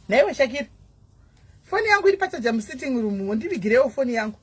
Naiwe Shakira. Foni yangu iri pachaja mu sitting room, mundivigirewo foni yangu.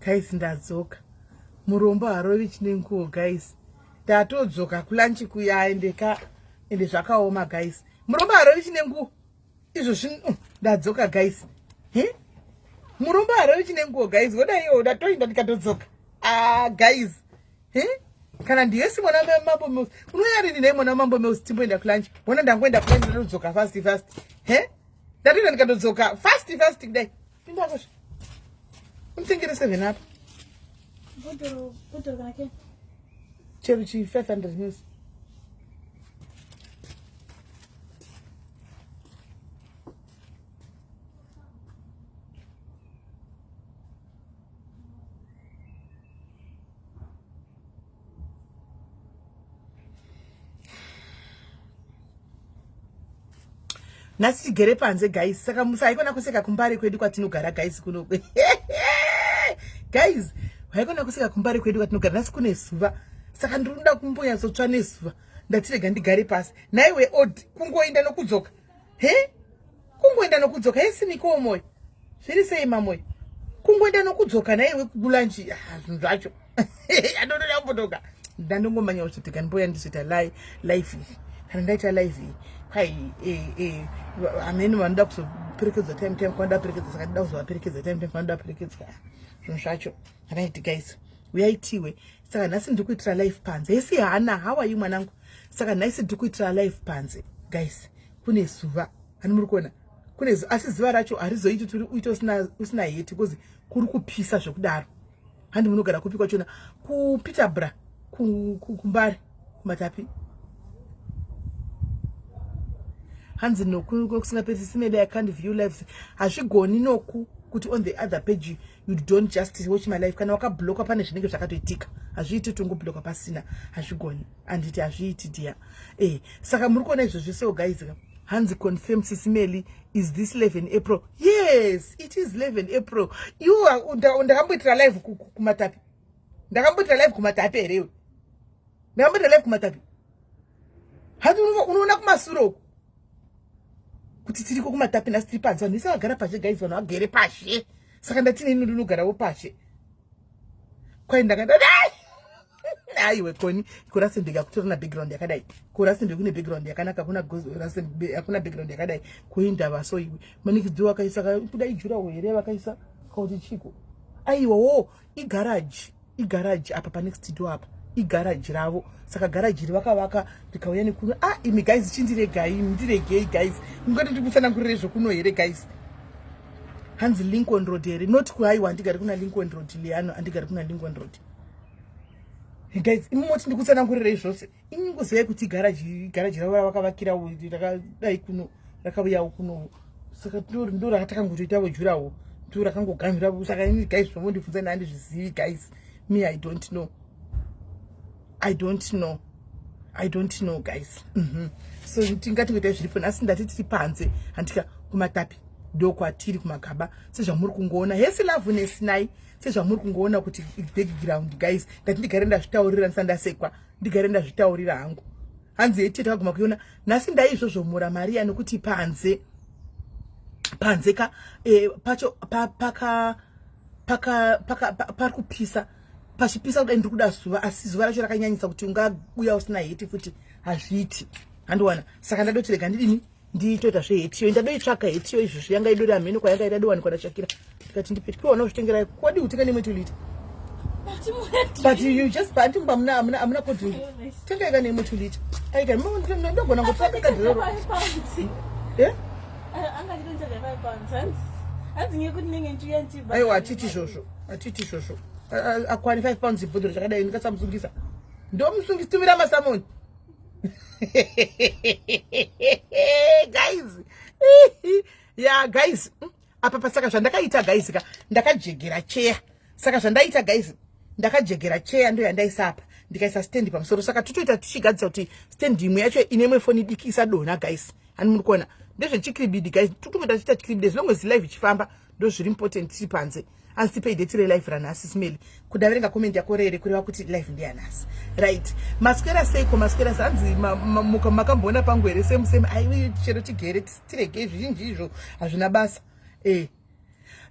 Guys, ndadzoka. Murombo harovi chinenguo guys. Ndatodzoka kulanchi kuyaendeka ende zvakaoma guys. Murombo harovi chinenguo. Izvo ndadzoka guys. Murombo harovi chinenguo guys. Voda iyo ndatoinda ndikatodzoka. Guys. Kana ndiye si mwana mambo meus. Unoyari ndine mwana mambo meus timboenda kulanchi. Bona ndangoenda kulanchi ndadzoka fast. Ndatoinda ndikatodzoka fast kudai. Ndakosha. Untengere 7 up. Put it again. Cheruchi 500 news. Nasi gere panze guys. Saka musaikona kuseka kumbari kwedu kwatinogara guys kuno. Guys, haikona kuseka kumbari kwedu kwatinogara nasi kune zuva. Saka ndinoda kumbonya zotsva nezuva. Ndatirega ndigare pasi. Naiwe odd kungoenda nokudzoka. Kungoenda nokudzoka yesi niko moyo. Zviri sei mamoyo. Kungoenda nokudzoka naiwe kubulanchi. Zvinhu zvacho. Anoda kumbodoka. Ndandongomanya kuti kanboya ndizoita live. Kana ndaita live. Kai amene vanoda kuzoperekedza time kwanda perekedza saka ndida kuzoperekedza time kwanda perekedza zvinhu zvacho. Right guys, uyaitiwe. Saka nhasi ndikuitira live panze. Yesi hana, how are you mwanangu? Saka nhasi ndikuitira live panze. Guys, kune zuva. Hani muri kuona? Kune zuva asi zuva racho harizoiti turi uito usina heti because kuri kupisa zvekudaro. Handi munogara kupi kwachona ku Peterborough kumbari kumatapi. Hands no kusingapesi maybe I can't view lives. Hazvigoni noku kuti on the other page you don't just watch my life. Kana wakablock pane zvinenge zvakatoitika. Hazviiti tungoblock pasina. Hazvigoni. Anditi hazviiti dia. Saka muri kuona izvo zvese guys. Hands confirmed Sisimeli is this 11 April. Yes, it is 11 April. You are ndakamboitira live kumatapi. Ndakamboitira live kumatapi here. Ndakamboitira live kumatapi. Hadi unoona kumasuro. Kuti tiriko kumatapi na strip panza ndisa vagara pashe guys vanhu vagere pashe saka ndatine ino ndinogarawo pashe kwai ndakanda aiwe koni kurasendeka kutorona background yakadai kurasendeka kune background yakanaka kuna hakuna background yakadai kuinda vaso iwe manikidzi wakaisa kudai jura here vakaisa kauti chiko aiwa igarage apa pa next door apa igarage ravo saka garage ri vakavaka ndikauya nekuno imi guys chindiregai ndiregei guys ngoti ndikutsanangurire zvokuno here guys hanzi Lincoln Road here not kuhaiwa ndigari kuna Lincoln Road liano andigari kuna Lincoln Road guys imoti ndikutsanangurire zvose ingozivai kuti garage ravo vakavakira rakadai kuno rakauyawo kuno saka ndo rakatakanguritawo jurawo ndo rakangogamira saka ini guys zvomondibvunza handizvizivi guys me I don't know guys. So tingatingoita zviripo nhasi ndati tiri panze handika kumatapi ndokwatiri kumagaba sezvamuri kungoona hesi loveness nai sezvamuri kungoona kuti background guys ndati ndigare ndazvitaurira ndisandasekwa ndigare ndazvitaurira hangu hanzi yeti takaguma kuiona nhasi ndaizvozvo mura Maria nokuti panze ka pacho pari kupisa pachipisa kudai ndiri kuda zuva asi zuva racho rakanyanyisa kuti ungauya usina heti futi hazviiti handiwana saka ndadoti rega ndidini nditoita zvehetiyo ndadoitsvaka hetiyo izvozvo yanga idori amheni kwayanga ida dowanikwa ndashakira ndikati ndipetkiwa unozvitengera kodi utika nemwe tuliita But you just I'm not going to take a name to lead. I can move to no one go take a zero. Yeah? I'm not going to get 5 pounds. I think you couldn't into your tea. I want titi social. A titi social. I qualify pounds if you do it. I got some sungisa. Don't sung to me, Ramasamon. Guys. Yeah, guys. Apa saka ndakaita guys ka ndakajegera chair saka zvandaita guys ndakajegera chair ndo yandaisa apa ndikaisa stand pamusoro saka totoita tichigadzisa kuti stand imwe yacho ine phone dikisa dona guys ani muri kuona ndezve chikribidi guys tutumeta tichita chikribidi as long as live ichifamba ndo zviri important tiri panze asi pay date live ranasi smell kudaverenga comment yako rere kureva kuti live ndiyanasi right maswera seiko maswera sanzi makambona pangwere same aiwe chero chigere tirege zvinji izvo hazvina basa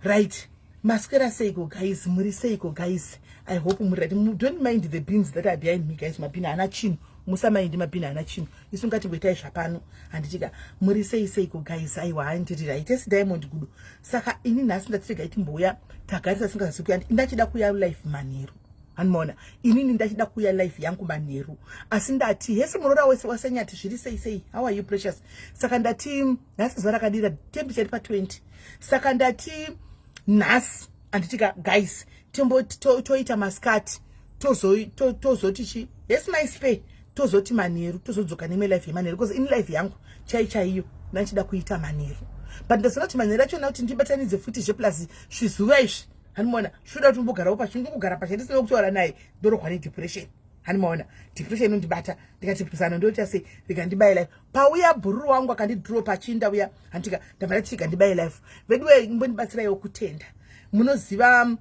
right masquera seiko guys muri seiko guys I hope muri right don't mind the beans that are behind me guys mapina ana chino musa mind mapina ana chino isungati kuitai zvapano handitika muri seiko guys aiwa handiri right yes diamond gudu saka ini nhasi ndatirega iti mboya tagarisa singazi kuya ndachida kuya life manheru hanmona inini ndachida kuya life yangu manheru asi ndati hesi munora wese wasenyati zviri sei how are you precious saka ndati nhasi zuva rakadira temperature iri pa 20 saka ndati nhasi anditika guys toita maskati tozoti chi yes my spay tozoti manheru tozodzoka neme life yemanheru because in life yangu chaiyo ndachida kuita manheru but ndazona kuti manheru acho nauti ndibatanidze futi zveplus zvizuva izvi hanimona shuda tumbogarawo pachingogara pache ndisina kutaura naye ndorokwa nedepression hanimona depression inondibata ndikati pisano ndoti sei ndikandibaye life pauya bhururu wangu akandidraw pachinda uya handika ndabva tichiga ndibaye life veduwe imbondibatsirayo kutenda munoziva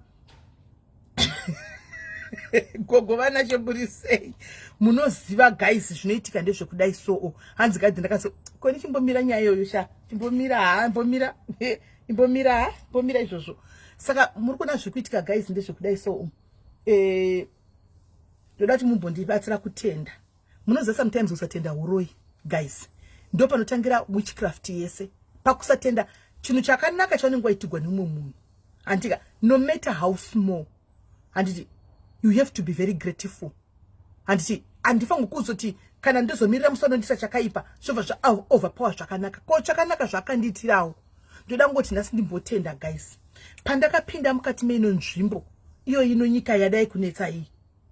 gogovana chemburi sei munoziva guys zvinoitika ndezvekudai soo hanzi gadzi ndakaso koni chimbomira nyaya iyoyo sha chimbomira imbomira izvozvo saka muri kuona zvekuitika guys ndezvekudai soo ndoda kuti mumbondibatsira kutenda munoziva sometimes kusatenda uroi guys ndo panotangira witchcraft yese pakusatenda chinhu chakanaka chaunenge waitigwa nemumwe munhu handika no matter how small handiti you have to be very grateful handiti handifangi kuzoti kana ndozomirira musono ndisa chakaipa zvobva zvaoverpower zvakanaka ko chakanaka zvakandiitirawo ndoda ngoti nhasi ndimbotenda guys pandakapinda mukati meino nzvimbo iyo ino nyika yadai kunetsa iyi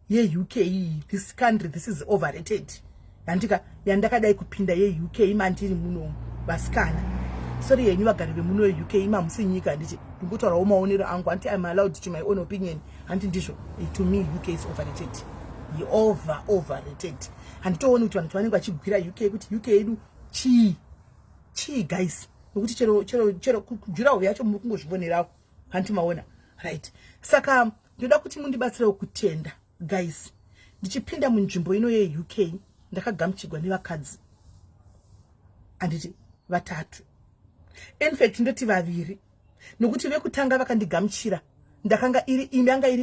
ye-UK this country this is overrated handika yandakadai kupinda ye-UK mandiri muno vasikana sorry yenyu vagari vemuno ye-UK mamusi nyika ndichi ndingotaurawo maonero angu anti I'm allowed to my own opinion anti ndizvo to me UK is overrated overrated handitooni kuti vanhu vanenge vachigwira UK kuti UK yedu chii guys nokuti chero kujuraho yacho muri kungozvibonerawo hanti maona right saka ndoda kuti mundibatsirewo kutenda guys ndichipinda munzvimbo ino ye-UK ndakagamuchirwa nevakadzi anditi 3 in fact ndoti 2 nokuti vekutanga vakandigamuchira ndakanga iri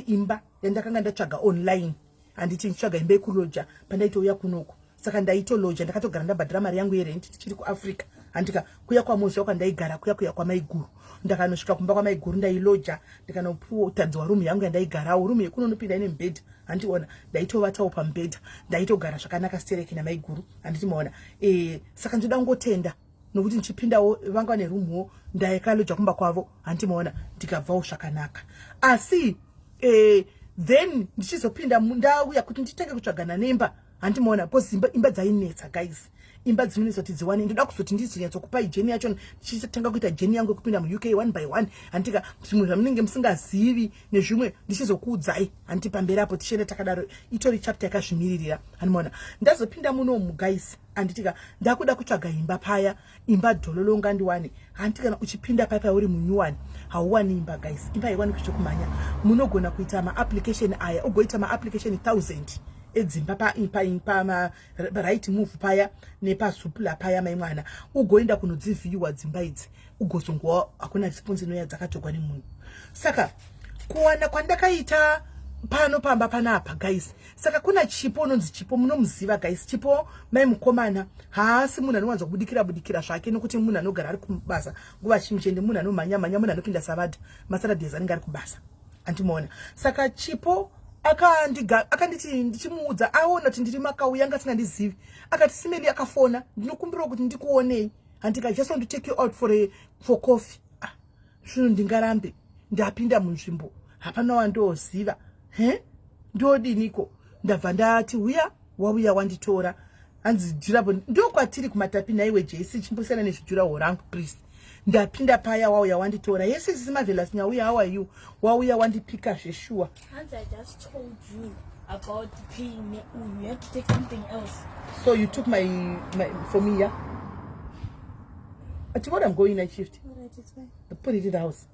imba yandakanga ndatsvaga online handiti nditsvaga imba yekuloja pandaitouya kunoko saka ndaitoloja ndakatogara ndabhadhira mari yangu yerent tichiri kuAfrica handika kuya kwamozha kwandaigara kuya kwamaiguru ndakanosvika kumba kwamaiguru ndailoja ndikanopuwa utadzwa rumu yangu yandaigarawo rumu yekunonopinda ine mubhedha handiona ndaitovatawo pamubhedha ndaitogara zvakanaka stereki namaiguru handiti maona saka ndoda ngotenda nokuti ndichipindawo vanga nerumuwo ndaikaloja kumba kwavo handiti maona ndikabvawo zvakanaka asi then ndichizopinda mundau yakuti nditenge kutsvagana nemba handiti maona because imba dzainetsa guys imba dzinonetsa kuti dziwane ndoda kuzoti ndizonyatsokupai jeni yacho ndichitanga kuita jeni yangu yekupinda mu-UK 1 by 1 handika zvimwe zvamunenge musingazivi nezvimwe ndichizokuudzai handiti pamberi apo tichienda takadaro itori chapter yakazvimiririra handimona ndazopinda munomu guys handitika ndakuda kutsvaga imba paya imba dhololonga ndiwane handiti kana uchipinda paya uri munyuwani hauwani imba guys imba haiwani kuchokumanya munogona kuita maapplication aya ugoita maapplication 1000 edzimba pa right move paya nepazupula paya mai mwana ugoenda kunodzivhiyiwa dzimba idzi ugozongowa hakuna response inoya dzakatogwa nemunhu saka kuwana kwandakaita pano pamba panapa guys saka kuna chipo unonzi chipo munomuziva guys chipo mai mukomana haasi munhu anowanza kubudikira zvake nokuti munhu anogara ari kubasa nguva chimchende munhu anomhanya munhu anopinda savadha masaradhezi anenge ari kubasa andimoona saka chipo akanditi ndichimuudza aona kuti ndiri makauya anga asingandizivi akati Simeli akafona ndinokumbira kuti ndikuonei handika I just want to take you out for coffee. Zvino ndingarambe ndapinda munzvimbo hapana wandoziva ndodiniko ndabva ndati wauya wanditora hanzi jurapo ndokwatiri kumatapi naiwe JC chimbosiyana nezvijuraho rangu please. Ndapinda paya wauya wanditora. Yes, this is marvelous. Nyauya, how are you? Wauya wandipika zveshuwa. Hans, I just told you about paying me. You have to take something else. So you took my for me, yeah? Tomorrow I'm going night shift. Alright, it's fine. Put it in the house.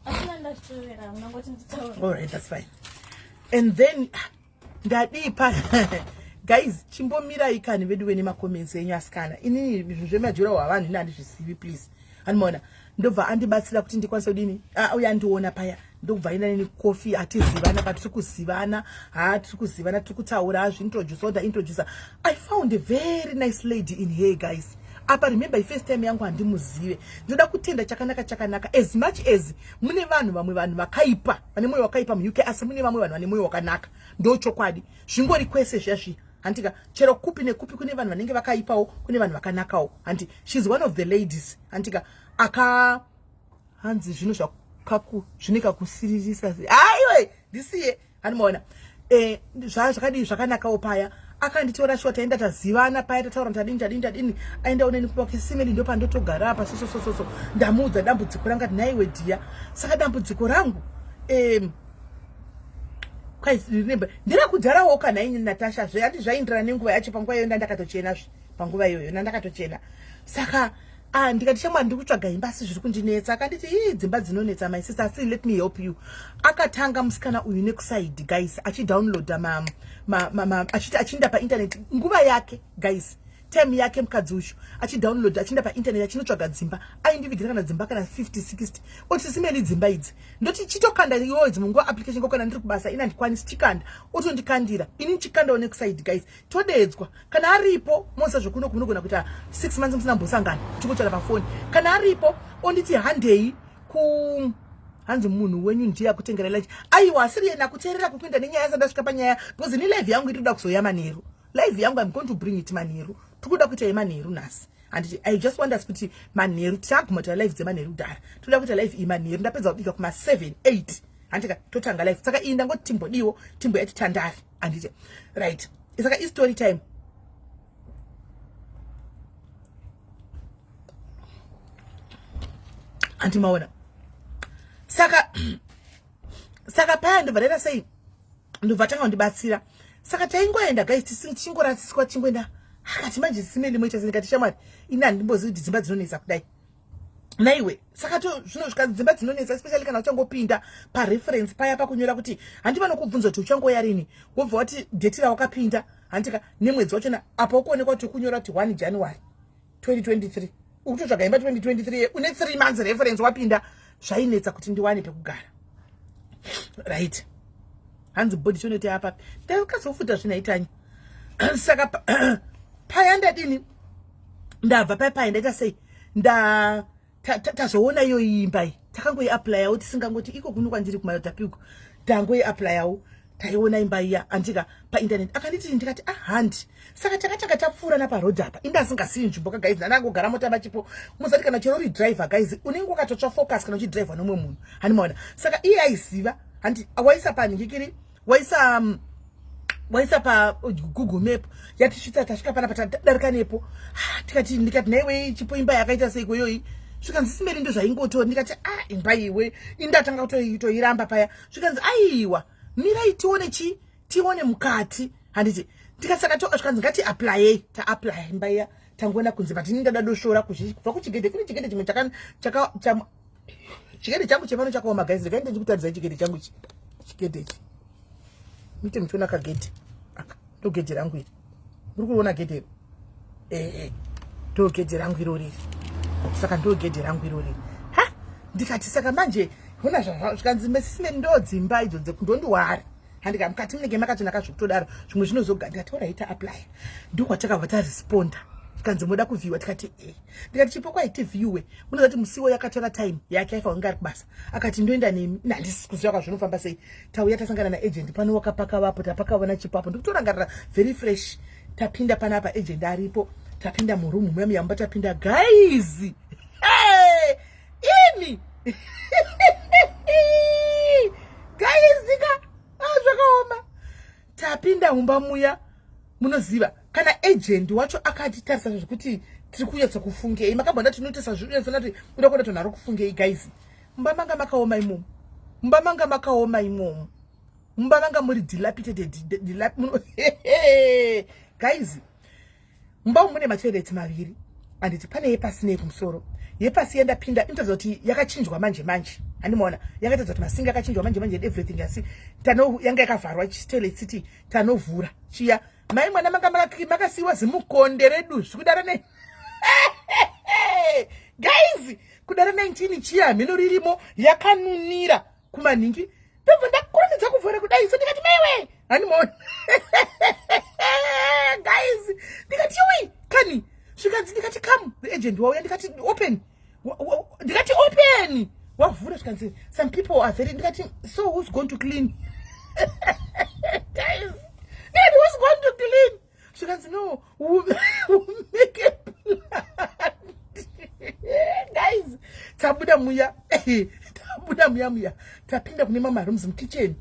I'm not going to tell you. Alright, that's fine. And then guys, chimbomira ikani vedu weni comments enyu askana. Ini zvemajura wavanhu ndandizvisivi please. Anmona ndobva andibatsira kuti ndikwanise kudini uya ndiona paya ndobva ina neni coffee atizivana but tikuzivana tikuzivana tikutaura introduce. I found a very nice lady in here guys. Apa remember first time yangu handimuzive. Ndoda kutenda chakanaka as much as mune vanhu vamwe vanhu vakaipa vane moyo wakaipa mu UK asi mune vamwe vanhu vane moyo wakanaka ndochokwadi zvingori kwese zvazvi handika chero kupi nekupi kune vanhu vanenge vakaipawo kune vanhu vakanakawo handi she's one of the ladies handika hanzi zvino zvinika kusiririsa aiwe ndisiye handimaona zvakadii zvakanakawo paya akanditora shoti taenda tazivana paya tataura tadini aenda uneni kupa Simeli ndo pandotogara apa so ndamuudza dambudziko ranga naiwe dia saka dambudziko rangu remember ndira kudharawo kana inyi Natasha zvati zvaindira nenguva yacho panguva iyoyo ndakatochena panguva iyoyo ndakatochena saka ndikati shamwa ndiri kutsvaga imba asi zviri kundinetsa akanditi dzimba dzinonetsa my sister see let me help you akatanga musikana uyu nekuside guys achidownloada achinda painternet nguva yake guys time yake mukadzi uyu achidownloada achinda painternet achinotsvaga dzimba aindivigira kana dzimba kana 50-60 oti Simeli dzimba idzi ndoti chitokanda iwoyo dzimunguva application ngokana ndiri kubasa ina ndikwanisi chikanda otondikandira ini chikandawo nekuside guys todedzwa kana aripo monsa zvokuno kunogona kuita 6 months musina mbosangana tikutsvara pafoni kana aripo onditi handei hanzi munhu wenyu ndiye akutengera lunch aiwa asiri yena kuteerera kukuenda nenyaya yasandasvika panyaya because ni live yangu irikuda kuzoya manheru live yangu I'm going to bring it manheru tikuda kuita yemanheru nasi and I just want us kuti manheru taguma kuita live dzemanheru dara toda kuita live imanheru ndapedza kubika kuma 7-8 handika totanga live saka iyi ndangoti timbodiwo timbo yati tandari andite right saka i story time antimaona saka paya ndobva ndaita sei ndobva tanga kundibatsira saka taingoenda guys tichingorasiswa tichingoenda akati manje Simeli moita ndikati shamwari ina ndimbozivi kuti dzimba dzinonetsa kudai naiwe saka zvinosvika dzimba dzinonetsa especially kana uchangopinda pareference paya pakunyora kuti handi vanokubvunza kuti uchangoya rini wobva wati date rawakapinda handika nemwedzi wachona apa ukuonekwa kuti kunyora kuti 1 January 2023 ukutotsvaga imba 2023 une 3 months reference wapinda zvainetsa kuti ndiwane pekugara right hanzi body chonete apa ndakazofuta zvinaitanyi saka paya ndadini ndabva paya ndaita sei tazoona iyo imba iyi takangoiaplayawo tisingangoti iko kuno kwandiri kumatapiko tangoiaplayawo taiona imba iya andika painternet akanditi ndikati handi saka takatanga tapfuura naparodhi apa indasingasiyi nzvimbo kagaizi ndandangogara motamba chipo muzati kana chero driver guys unenge wakatotsva focus kana uchidriva nomwe munhu handimaona saka iye aiziva handi waisa paningikiri waisa pa Google Map yatisvitsa tasvika pana patadarika nepo ndikati naiwe chipo imba yakaita seiko iyoyi zvikanzi Simeli ndo zvaingoto ndikati imba iwe indatanga kutoiramba paya zvikanzi aiwa mirai tione mukati handiti ndikasaka zvikanzi ngati apply apply imba iya tangoona kunze but ndingada doshora kubva kuchigedhe kune chigedhe chimwe chigedhe changu chepano chakaoma guys ndikaenda ndikutaridza chigedhe changu chigedhe ichi mite muchiona kagedhe aka ndo gedhe rangu iri muri kuona gedhe ndo gedhe rangu irori saka ndo gedhe rangu irori ndikati saka manje hona zvikanzi Simeli ndo dzimba idzo dzekundondiwara handika mukati munenge makatonaka zvokutodaro zvimwe zvinozoganda toraita apply ndokwatakabva taresponda tikanzi moda kuvhiyiwa tikati ndikati chipo kwaiti vhiyiwe munozati musiwo yakatora time yake aifa unga ari kubasa akati ndoenda nemi handisi kuziva kwazvinofamba sei tauya tasangana naagent pano wakapaka vapo tapakaona chipo apo ndikutorangarira very fresh tapinda panapa agent aripo tapinda murumu muya muyamba tapinda guys ini gaizika zvakaoma tapinda mumba muya munoziva kana agent wacho akati tarisa zvekuti tiri kuyedza kufungei makambonda tinotesa zvinoesana kuti uda kuda tonharo kufungei guys mumba manga makaoma imomo mumba manga makaoma imomo mumba manga muri dilapidated guys mumba umu mune matoilets maviri anditi pane yepasi neyekumusoro yepasi yendapinda inotaridza kuti yakachinjwa manje manje handimaona yakataridza kuti masinga akachinjwa manje manje everything asi yanga yakavharwa toilet city tanovhura chiya mai mwana manga makasiiwa zimukonde redu zvikudara ne guys kudara 19 chiya mhino ririmo yakanunira kumanhingi ndobva ndakurumbidza kuvhora kudai so ndikati maiwe handimaona guys ndikati wi kani zvikanzi ndikati come the agent wauya ndikati open ndikati open wavhura zvikanzi some people are very ndikati so who's going to clean guys and who's going to clean zvikanzi no we'll make a plan guys tabuda muya muya tapinda kune mamarooms mukitchen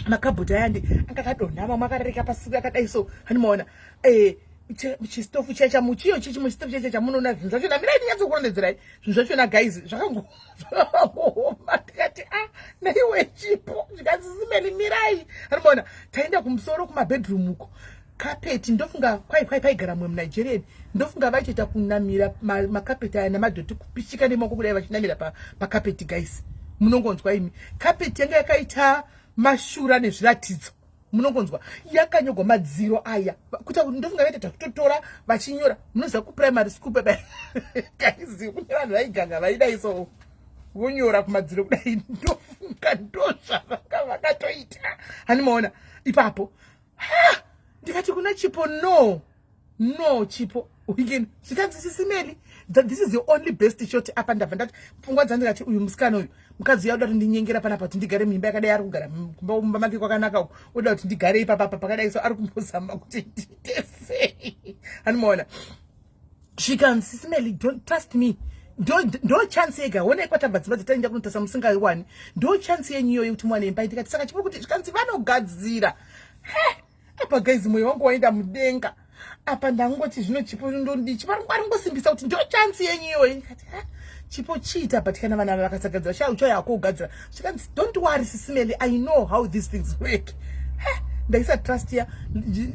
makabhodhi ayandi anga akadonhama makarereka pasi akadai so handimaona chistofu chachamuchiyo chichimuchitofu chacho chamunoona zvinhu zvachona mirai ndinyatsokurondedzerai zvinhu zvachona guys zvakangooma tikati naiwe chipo zvikazizimeni mirai handimaona taenda kumusoro kumabedroom uko kapeti ndofunga paigara mwe munigerian ndofunga vachiita kunamira makapeti aya namadhoti kupishika nemako kudai vachinamira pakapeti guys munongonzwa imi kapeti yanga yakaita mashura nezviratidzo munongonzwa yakanyogwa madziro aya kuita kuti ndofunga vaita takutotora vachinyora munoziva kuprimary school guys kune vanhu vaiganga vaidai so vonyora kumadziro kudai ndofunga ndozvavanga vakatoita handimaona ipapo ndikati kuna chipo no chipo weekend zvikanzi sisimeli this is the only best shot apa ndabva ndati pfungwa dzandikati uyu musikana uyu mukadzi uya uda kuti ndinyengera panapa kuti ndigare mimba yakadai ari kugara mumba make kwakanaka uda kuti ndigare ipapa pakadai so ari kumbozama kuti nditesei handimaona zvikanzi sisimeli don't trust me ndo chance yega onekwa tabva dzimba dzitainda kunotasa musingaiwani ndo chance yenyu iyoyo kuti mwana imba ndikati saka chipo kuti zvikanzi vanogadzira apa guys mwoyo wangu waenda mudenga apa ndangoti zvino chipo ndondichingarongosimbisa kuti ndo chance yenyu iyoyo ndikati chipo chiita but kana vana vakasagadzira chaucho yako kugadzira zvikanzi don't worry sisimeli I know how these things work ndaisa trust ya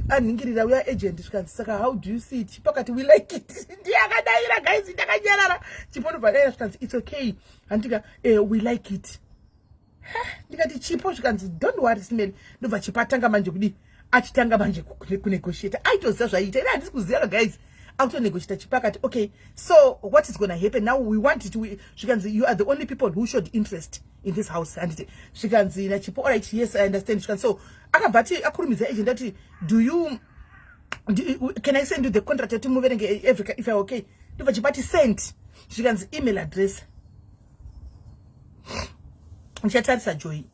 aningirira uya agent zvikanzi saka how do you see it chipo kati we like it ndiyakadaira guys ndakanyarara chipo ndobva zvikanzi it's okay handika we like it ndikati chipo zvikanzi don't worry sisimeli ndobva chipatanga manje kudi achitanga manje kunegotiate aitoziva zvaiita ine handisi kuziva guys autonegotiate chipakati okay so what is going to happen now we want it zvikanzi you are the only people who showed interest in this house handiti zvikanzi nachipo alright yes I understand zvikanzi so akabva ati akurumidza agent ati can I send you the contract yati muverenge if I okay ndobva chipati send zvikanzi email address ndichatarisa Joy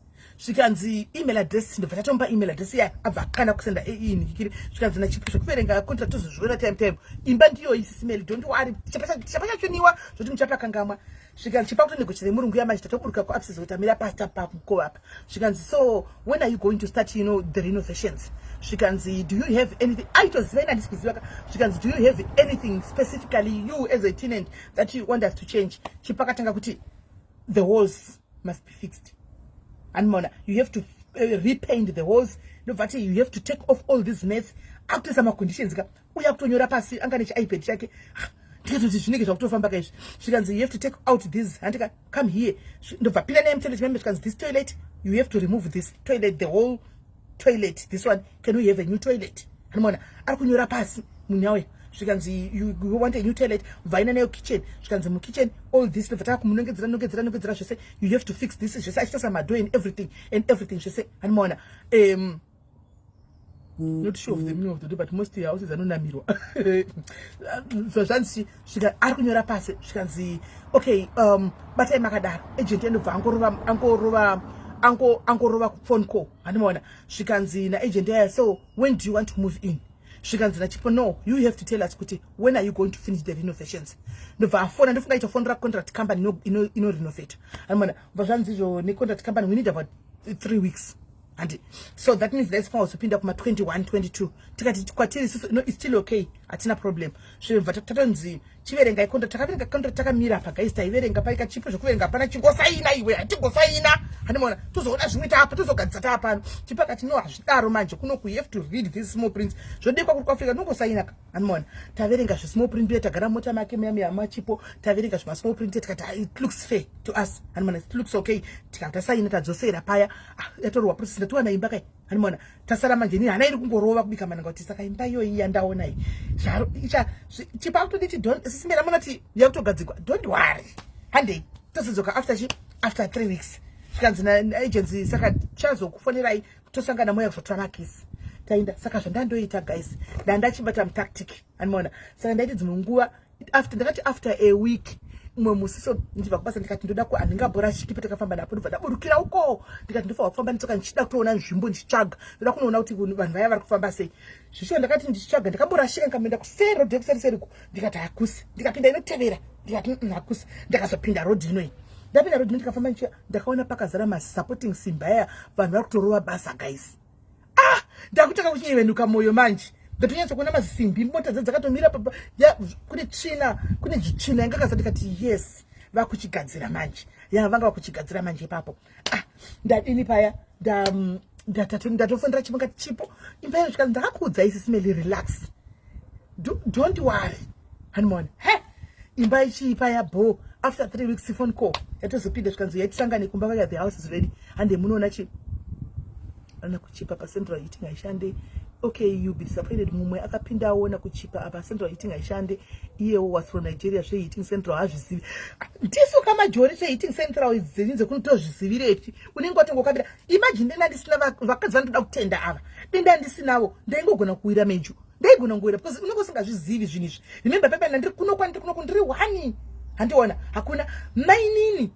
zvikanzi email address ndobva tatomba email address ya abva kana kusenda inikikiri zvikanzi nachipo zvekuverenga contract tozozviona time imba ndiyo isisimeli don't worry chapachachoniwa zvoti muchapakangamwa zvikanzi chipa kutonegotiate murungu yamanje tatoburuka kuapsis kuti amira pasta pamuko apa zvikanzi so when are you going to start the renovations zvikanzi do you have anything aitoziva ina handisi kuziva zvikanzi do you have anything specifically you as a tenant that you want us to change chipa katanga kuti the walls must be fixed and mona you have to repaint the walls ndobvati you have to take off all these nets akutoisa some conditions ka uya kutonyora pasi anga nechiipad chake ndikatoti zvinenge zvakutofamba kaizvi zvikanzi you have to take out this handika come here ndobva pinda nemutoilet membe zvikanzi this toilet you have to remove this toilet the whole toilet this one can we have a new toilet handimona ari kunyora pasi munhu auya zvikanzi you want a new toilet vaina nayo kitchen zvikanzi mukitchen all this ndobva takumunongedzera zvese you have to fix this zvese achitasa madoo and everything zvese handimona not sure of the meaning of the day, but most houses are not mirror. So Jansi, she got Arkunyora pass, she can see, okay, but I'm Makada, agent and Uncle phone call, and she can see the agent there. So when do you want to move in? She can say, no, you have to tell us, when are you going to finish the renovations? No, phone and if phone contract company, no, renovate. And when the contract company, we need about 3 weeks. And so that means let's find Supinda kuma 21, 22. No, it's still okay. Atina problem. She vatatanzi. Chiverenga contract taka mira paka ista iverenga paika chipo shokuverenga pana chingosaina iwe atingosaina. Hanimona tuzoona zvimita apa tuzogadzata apa. Chipaka tino hazvidaro manje kuno you have to read this small print. Zvodekwa kuti kwafika nongosaina ka. Hanimona taverenga small print beta gara mota make memi amachipo taverenga small print tikata it looks fair to us. Hanimona it looks okay. Tikata saina tadzosera paya. Yatorwa process tuana imba kai. Hanimona tasara manje ni hana iri kungorova kubika mana ngoti saka imba iyo yandaona iyi. Chipa kuti don't simera munati yakutogadzikwa don't worry hande tozozoka after 3 weeks shikanzi na agency saka chazo kufonirai kutosangana moya kuzotora makisi tainda saka zvandandoita guys ndandachibata tactic anmona saka ndaiti dzimunguva after a week umwe musiso ndibva kubasa ndikati ndoda ku andingabhora shiki patakafamba napo ndibva ndaburukira uko ndikati ndofa kufamba nditsoka ndichida kutoona nzvimbo ndichitsvaga ndoda kunoona kuti vanhu vaya vari kufamba sei zvisho ndakati ndichitsvaga ndakambora shika nkamenda kuseri rodhi yekuseriseriku ndikati hakusi ndikapinda inotevera ndikati hakusi ndakazopinda rodhi inoyi ndapinda rodhi ndikafamba ndakaona pakazara masupporting simba yaya vanhu vari kutorova basa guys ndakutaka kuchinyevenuka moyo manje ndatonyatsa kuona masimbi mota dzakatomira papa kune tsvina yangakaza ndikati yes vakuchigadzira manje vanga vakuchigadzira manje ipapo ndadini paya ndatofundira chimunga chipo imba ino chikazi ndakakuudza isi simeli relax don't worry hanimona imba ichi paya bo after 3 weeks phone call yatozopinda zvikanzi yaitisangane kumba vaya the house is ready hande munoona chi ana kuchipa pa central heating aishande okay you be disappointed mumwe akapinda aona kuchipa apa central heating aishande iye was from Nigeria she heating central hazvizivi ndiso kama jori she heating central idzinze kunotozvizivirepi unenge watongokabira imagine denda ndisina vakadzi vanoda kutenda ava denda ndisinawo ndaingogona kuwira meju ndaigona kuwira because unenge usingazvizivi zvinhu izvi remember pepe ndiri kuno ndiri wani handiona hakuna mainini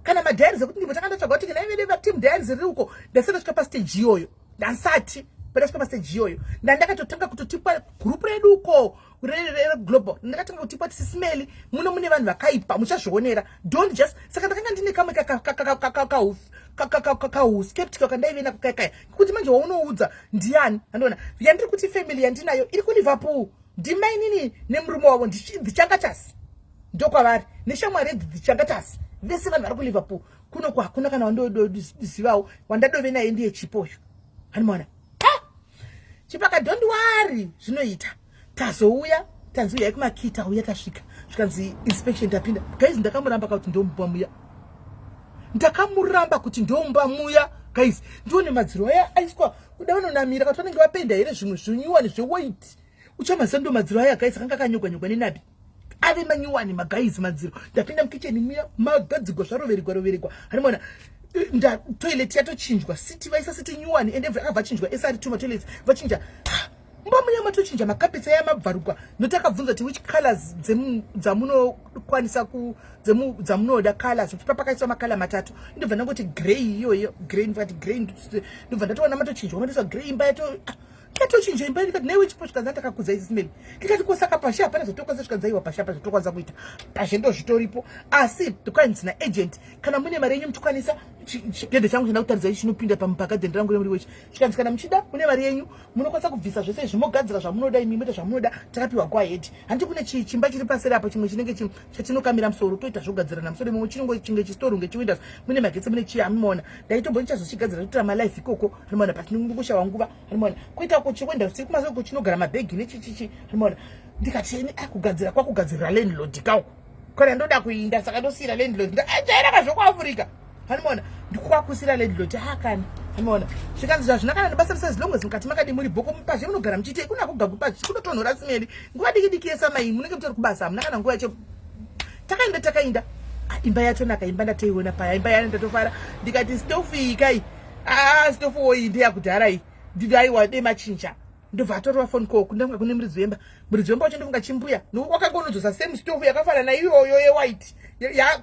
kana madhairies ekuti ndimbo takandatsvaga kuti kana team diaries riri uko ndasati svika pastage iyoyo ndansati pedasvika pastage iyoyo ndandakatotanga kutotipa group redu uko global ndakatanga kutipa kuti sisimeli muno mune vanhu vakaipa muchazvionera don't just saka ndakanga ndine kamwe skeptical kandaivena kukaikaya kuti manje waunoudza ndiani andiona yandiri kuti family yandinayo iri kuLiverpool ndimainini nemurume wavo ndichangatasi ndokwavari neshamwari dzichangatasi vese vanhu vari kuLiverpool kuno hakuna kana wandozivawo wandadove naye ndiye chipoyo hanimona chipaka don't worry zvinoita tazouya tanziuya kumakita uya tasvika zvikanzi inspection tapinda guys ndakamuramba kuti ndomba muya ndakamuramba kuti ndomba muya guys ndione madziro aya aiswa kuda vanonamira kuti vanenge vapenda here zvimwe zvinyuwani zveweight uchamazando madziro aya guys akanga akanyogwa nenabi ave manyuwani magaizi madziro ndapinda mukitcheni muya magadzigwa zvaroverigwa hanimona toilet yatochinjwa siti vaisa siti nyuwani ende akabva chinjwa esari tuma toilets vachinja mba muya matochinja makapetsa yamabvarukwa notakabvunza kuti which colors dzamunokwanisa dzamunoda colors kuti papakaiswa makala matatu ndobva ndangoti grey iyoyo grey ndikati grey ndobva ndatoona matochinjwa matoiswa grey imba yatochinja imba ndikati newe chipo chikanza takakudza isi simeli ndikati kosaka pashi hapana zvotokwanisa zvikanzaiwa pashi apa zvotokwanisa kuita pashi ndo zvitoripo asi tokwanisi na agent kana mune mari yenyu muchikwanisa chigedhe changu china kutaridza ichi chinopinda pamupaka dende rangu remuri wechi chikanzi kana muchida mune mari yenyu munokwanisa kubvisa zvese zvimogadzira zvamunoda imi moita zvamunoda takapiwa go ahead handi kune chimba chiri paseri apo chimwe chinenge chatinokamira musoro toita zvogadzirana musoro mumwe chinongo chinge chistoru ngechewindows mune magetsi mune chiyamunoona ndaitomboni chazochigadzira kutora malife ikoko rimona patinongoshawa nguva rimona kuita ko chiwindows tiri kumasoko chinogara mabhegi nechichichi rimona ndikati kugadzira kwakugadzirira landlord kauko kana ndoda kuinda saka ndosira landlord ndajaira kazvokuafrica hanimona ndikukwakusira landlord hakana hanimona zvikanzi zvazvinakana nebasa risa zilongo mukati makadi muri bhoko mupazhe munogara muchiite kuna kugagu pazhi kunotonhora simeli nguva diki yesamai munenge mutori kubasa hamuna kana nguva yacho takainda imba yatonaka imba ndatoiona paya imba yana ndatofara ndikati stofu ikai stofu oyi ndeyakudhara iyi ndivaiwa de machinja ndobva atorwa phone call kundanga kune murizwemba wacho ndofunga chimbuya nokuwakangonodzosa same stove yakafana na iyoyo yewhite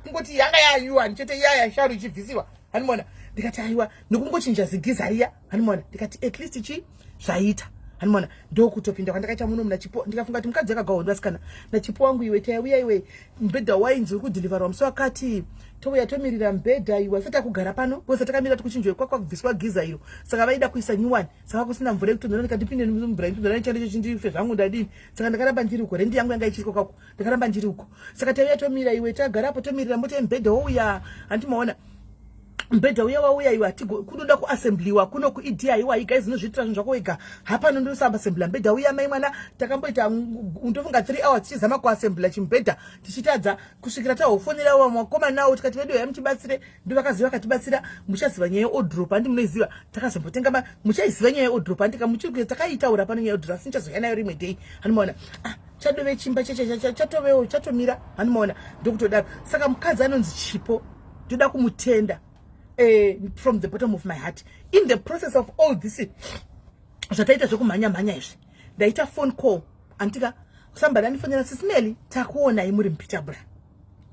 kungoti yanga yayuwani chete yaya sharu ichibvisiwa hanimona ndikati aiwa nokungochinja zigiza riya hanimona ndikati at least chi zvaita hanimona ndokutopinda kwandakaita muno muna chipo ndikafunga kuti mukadzi akagawa ndasikana na chipo wangu iwe taiuya iwe mbedha wainzi kudeliverwa musi wakati touya tomirira mbedha iwe asati akugara pano bose takamira tikuchinjwe kwakubviswa giza iro saka vaida kuisa nyuwani saka kusina mvura yekutonhora ndikatipinde mvura inotondora chando chindife zvangu ndadini saka ndakaramba ndiri uko rendi yangu yanga ichiriko kwako ndakaramba ndiri uko saka taiuya tomira iwe tagarapo tomirira mboti mbedha wouya handimaona mbedha uya wauya iwe kunoda kuassembliwa kuno kuidia iwa iga izinozviitira zvinhu zvako wega hapano ndosamba assembla mbedha uya mai mwana takamboita ndofunga 3 hours tichizama kuassembla chimbedha tichitadza kusvikira tahofonera wamakoma nawo tikati vedu ya muchibatsire ndovakaziva vakatibatsira muchaziva nyaya yeodropa handi munoiziva takazombotenga muchaiziva nyaya yeodropa ndika muchiri takaitaura pano nyaya yeodropa asi nichazoya nayo rimwe dei hanimaona chadove chimba chatovewo chatomira hanimaona ndokutodaro saka mukadzi anonzi Chipo toda kumutenda from the bottom of my heart. In the process of all this, zvataita zvekumhanya izvi ndaita phone call antika somebody andifonera sisineli takuona imuri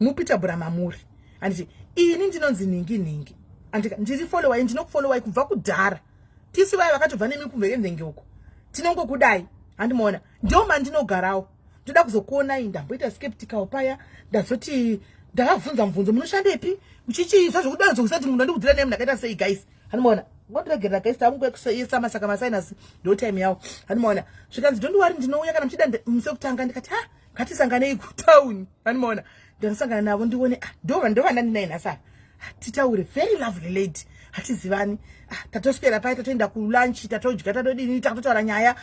muPeterborough mamuri anditi ini ndinonzi ningi andika ndiri follower ndinokufollower kubva kudhara tisi vaya vakatobva nemikumbo yenzenge uko tinongokudai handimaona ndio mandinogarawo ndoda kuzokuona ndamboita skeptical paya ndazoti ndakabvunza mubvunzo munoshandepi muchichiizva zvekudanzo kusati munhu andikudhira naye munhu akaita sei guys handimaona ngotiregerera guys tamungokuisa masaka masinus ndo time yawo handimaona zvikanzi don't worry ndinouya kana muchida musi wekutanga ndikati ngatisanganei kutauni handimaona ndakasangana navo ndione ndova ndandinaye nhasara titaure very lovely lady hatizivani tatoswera paya tatoenda kulunch tatodya tatodini takutotaura nyaya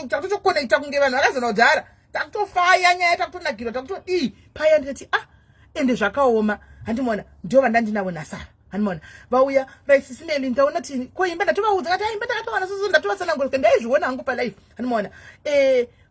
tatotoconnecta kunge vanhu vakazona kudhara takutofaya nyaya takutonakirwa takutodii paya ndikati ende zvakaoma handimona ndova ndandinawo nhasara handimona vauya raisisineli ndaona tini koimba ndatovaudza kati imba ndakatowana soso ndatovatsanangurika ndaizviona hangu palife handimona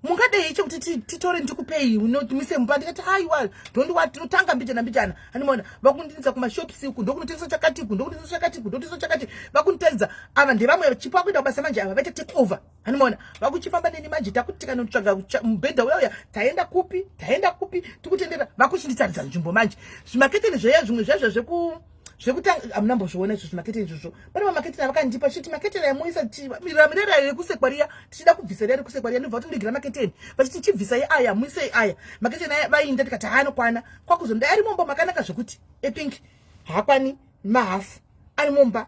mungadei chekuti titore ndikupei mise mumba ndikati haiwa ndondiwati tinotanga mbijana handimona vakundinisa kumashops uku ndokunotengesa chakati uku ndokunotengesa chakati vakunditaridza ava ndevamwe Chipo akuenda kubasa manje ava vaita take over handimona vakuchifamba neni manje takuti kana kutsvaga mubhedha uyauya taenda kupi tikutendera vakuchinditaridza nzvimbo manje zvimaketeni zveya zvimwe zvazvo zvekutanga amunambozviona izvo zvimaketeni izvozvo pane mamaketeni avakandipa chiti maketeni amuisa mirera yekusekwaria tichida kubvisa reri kusekwaria ndobva vatondigira maketeni vachiti chibvisai aya muisei aya maketeni aya vainda tikati haanokwana kwakuzonda ari momba makanaka zvekuti epingi haakwani mahafu ari momba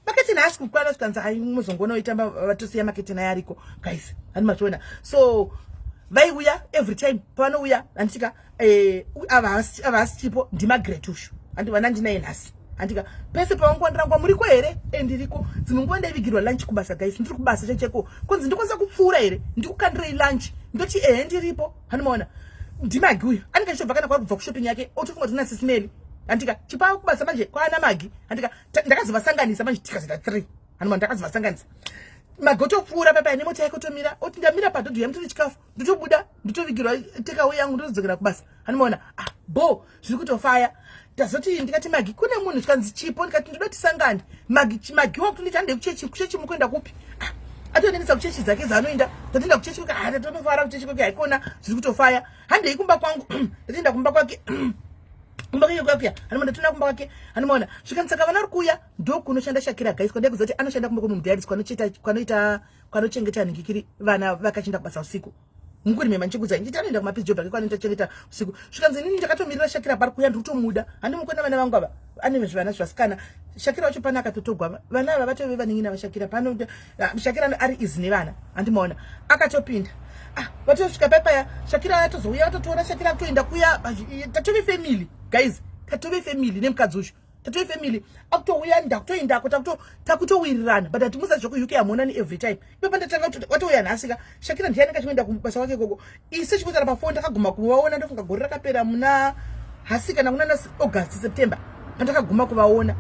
maketeni haasi kukwana zvikanzi hai muzongoona uitamba vatosiya maketeni aya ariko guys handimachiona so vaiuya every time pavanouya anditika avasi Chipo ndimagretushu handivana ndinaye nhasi handika pese pavanguwandirangwa muriko here ndiriko dzimwe nguva ndaivigirwa lunch kubasa guys ndiri kubasa checheko konzi ndikwanisa kupfuura here ndikukandirei lunch ndoti ndiripo handimaona ndimagi uyu anenge achitobva kana kwakubva kushopping yake otofunga kuti nasisineli handika Chipo kubasa manje kwaana magi handika ndakazovasanganisa manje tikazoita 3 handimaona ndakazovasanganisa magotopfuura papa nemota yake tomira oti ndamira padhodho yamutori chikafu ndotobuda ndotovigirwa takeaway yangu ndotodzokera kubasa handimaona bo zviri kutofaya ndazoti ndikati magi kune munhu zvikanzi Chipo ndikati ndoda tisangane magi wakuti ndichande kuchechi mukuenda kupi atonendesa kuchechi dzake zaanoenda ndatoenda kuchechi kwake ndatonofara kuchechi kwake haikona zviri kutofaya handei kumba kwangu ndatoenda kumba kwake kumba kwake kwapya handimaona tona kumba kwake handimaona zvikanzi vana ri kuuya ndokunoshanda Shakira guys kwandai kuzoti anoshanda kumba kwemumudhiaris kwanochengeta ningikiri vana vakachinda kubasa usiku munguri mema nchikuza nditi anoenda kumapizi job yake kwanoita chengeta usiku zvikanzi nini ndakatomirira Shakira pari kuya ndikutomuda handimukwenda vana vangu ava ane zvivana zvasikana Shakira wacho pana akatotogwa vana ava vatove vaningina vaShakira pano Shakira ari izi nevana handimaona akatopinda vatosvika paya Shakira atozouya atotora Shakira kutoenda kuya tatove family guys tatove family nemukadzi uchu tatove family akutouya ndakutoendako takutowirirana but atimusa zvoku-UK hamuonani every time ipo pandatanga kuti watouya nhasika Shakira ndiani kachienda kubasa kwake ikoko ise chikutara pafoni ndakaguma kuvaona ndofunga gore rakapera muna hasika nakuna August September pandakaguma kuvaona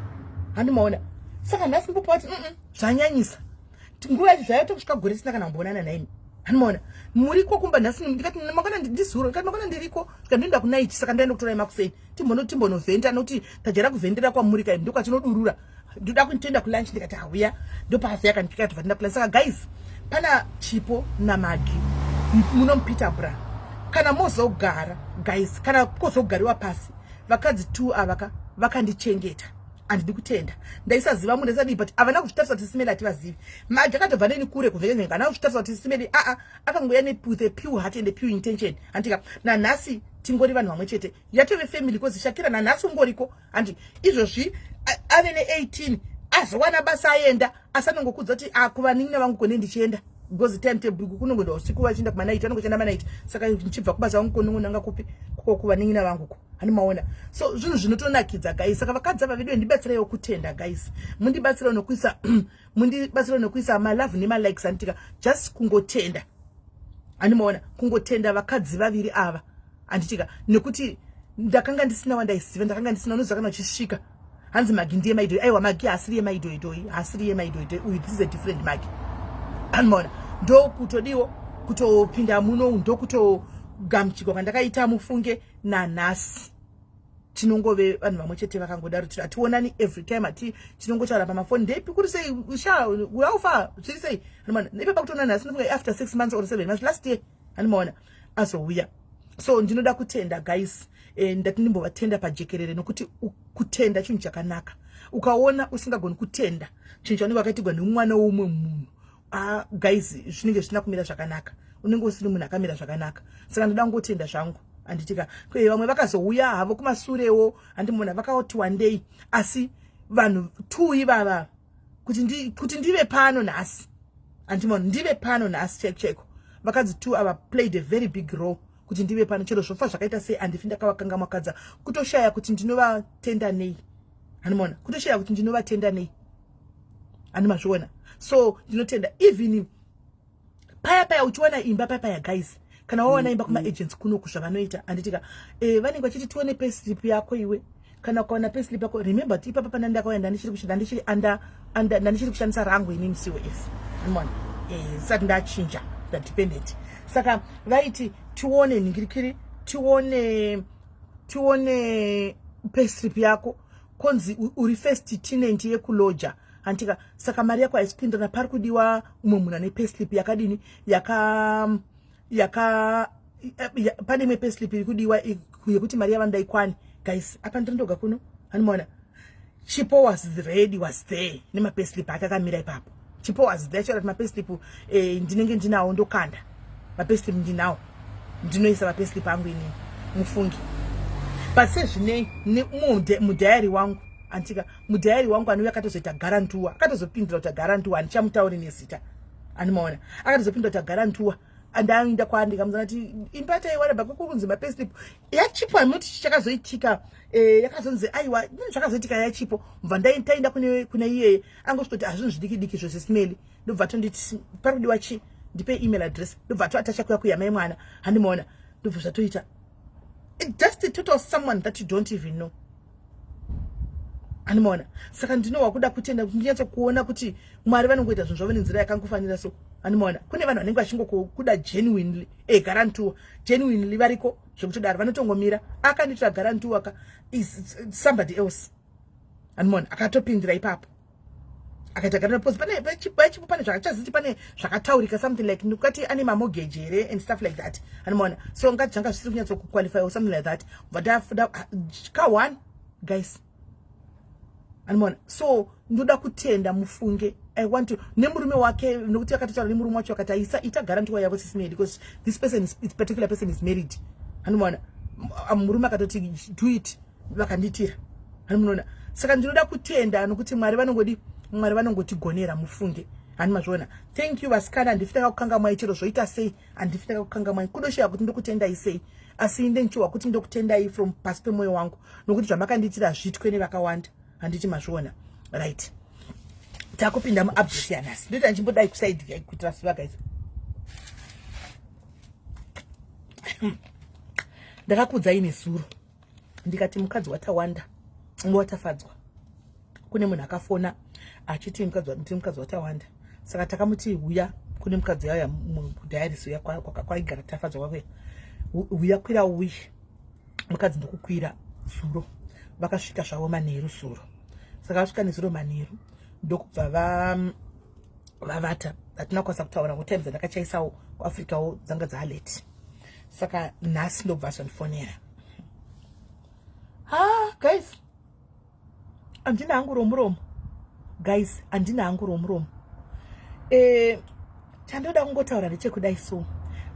handimaona saka nhasi mpopa wati zvanyanyisa nguva yacho zvaiva tokusvika gore sina kana kumboonana naimi handimaona muriko kumba nhasi ndikati makana ndizuro ndikati makana ndiriko ndikandoenda kunaiti saka ndaenda kutora makuseni timbonovhenda nokuti tajera kuvhendera kwamuri kai ndokwatinodurura ndoda kunitenda kulunch ndikati auya ndopasi yakandipika kuti vatenda kulunch. Saka guys, pana Chipo naMagi munompita bra kana mozogara guys, kana kozogariwa pasi vakadzi 2 avaka vakandichengeta andidi kutenda ndaisaziva munhu ndisadi but avana kuzvitarisa kuti Simedi ativazivi. Magi akatobva neni kure kunzvenye kana kuzvitarisa kuti Simedi akangoya with a pure heart and a pure intention. Andika nanhasi tingori vanhu vamwe chete yatove family kozi Shakira nanhasi ungoriko andi izvozvi ave ne18 azowana basa aenda asanongokudza kuti kuvanin'ina vangu kone ndichienda because timetable kunongoenda usiku vachienda kumanight vanongochenda manight. Saka ndichibva kubasa vangu konongonanga kupi kuvanin'ina vangu ko hani maona. So zvinhu zvinotonakidza guys. Saka vakadzi ava vedu ndibatsirewo kutenda guys, mundibatsira nokuisa malove nemalikes anditika just kungotenda hani maona, kungotenda vakadzi vaviri ava anditika nekuti ndakanga ndisina wandaiziva, ndakanga ndisina unozakana uchisvika hanzi Magi ndiye maidoi. Aiwa Magi hasiri yemaidoidoi, hasiri yemaidoidoi uyu, this is a different Magi hani maona. Ndo kutodiwo kutopinda muno, ndo kutogamuchirwa kwandakaita mufunge nanhasi tinongove vanhu vamwe chete vakangodaro kuti hationani every time ati tinongotaura pamafoni ndepi kuri sei uraufa zviri sei hani maona. Ipapo pakutoona nhasi nofunga after 6 months or 7 months last year hani maona azouya. So ndinoda kutenda guys, ndati ndimbovatenda pajekerere nokuti kutenda chinhu chakanaka. Ukaona usingagoni kutenda chinhu chaunenge wakaitirwa nemwana womumwe munhu guys zvinenge zvisina kumira zvakanaka, unenge usiri munhu akamira zvakanaka. Saka ndoda ngotenda zvangu anditika vamwe vakazouya havo kumasurewo handimona vakauti one day, asi vanhu 2 ivava kuti ndive pano nhasi handimona ndive pano nhasi cheko vakadzi 2 ava played a very big role kuti ndive pano. Chero zvofa zvakaita sei handifi ndakavakanga makadza kutoshaya kuti ndinovatenda nei handimona, kutoshaya kuti ndinovatenda nei handimazviona. So ndinotenda even paya uchiwana imba paya guys, kana wawana imba kuma agents kunoku zvavanoita anditika vanenge vachiti tione payslip yako iwe, kana ukaona payslip yako remember kuti ipapa pana ndakauya ndichiri kushandisa rangu ini MCOS handimona sati ndachinja ndadependent. Saka vaiti tione ningirikiri tione payslip yako konzi uri first tenant yekuloja antika. Saka mari yako haisipindana pari kudiwa umwe munhu ane payslip yakadini pane imwe payslip iri kudiwa yekuti mari yavanhu ndaikwani guys. Apa ndirindoga kuno handimona. Chipo was ready, was there nemapayslip ake akamira ipapo. Chipo was there chora kuti mapayslip ndinenge ndinawo ndokanda mapayslip ndinawo ndinoisa mapayslip angu ini mufungi. But sezvinei mudhayari wangu antika mudhayari wangu anouya akatozoita garantua, akatozopindura kuti garantua handichamutauri nezita handimona, akatozopindura kuti garantua andaenda kwaandikamuzana kuti imba taiwana bakukunzi mapayslip yachipo hamunoti chichakazoitika yakazonzi aiwa zvakazoitika yachipo mubva ndaenda kuna iyeye angosvitoti hazvinhu zvidiki zvose Simedi ndobva tonditi pari kudiwa chi ndipe email address ndobva toatacha kuya kuyamai mwana handimona ndobva zvatoita just a total someone that you don't even know handimona. Saka ndinowa kuda kutenda ndinyatso kuona kuti Mwari vanongoita zvinhu zvavo nenzira yakangofanira so handimona. Kune vanhu vanenge vachingokuda genuinely garantua genuinely variko zvekutodaro vanotongomira akanditira garantua ka is somebody else handimona akatopindira ipapo akaita garantua pachipo pane zvakachaziti pane zvakataurika something like ndikati ane mamortgage here and stuff like that handimona. So ngati zvanga zvisiri kunyatso kuqualify or something like that but ka one guys handimona. So ndoda kutenda mufunge I want to nemurume wake nokuti akatotaura nemurume wacho akati ita garantua yavo Simedi because this particular person is married handimona. Murume akatoti do it vakanditira handimona. Saka ndinoda kutenda nokuti Mwari vanongotigonera mufunge handimazviona. Thank you vasikana, handifitaka kukangamwai chero zvoita sei handifitaka kukangamwai kudoshaya kuti ndokutendai sei asi inde nchiwa kuti ndokutendai from pasi pemwoyo wangu nokuti zvamakanditira zvitwe nevakawanda handiti mazviona right. Takupinda muupdate yanhasi ndoita nchimbodai kuside kuitira siva guys. Ndakakudzai nesuro ndikati mukadzi watawanda watafadzwa. Kune munhu akafona achiti mukadzi watawanda, saka takamuti uya kune mukadzi waya mudhayaris uya kwaigara tafadzwa kwake uya kwira uyi mukadzi ndokukwira suro vakasvika zvavo manheru suro saka vasvika nezuro manheru ndokubva vavata hatinakwanisa kutaura ngotime dzandakachaisawo kuafricawo dzanga dzaaleti saka nhasi ndobva azvandifonera guys handina hangu romuromo guys handina hangu romuromo chandoda kungotaura ndechekudai so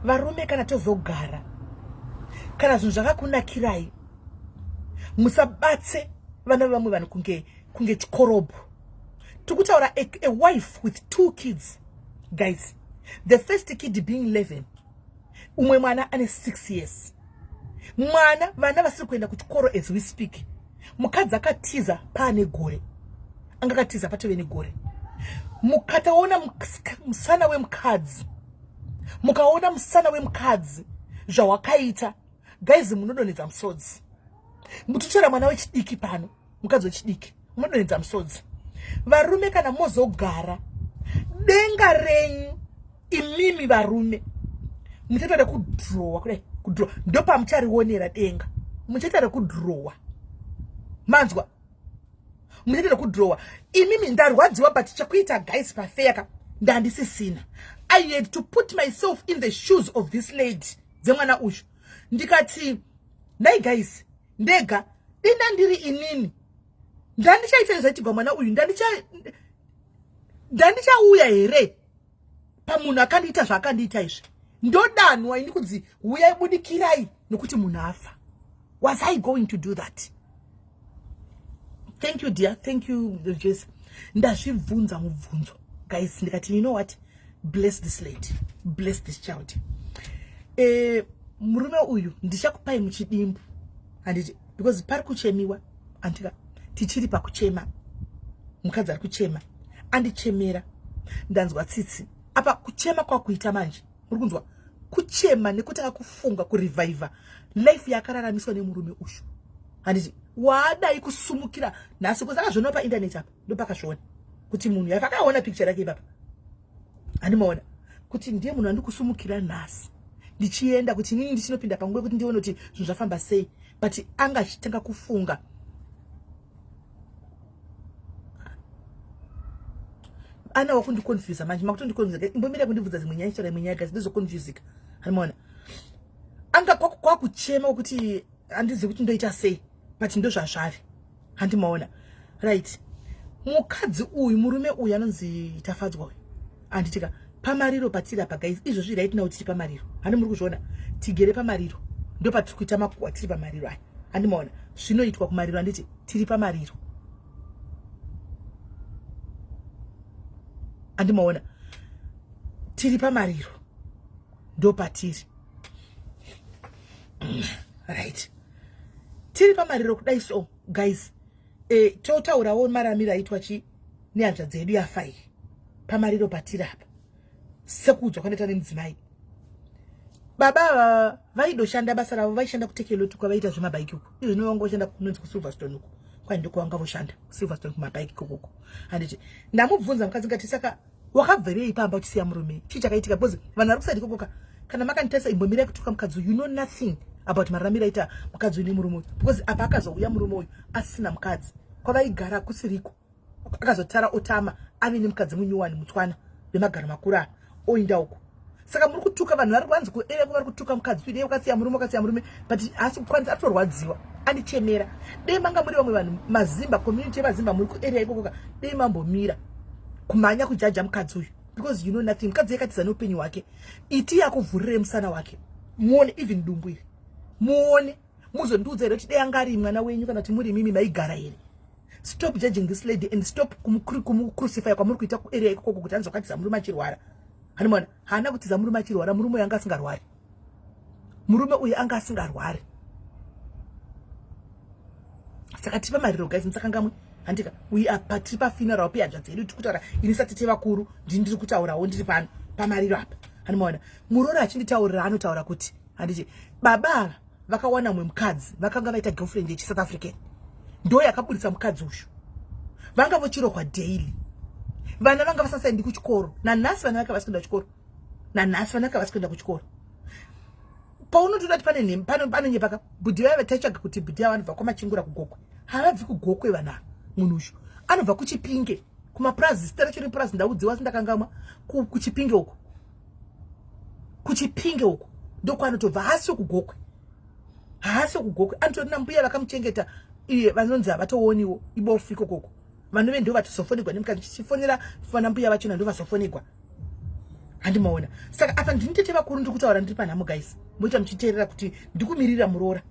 varume kana tozogara kana zvinhu zvakakunakirai musabatse vana vamwe vanhu kunge chikorobho tikutaura a wife with 2 kids guys, the first kid being 11 umwe mwana ane 6 years mwana vana vasiri kuenda kuchikoro as we speak mukadzi akatiza paane gore anga akatiza patove negore mukataona musana wemukadzi mukaona musana wemukadzi zvawakaita guys munodonedza musodzi mutotora mwana wechidiki pano mukadzi wechidiki munodonedza musodzi varume kana mozogara denga renyu imimi varume muchaita rekudhirowa kudai kudhirowa ndopamucharionera denga muchaita rekudhirowa manzwa muchaita rekudhirowa imimi ndarwadziwa but chakuita guys pafeka ndandisisina I had to put myself in the shoes of this lady dzemwana uyu ndikati nai guys ndega denda ndiri inini ndandichaita zvachibva mwana uyu ndandichauya here pamunhu akandiita zvaakandiita izvi ndodanwa ini kudzi uyai budikirai nokuti munhu afa. Was I going to do that? Thank you dear, thank you Jess. Ndazvibvunza mubvunzo guys ndikati you know what, bless this lady, bless this child. Murume uyu ndichakupai muchidimbu handiti because pari kuchemiwa andika tichiri pakuchema mukadzi ari kuchema andichemera ndanzwa tsitsi apa kuchema kwakuita manje muri kunzwa kuchema nekutaka kufunga kureviva life yakararamiswa nemurume uyu handiti wadai kusumukira nhasi kuti akazviona pa internet apa ndopakazviona kuti munhu yafakaona picture yake ipapa handimaona kuti ndiye munhu andikusumukira nhasi ndichienda kuti nini ndichinopinda panguva kuti ndione kuti zvinhu zvafamba sei but anga achitanga kufunga ana wakundikonfuse manje makutondikonfuse imbomira kundibvudza dzimwe nyaya chara imwe nyaya gazi ndizokonfusika handimaona anga kwakuchema ukuthi handizivi kuti ndoita sei but ndozvazvari handimaona right. Mukadzi uyu murume uyu anonzi Tafadzwa uyu anditika pamariro patiri apa guys izvozvi right now tiri pamariro handi muri kuzviona tigere pamariro ndo patiri kuita makuwa tiri pamariro aya handimaona zvinoitwa kumariro handiti tiri pamariro handimaona tiri pamariro ndo patiri right tiri pamariro kudai so guys totaurawo maramiro aitwa chi nehanzva dzedu yafai pamariro patiri apa sekudzwa kwanoita nemudzimai baba vaidoshanda basa ravo vaishanda kutekeloti kwavaita zvemabhaiki uko izvo novangoshanda kunonzi kusilverstone uko kwai ndiko vanga voshanda kusilverstone kumabhaiki kokoko handiti ndamubvunza mukadzi ngati saka wakabverei pamba uchisiya murume chii chakaitika because vanhu vari kusaidi kokoka kana makanditarisa imbomirai kutuka mukadzi uyu you know nothing about maramiro aita mukadzi uyu nemurume uyu because apa akazouya murume uyu asina mukadzi kwavaigara kusiriko akazotara otama ave nemukadzi munyuwani mutswana vemagaro makuru aya oinda uko saka muri kutuka vanhu vari kuvanzi kuere vari kutuka mukadzi uyu wakasiya murume but asi kukwanisa atorwadziwa andichemera dei manga muri vamwe vanhu mazimba community yemazimba muri kuarea ikokoka dei mambomira kumanya kujaja mukadzi uyu because you know nothing mukadzi yakatiza neupenyu hwake iti yakuvhurire musana wake muone even dumbu iri muone muzondiudza here kuti dei anga ari mwana wenyu kana kuti muri mimi maigara here. Stop judging this lady and stop kumucrucify kwamuri kuita kuarea ikoko kuti anzokatiza murume achirwara hanimona haana kutiza murume achirwara murume uyu anga asingarwari murume uyu anga asingarwari saka tipa mariro guys musakangamwe handika we are patiri pafuneral pehanzva dzedu tikutaura ini sati tevakuru ndiri kutaurawo ndiri pano pamariro apa hanimona murori achinditaurira anotaura kuti handiti baba vakawana mumwe mukadzi vakanga vaita girlfriend yechisouth african ndo yakabudisa mukadzi uyu vanga vochirohwa daily vana vanga vasasaendi kuchikoro nanhasi vana vake vasi kuenda kuchikoro nanhasi vana vake vasi kuenda kuchikoro paunotoda kuti pane nyepaka bhudhi vaiva taitsvaga kuti bhudhi yavanobva kwamachingura kugokwe havabvi kugokwe vana munhu uyu anobva kuChipinge kumaprazi sita racho reprazi ndaudziwa sindakangamwa kuChipinge uko kuChipinge uko ndokwanotobva haasi kugokwe anotori nambuya vakamuchengeta iye vanonzi havatooniwo ibofiko koko vanove ndo vatozofonegwa nemukadzi chichifonera fana mbuya vachona ndo vazofonegwa handimaona saka apa ndinitete vakuru ndiri kutaura ndiri panhamo guys moita muchiteerera kuti ndikumirira muroora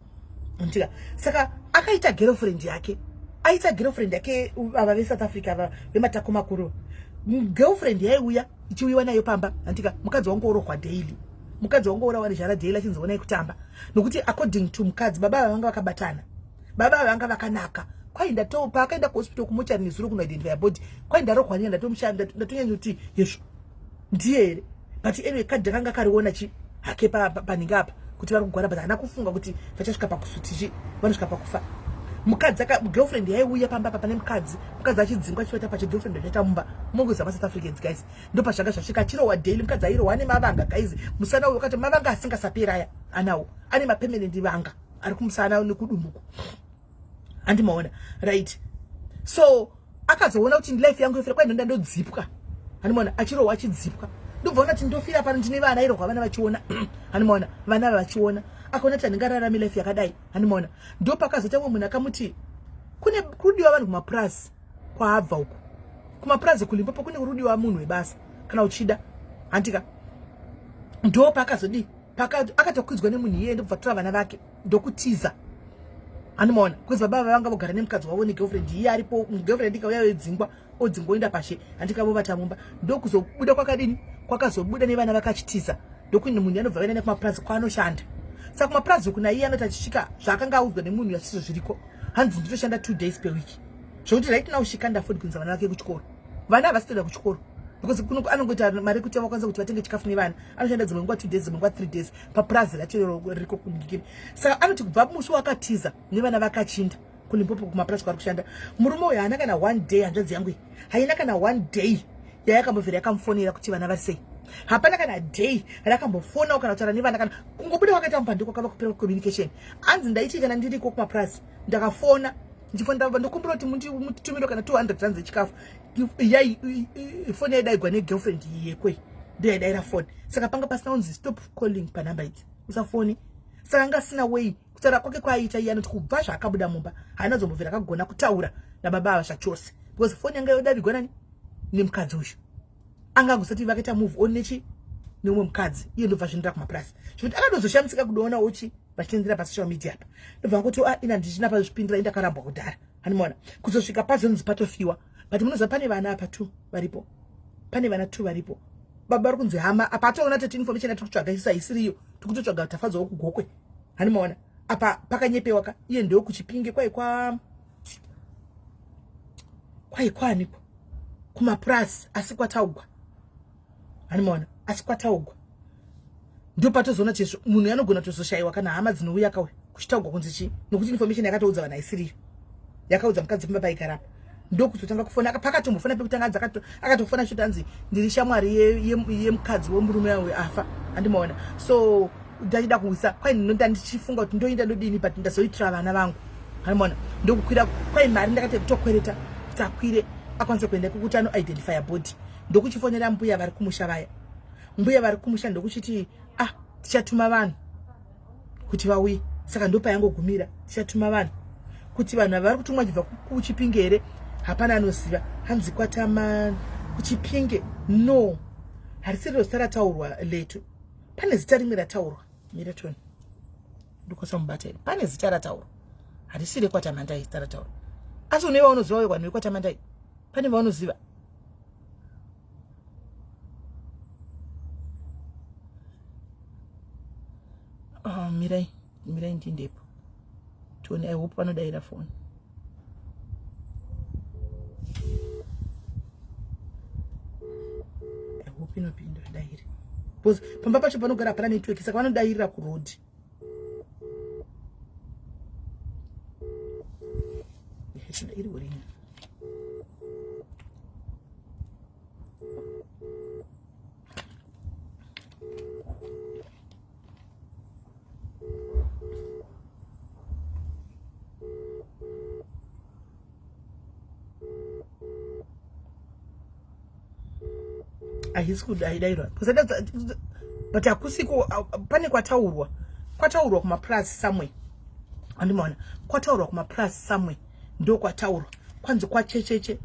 ntika saka akaita girlfriend yake aita girlfriend yake ava veSouth Africa ava vematako makuru girlfriend yaiuya ichiuyiwa nayo pamba hantika mukadzi wangu orohwa daily mukadzi wangu orawani zvara daily achinzoonai kutamba nokuti according to mukadzi baba vanga vakabatana baba vanga vakanaka kwai ndatopa akaenda kuhospital kumuchari nezuro kunoidentify body kwai ndarohwanya ndatomushanda ndatonyanya kuti yezvo ndiye here but anyway kadhi rakanga kariona chi hake panenge apa kuti vari kugwara but hana kufunga kuti vachasvika pakusutichi vanosvika pakufa mukadzi girlfriend yaiuya pamba apa pane mukadzi achidzingwa achivata pacho girlfriend achaita mumba munguza maSouth Africans guys ndo pazvanga zvasvika achirohwa daily mukadzi airohwa nemavanga guys musana uyo wakati mavanga asingasapera aya anawo ane mapermanent vanga ari kumusana nekudumbuko handimaona right so akazoona kuti life yangu yofira kwai ndodzipwa handimaona achirohwa achidzipwa ndobva kuti ndofira pano ndine vana airohwa vana vachiona handimaona vana vachiona akaona kuti handingararami life yakadai handimaona ndo pakazoita mwe munhu akamuti kune kurudiwa vanhu kumaprazi kwaabva uko kumaprazi kuLimpopo kune kurudiwa munhu webasa kana uchida handika ndo pakazodi akatokwidzwa nemunhu iye ndobva tora vana vake ndokutiza handimaona kuzi baba vanga vogara nemukadzi wavo negirlfriend iye aripo girlfriend ikauya yodzingwa odzingoenda pashe handika vovata mumba ndokuzobuda kwakadini kwakazobuda nevana vakachitiza ndokuti munhu anobva vaenda nekumaprazi kwaanoshanda saka kumaprazi kuna iye anoti achisvika zvaakanga audzwa nemunhu yasizvo zviriko hanzi ndinoshanda 2 days per week zvokuti right now she can't afford kuinza vana vake kuchikoro vana havasitoenda kuchikoro because anongoita mari kuti vakwanisa kuti vatenge chikafu nevana anoshanda dzimwe nguva 2 days dzimwe nguva 3 days paprazi racho riko kunikiri saka anoti kubva musi wakatiza nevana vakachinda kuLimpopo kumaprazi kwari kushanda murume uyo haana kana 1 day hanzvadzi yangu haina kana 1 day yayakambovhera yakamufonera kuti vana vari sei hapana kana day rakambofona kana kutaura nevana kana kungobuda wakaita mupandiko kava kupera communication anzi ndaiti kana ndiriko kumaprazi ndakafona ndifonda baba ndokumbura kuti mutitumiro kana 200 rands echikafu foni yaidaigwa negirlfriend yekwe ndiyo yaidaira foni saka panga pasina unzi stop calling panhamba idzi usafoni saka anga asina way kutaura kwake kwaiita iye anoti kubva zvaakabuda mumba haana zombovhera akagona kutaura nababa ava zvachose because foni yanga yodavigwa nani nemukadzi uyu angangosati vakaita move on nemwe mukadzi iye ndobva zvinoenda kumaprazi zvekuti akazoshamisika kudoona uchi vachiendera pasocial media apa ndobva ngoti ina ndichina pazvipindira indakarambwa kudhara handimaona kuzosvika pazonzi patofiwa but munoziva pane vana apa 2 varipo pane vana 2 varipo baba vari kunzi hama apa ataona tati information yatiri kutsvaga isa isiriyo tiri kutotsvaga tafadzawo kugokwe handimaona apa pakanyepewa ka iye ndewo kuChipinge kwaikwaniko kumaprazi asi kwataugwa handimaona asi kwataugwa ndo patozoona chezvo munhu anogona tozoshayiwa kana hama dzinouya kauya kuchitaugwa kunzi chii nokuti information yakatoudza vana isiriyo yakaudza mukadzi pamba paikarapa ndokuzotanga kufona pakatombofona pekutanga akatofona choti anzi ndiri shamwari yemukadzi womurume wangu afa handimaona so ndachida kuwisa kwai ndinonda ndichifunga kuti ndoenda ndodini but ndazoitira vana vangu handimaona ndokukwira kwai mari ndakati kutokwereta kuti akwire akwanise kuenda kwekuti anoidentify body ndokuchifonera mbuya vari kumusha vaya mbuya vari kumusha ndokuchiti tichatuma vanhu kuti vauye saka ndopa yangogumira tichatuma vanhu kuti vanhu vari kutumwa chibva kuChipinge here hapana anoziva hanzi kwatama kuChipinge no harisiri zita rataurwa letu pane zita rimwe rataurwa miratoni ndikosamubata here pane zita rataurwa harisiri kwatamandai zita rataurwa asi uneiva unoziva uyo kwanhu kwatamandai pane vaunoziva mirai ndindepo tuone I hope vanodaira foni I hope inopinda dairi because pamba pacho panogara hapana network saka vanodairira kurodhi iri urini ahisi kudairwa but akusiko pane kwataurwa kumaplus somewhere andimona kwataurwa kumaplus somewhere ndo kwataurwa kwanzi kwachecheche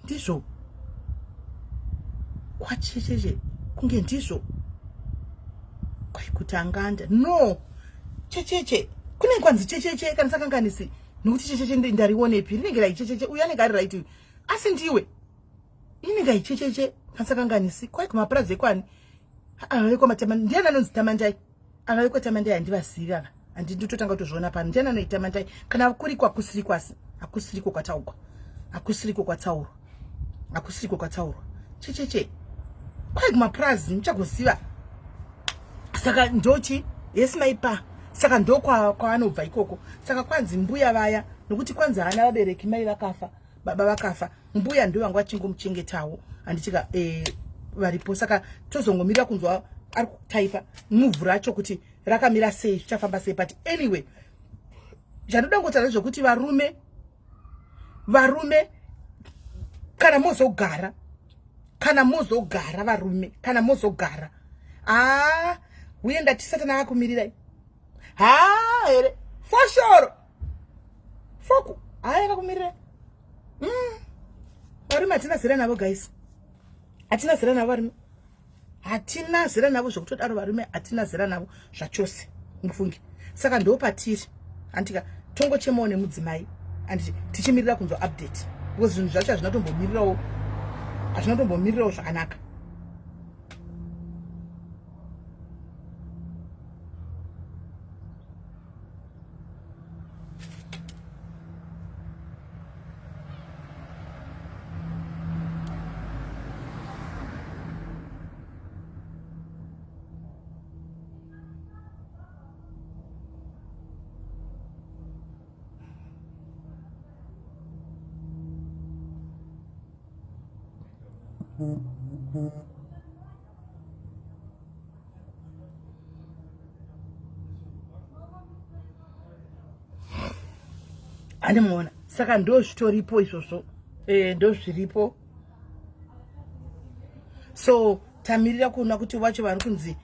ndizvo kwachecheche kunge ndizvo kwaikutanganda no checheche kune kwanzi checheche kana sakanganisi nokuti checheche ndarionepi rinenge raichecheche uyu anenge ari right asi ndiwe inenge aichecheche kana sakanganisi kwai kumaprazi ekwani avaiko matamandai ndiani anonzi tamandai avaiko tamandai handivazivi ava handitotanga kutozviona pano ndiani anoitamandai kana kuri kwakusiri kwasi akusiriko kwataurwa akusiriko kwataurwa checheche kwai kumaprazi muchagoziva saka ndochi yesi maipa saka ndo kwaanobva ikoko saka kwanzi mbuya vaya nokuti kwanzi hana vabereki mai vakafa baba vakafa mbuya ndo vanga vachingomuchengetawo handichika varipo saka tozongomirira kunzwa ari kutaipa muvhu racho kuti rakamira sei zvichafamba sei but anyway zvanoda ngotaura zvokuti varume kana mozogara varume kana mozogara uye ndatisatana akakumirirai here foshoro foku akakumirirai varume hatina zera navo guys hatina zera navo varume hatina zera navo zvokutodaro varume hatina zera navo zvachose mufungi saka ndo patiri andika tongochemawo nemudzimai anditi tichimirira kunzwa update because zvinhu zvacho hazvinotombomirirawo zvakanaka handimuona saka ndo zvitoripo izvozvo ndo zviripo so tamirira kuona kuti vacho vari kunzi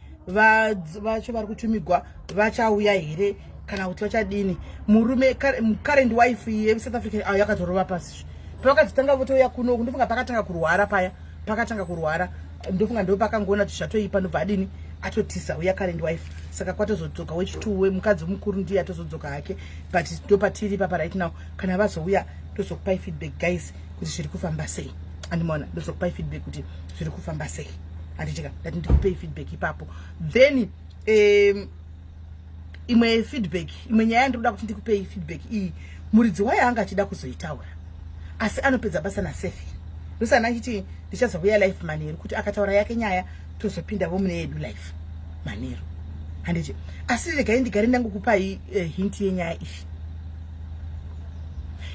vacho vari kutumigwa vachauya here kana kuti vachadini murume current wife yeSouth Africa yakatorova pasi pakatitanga votouya kuno ndofunga pakatanga kurwara paya pakatanga kurwara ndofunga ndo pakangoona kuti zvatoipa ndobva adini atotisa uya current wife saka kwatozodzoka wechituwe mukadzi mukuru ndiye atozodzoka hake but ndo patiri papa right now kana vazouya tozokupai feedback guys kuti zviri kufamba sei andimona ndozokupai feedback kuti zviri kufamba sei andichika ndati ndikupei feedback ipapo then imwe feedback imwe nyaya ndinoda kuti ndikupei feedback iyi muridzi wayo anga achida kuzoitaura asi anopedza basa nasefi ndosana chiti ndichazouya life manheru kuti akataura yake nyaya tozopinda vo mune yedu life manheru handichi asi regai ndigare ndangokupai hint yenyaya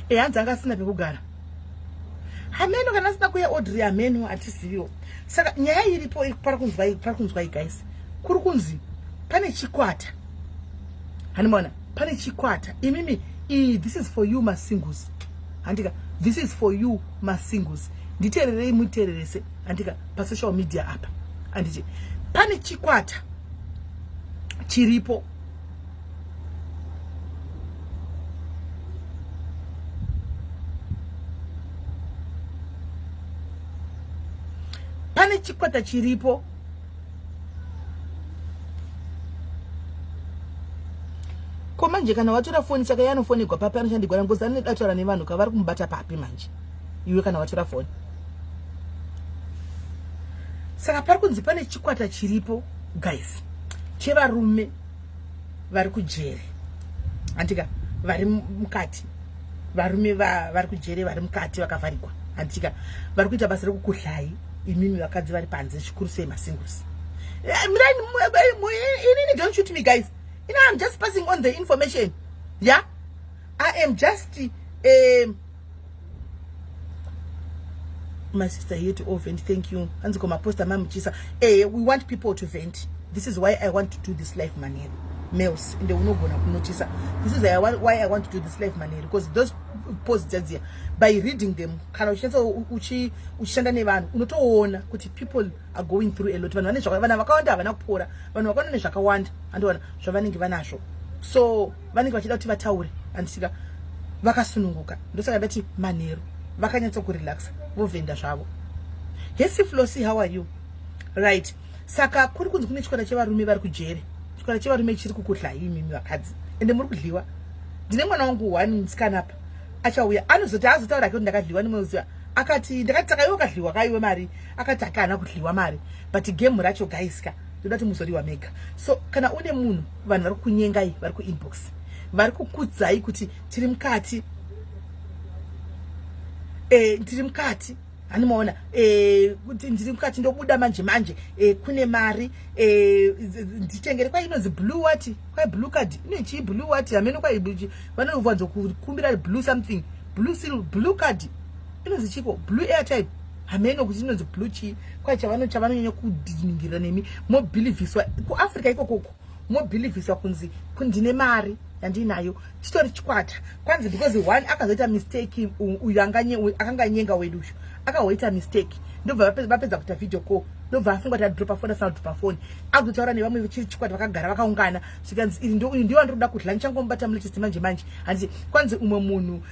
iyi hanzi anga asina pekugara hameno kana asina kuya Audrey hameno hatiziviwo saka nyaya iripo parikunzwai guys kuri kunzi pane chikwata hanimona pane chikwata imimi this is for you masingles handika this is for you masingles nditererei mutererese handika pasocial media apa handiti pane chikwata chiripo pane chikwata chiripo komanje kana watora foni saka yanofonegwa papi anoshandigwa nangozi anodatora nevanhu kavari kumubata papi manje iwe kana watora foni saka pari kunzi pane chikwata chiripo guys chevarume vari kujere handika vari mukati varume vari kujere vari mukati vakavharikwa handika vari kuita basa rekukuhlai imimi vakadzi vari panze zvikuru sei masingles inini don't shoot me guys I'm just passing on the information. Yeah, I am just my sister here to all vent. Thank you. We want people to vent. This is why I want to do this live manner. males ende unogona kunotisa. This is why I want to do this live Maneri, because those posts here, by reading them kana uchishanda nevanhu unotoona kuti people are going through a lot. Vanhu vane vakawanda havana kupora, vanhu vakaona nezvakawanda andoona zvavanenge vanazvo, so vanenge vachida kuti vataure andisika vakasununguka. Ndosaka ndati Manheru vakanyatsa kurelaxa vovhenda zvavo. Hesi Flossy, how are you? Right. Saka kuri kunzi kune chikora chevarume vari kujere. Chikora chevarume chiri kukudla imimi vakadzi. Ende muri kudliwa. Ndine mwana wangu 1 musikana apa. Achauya anozoti azotaura kuti ndakadliwa nemuziva. Akati ndakati saka iwe kadliwa kaiwe mari. Akati akana kudliwa mari. But game racho guys ka. Ndodati muzoriwa mega. So kana une munhu vanhu vari kunyengai vari kuinbox. Vari kukudzai kuti tiri mukati. Tiri mukati. Animaona kuti ndiri mukati ndobuda manje kune mari nditengere kwa inonzi blue what kwa blue card inochi blue what ameno kwa vanovanzo kukumbira blue something blue card inonzi chiko blue airtime ameno kuti inonzi blue chi kwa chavanonyanya kudingira nemi mobiliviswa ku Africa ikoko mobiliviswa kunzi kundine mari yandinayo chitori chikwata kwanzi because one akazoita mistake akanganyenga wedu akawaita mistake ndobva vapedza kuita video call ndobva afunga kuti adropa phone asina kudropa phone akutotaura nevamwe vechiri chikwata vakagara vakaungana zvikanzi iri ndiwo ndinoda kudla ndichangomubata muletest manje handiti kwanzi umwe munhu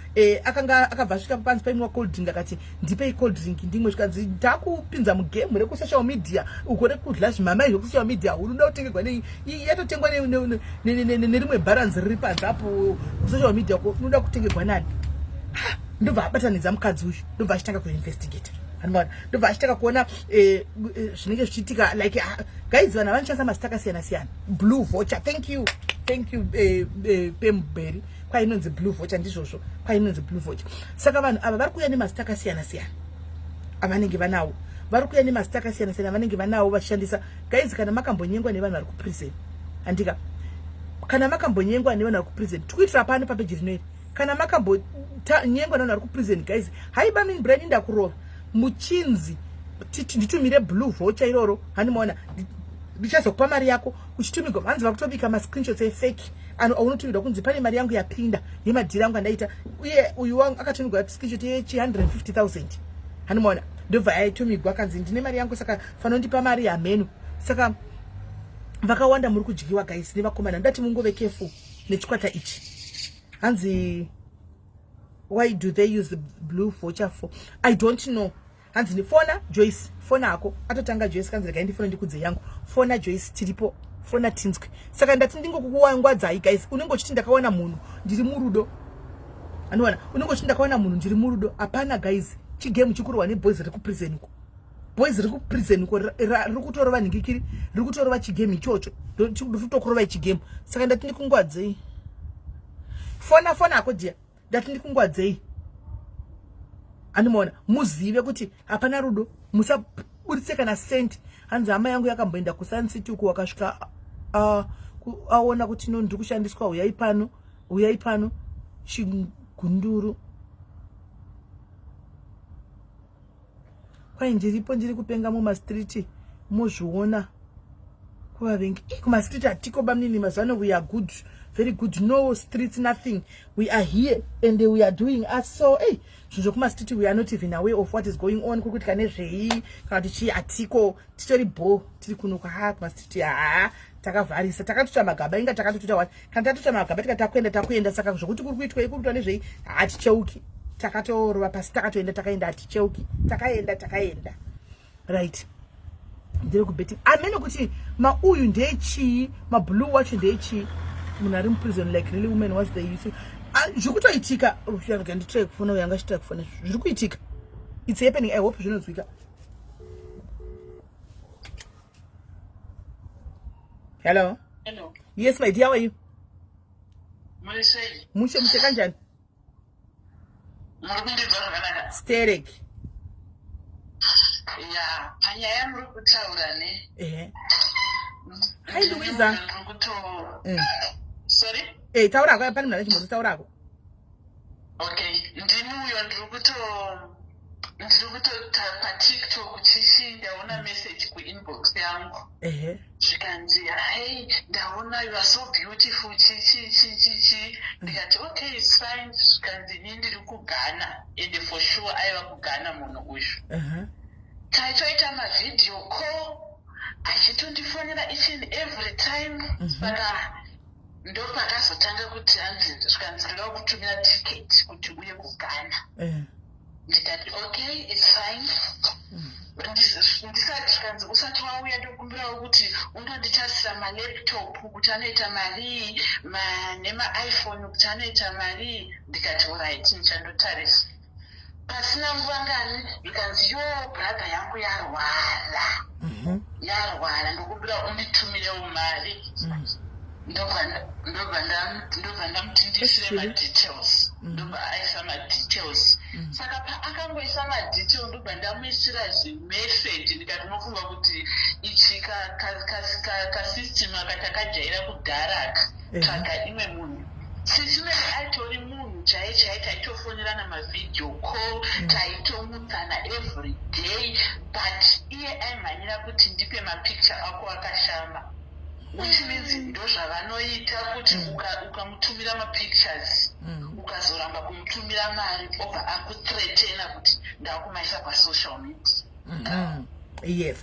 akabva svika panzi paimwa cold drink akati ndipei cold drink ndimwe zvikanzi ndakupinza mugame rekusocial media uko rekudla zvimamai zvekusocial media unoda kutengerwa nei yatotengwa nerimwe balance riri panzi apo kusocial media ko unoda kutengerwa nani. Ndobva abatanidza mukadzi uyu ndobva achitanga kuinvestigate anobona ndobva achitanga kuona zvinenge zvichiitika like guys vanhu vanoshandisa mazita akasiyana blue voucher thank you Pemberry kwa inonzi blue voucher ndizvozvo kwa inonzi blue voucher. Saka vanhu ava vari kuuya nemazita akasiyana avanenge vanawo vari kuuya nemazita akasiyana avanenge vanawo vachishandisa. Guys kana makambonyengwa nevanhu vari kuprison andika kana makambonyengwa nevanhu vari kuprison tikuitira pano papeji rinoiri kana makambo nyengwa navanhu vari kuprison guys haiba min brain ndakurova muchinzi nditumire blue voucher iroro handimaona ndichazokupa mari yako uchitumigwa vanzi vakutobika mascreenshots efake aunotumirwa kunzi pane mari yangu yapinda yemadhiri angu andaita uye uyu wangu akatumigwa screenshot yechi150,000 handimaona ndobva aitumigwa akanzi ndine mari yangu saka fanondipa mari yamhenu. Saka vakawanda muri kudyiwa guys nevakomana ndati mungove careful nechikwata ichi. Hanzi, why do they use the blue voucher for? I don't know. Hanzi ni fona Joyce, fona ako atotanga Joyce kanzi rega ndifona ndikudze yangu fona Joyce tiripo fona Tinskwe. Saka ndati ndingokukuwangwadza guys unengochiti ndakawana munhu ndiri murudo anowana unengochiti ndakawana munhu ndiri murudo apana guys chigame chikurwa neboys iri kuprison ko boys iri kuprison ko riri kutorova nhingikiri riri kutorova chigame ichocho ndotokurova ichigame. Saka ndati ndikungwadzei fona ako dia ndati ndikungwadzei animona muzive kuti hapana rudo musaburitse kana senti. Hanzi hama yangu yakamboenda kuSun City uko wakasvika aona kuti ndiri kushandiswa uyai pano Chigunduru kwai ndiripo ndiri kupenga mumastreet mozviona kuvavengi kumastreet hatiko bamnini mazano we are good very good no streets nothing we are here and we are doing us so zvinhu kumastreet we are not even aware of what is going on kuri kuitika nezvei kana tichi hatiko titori bo tiri kunoka kumastreet takavharisa takatuta magaba inga takatuta wani kana tatuta magaba takuenda saka zvokuti kuri kuitwa ikuitwa nezvei haticheuki takatorova pasi takatoenda takaenda haticheuki takaenda right. Ndiri kubeti amene kuti mauyu ndechii mablue watch ndechii munhu ari muprison like really women what they use zviri kutoitika ushanga nditrai kufona uyanga chitrai kufona zviri kuitika it's happening I hope zvinozwika. Hello yes my dear how are you mushe kanjani Sterek ya panyaya muri kutaura ne hai Louisa sorry taura kwa pani mwana chimoto taura kwa okay ndini uyo ndiri kuto ndiri kutota patiktok chichi ndaona message kuinbox yangu zvikanzi hai ndaona you are so beautiful chichi ndikati okay it's fine zvikanzi ini ndiri kugana ende for sure aiva kugana munhu uyu taitoita mavideo call achitondifonera each and every time saka ndopakazotanga kuti hanzi zvikanzi ndinoda kutumira ticket kuti uye kugana ndikati okay it's fine ndisati zvikanzi usati wauya ndokumbirawo kuti undonditasira malaptop kuti anoita mari nemaiphone kuti anoita mari ndikati alright ndichandotarisa pasina nguva ngani zvikanzi yo brother yangu yarwara ndokumbira unditumirewo mari ndobva ndamuti ndisire madetails ndobva aisa madetails saka paakangoisa madetails ndobva ndamuisira zvimeseji ndikati unofunga kuti ichi kasystem akatakajaira kudhara aka tsvaga imwe munhu sisimene aitori munhu chaiye taitofonerana mavideo call taitomutsana every day but iye aimhanyira kuti ndipe mapicture ako akashama which means ndo zvavanoita kuti ukamutumira mapictures ukazoramba kumutumira mari obva akuthreatena kuti ndakumaisa pasocial media. Yes,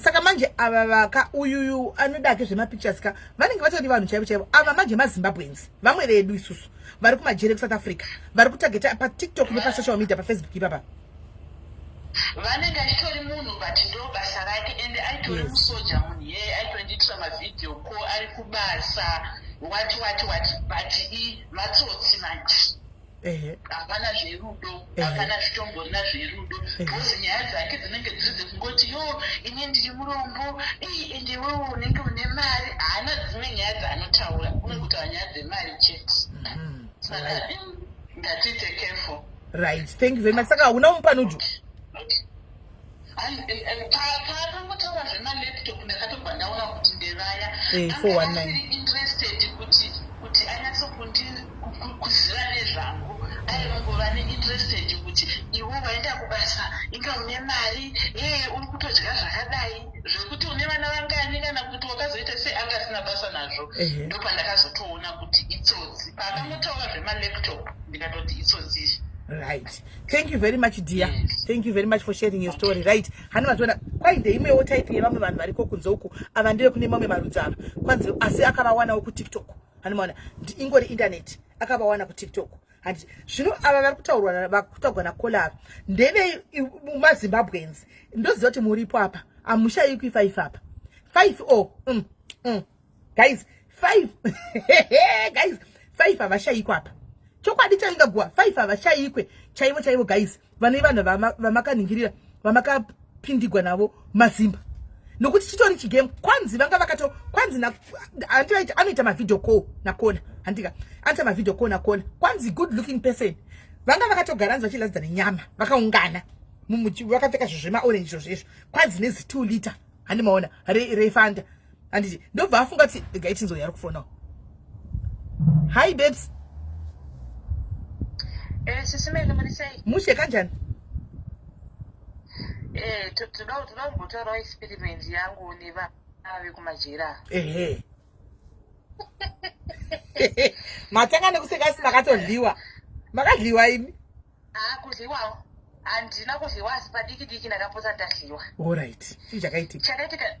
saka manje ava vaka uyuyu anodake zvemapictures ka vanenge vatori vanhu chaivo ava manje mazimbabwenzi vamwe vedu isusu vari kumajere kuSouth Africa vari kutageta patiktok nepasocial media pafacebook ipapa vanenge achitori munhu but ndo basa rake ende aitori musoja munhu iyeye aitondiitira mavideo call ari kubasa what but matsotsi manje hapana zverudo hapana zvitomborina zverudo bhozi nyaya dzake dzinenge dziri dzekungoti yo ini ndiri murombo ende wewo unenge une mari haana dzimwe nyaya dzaanotaura unenge kutaura nyaya dzemari chete saka ngatiite careful. Right, thank you very much. Saka una mupanuju paakangotaura zvemalaptop ndakatobva ndaona kuti ndevaya asiri interested kuti anyatsokuziva nezvangu aivangova neinterested kuti iwo waenda kubasa inga une mari uri kutodya zvakadai zvekuti une vana vangani kana kuti wakazoita seangasina basa nazvo ndopandakazotoona kuti itsotsi paakangotaura zvemalaptop ndikatoti itsotsi. Right, thank you very much dear. Thank you very much for sharing your story. Right, hani vatona kwainde imwewo type yevamwe vanhu variko kunze uku ava ndire kune mamwe marudzi ava kwanzi asi akavawanawo kutiktok hanimaona ingori internet akavawana kutiktok handi zvino ava vari kutaurwa nakola ava ndeve mazimbabwenzi ndoziva kuti muripo apa amushayikwi 5 apa 5 guys 5 guys 5 havashayikwa apa chokwadi chaingaguwa 5 havashayikwe chaivo guys vane vanhu vamakaningirira vamakapindigwa navo mazimba nokuti chitori chigame kwanzi vanga vakato kwanzi anoita mavideo call nakona handika anoita mavideo call nakona kwanzi good looking person vanga vakatogaranzi vachiladza nenyama vakaungana vakapfeka zvezvemaorange zvezvo kwanzi nezi 2 liter handimaona refanda handiti ndobva afunga kuti gaitinzo yari kufonawo. Hi babes. Sisimele munisei mushe kanjani? Tunombotaurawo experiment yangu nevave kumajira. Matanga nekusekasi makatodliwa. Makadliwa imi? Kudliwawo. Handina kudliwa asi padiki ndakapota ndadliwa. Alright. Chii chakaitika?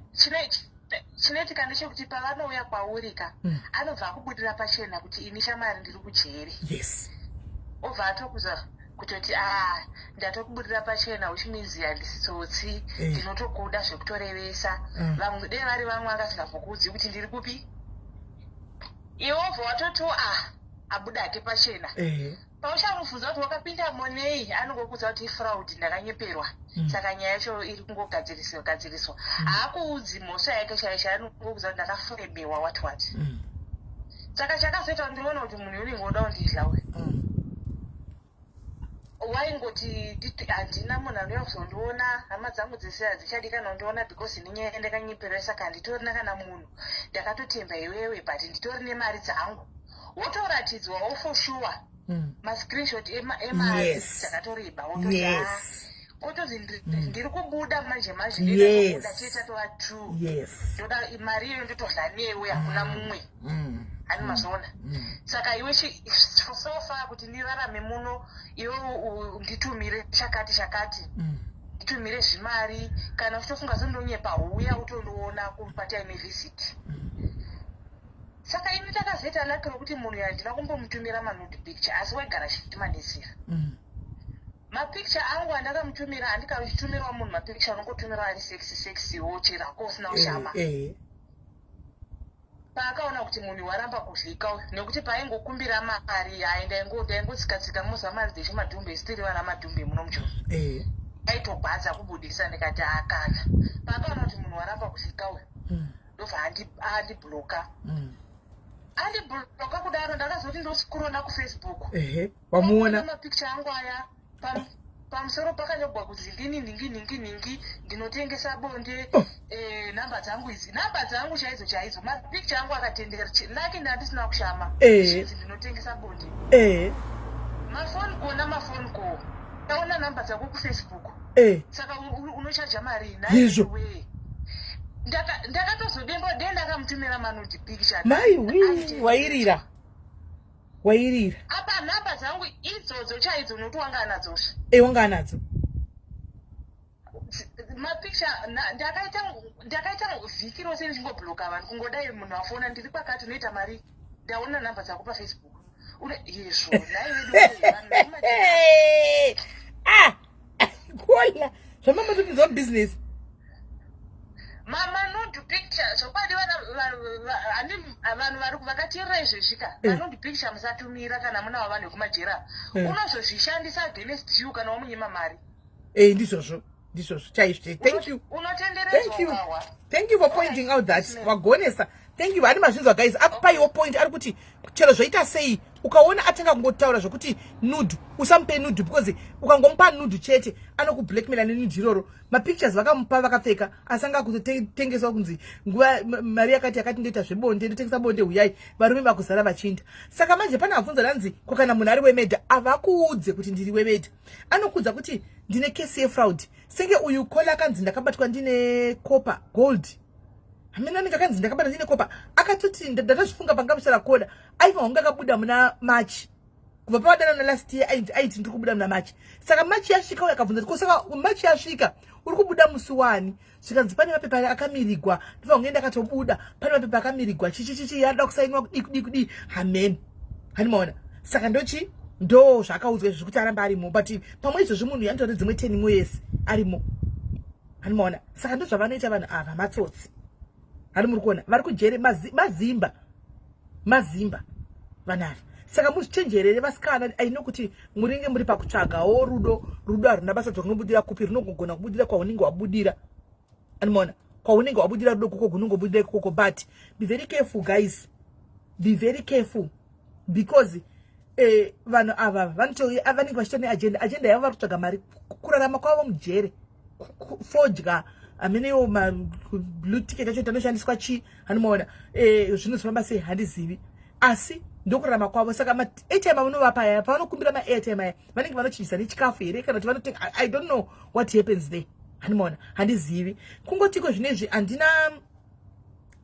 Chinoitika ndechekuti pavanouya kwaurika anobva akubudira pachena kuti ini shamari ndiri kujere. Yes. Obva atokuza kutoti ndatokubudira pachena uchimizi handisitsotsi ndinotokuda zvekutorevesa vamwe dei vari vamwe akasingavhokudzi kuti ndiri kupi iwe obva watoti abuda hake pachena pauchamubvunza kuti wakapinda monei anongokudza kuti ifraud ndakanyeperwa saka nyaya yacho iri kungogadziriswa haakuudzi mhosva yake chaicho anongokudza kuti ndakafurebewa what saka chakazoita ndinoona kuti munhu unenge oda kundidlawe waingoti handina munhu anouya kuzondiona hama dzangu dzese hadzichadikana kundiona because nenyaya ndakanyeperwa saka handitorina kana munhu ndakatotemba iwewe but nditori nemari dzangu wotoratidzwawo for sure mascreenshot emari Yes. dzakatoreba Yes. otozi ndiri kubuda manje Yes. cheta tova true Yes. ndoda mari iyoyo ndotodla newe hakuna mumwe ani mazona saka iwe sofa kuti ndirarame muno iwe nditumire chakati nditumire zvimari kana uchitofunga sondonyepa uya utondoona kupataine visit saka ini takazoita lakiro kuti munhu yandina kumbomutumira manude picture asi waigara chitimanesera mapicture angu andakamutumira handikachitumirawo munhu mapicture unongotumira ari sexiwo cherako usina ushama paakaona kuti munhu waramba kuvhika nekuti paingokumbira mari ndaingotsika muzamari dzeshimadhumbe isitiri vana madhumbe muno mucho aitogwadza kubudisa ndikati akana paakaona kuti munhu waramba kuvhika uyu ndobva andibloka andibloka kudaro ndakazoti ndosikurona kufacebook wamuona mapicture angu aya pamusoro pakanyogwa kuti ndini ndinotengesa bonde namba dzangu idzi namba dzangu chaidzo mapicture angu akatendera laki ndandisina kushama ndinotengesa bonde mafoni call taona namba dzako kufacebook saka unochaja mari naiwe ndakatozodembo ndakamutumira manude picture mai wairira apa namba dzangu idzodzo chaidzo noti wanga anadzosva wanga nadzo mapicture ndakaita vhiki rose ndichingobloka vanhu kungodai munhu afona ndiri pakati unoita mari ndaona namba dzako pafacebook yezvo kola zvamamatopidzwa business manude picture zvokwadi vanhu vakatirira izvezvika manude picture musatumira kana muna wavanhu vekumajera unozozvishandisa against you kana wamunyima mari ndizvozvo chaizvo thank you for pointing out that wagonesa thank you ani mazvinzwa guys akupaiwo point ari kuti chero zvoita sei ukaona atanga kungotaura zvokuti nude usamupe nude because ukangomupa nude chete anokublackmaila nenude iroro mapictures vakamupa vakapfeka asanga kuzotengeswa kunzi nguva mari yakati ndoita zvebonde ndotengesa bonde uyai varume vakuzara vachinda saka manje pane abvunza ranzi kwakana munhu ari wemedha avakuudze kuti ndiri wemedha anokuudza kuti ndine kesi yefraud senge uyu kola akanzi ndakabatwa ndine copper gold hamena nenge akanzi ndakabata ndine kopa akatoti ndatazvifunga pangamushara koda aiva hunga akabuda muna machi kubva pawadana last year aiti ndiri kubuda muna machi saka machi yasvika uye akabvunza kuti saka machi yasvika uri kubuda musi wani zvikanzi pane mapepa akamirigwa ndobva hunge ndakatobuda pane mapepa akamirigwa chichichichi yada kusainwa kudi hameni hanimaona saka ndo zvakaudzwa izvo kuti aramba arimo but pamwe izvozvo munhu yanotore dzimwe 10 mwezi arimo hanimaona saka ndo zvavanoita vanhu ava matsotsi hari muri kuona vari kujere mazimba vanava saka muzvichenjerere vasikana aino kuti muringe muri pakutsvagawo rudo haruna basa dzokunobudira kupi rinogona kubudira kwaunenge wabudira animona kwaunenge wabudira rudo kuko gunongobudira ikoko but be very careful guys, be very careful because vanhu ava vanenge vachita neagenda yavo vari kutsvaga mari kurarama kwavo mujere fodya amenewo blue ticket acho tanoshandiswa chi hanimaona zvinozofamba sei handizivi asi ndokurarama kwavo saka ma-airtime amunovapa aya pavanokumbira ma-airtime aya vanenge vanochiisa nechikafu here kana kuti vanotenga I don't know what happens there hanimaona handizivi kungotiko zvinezvi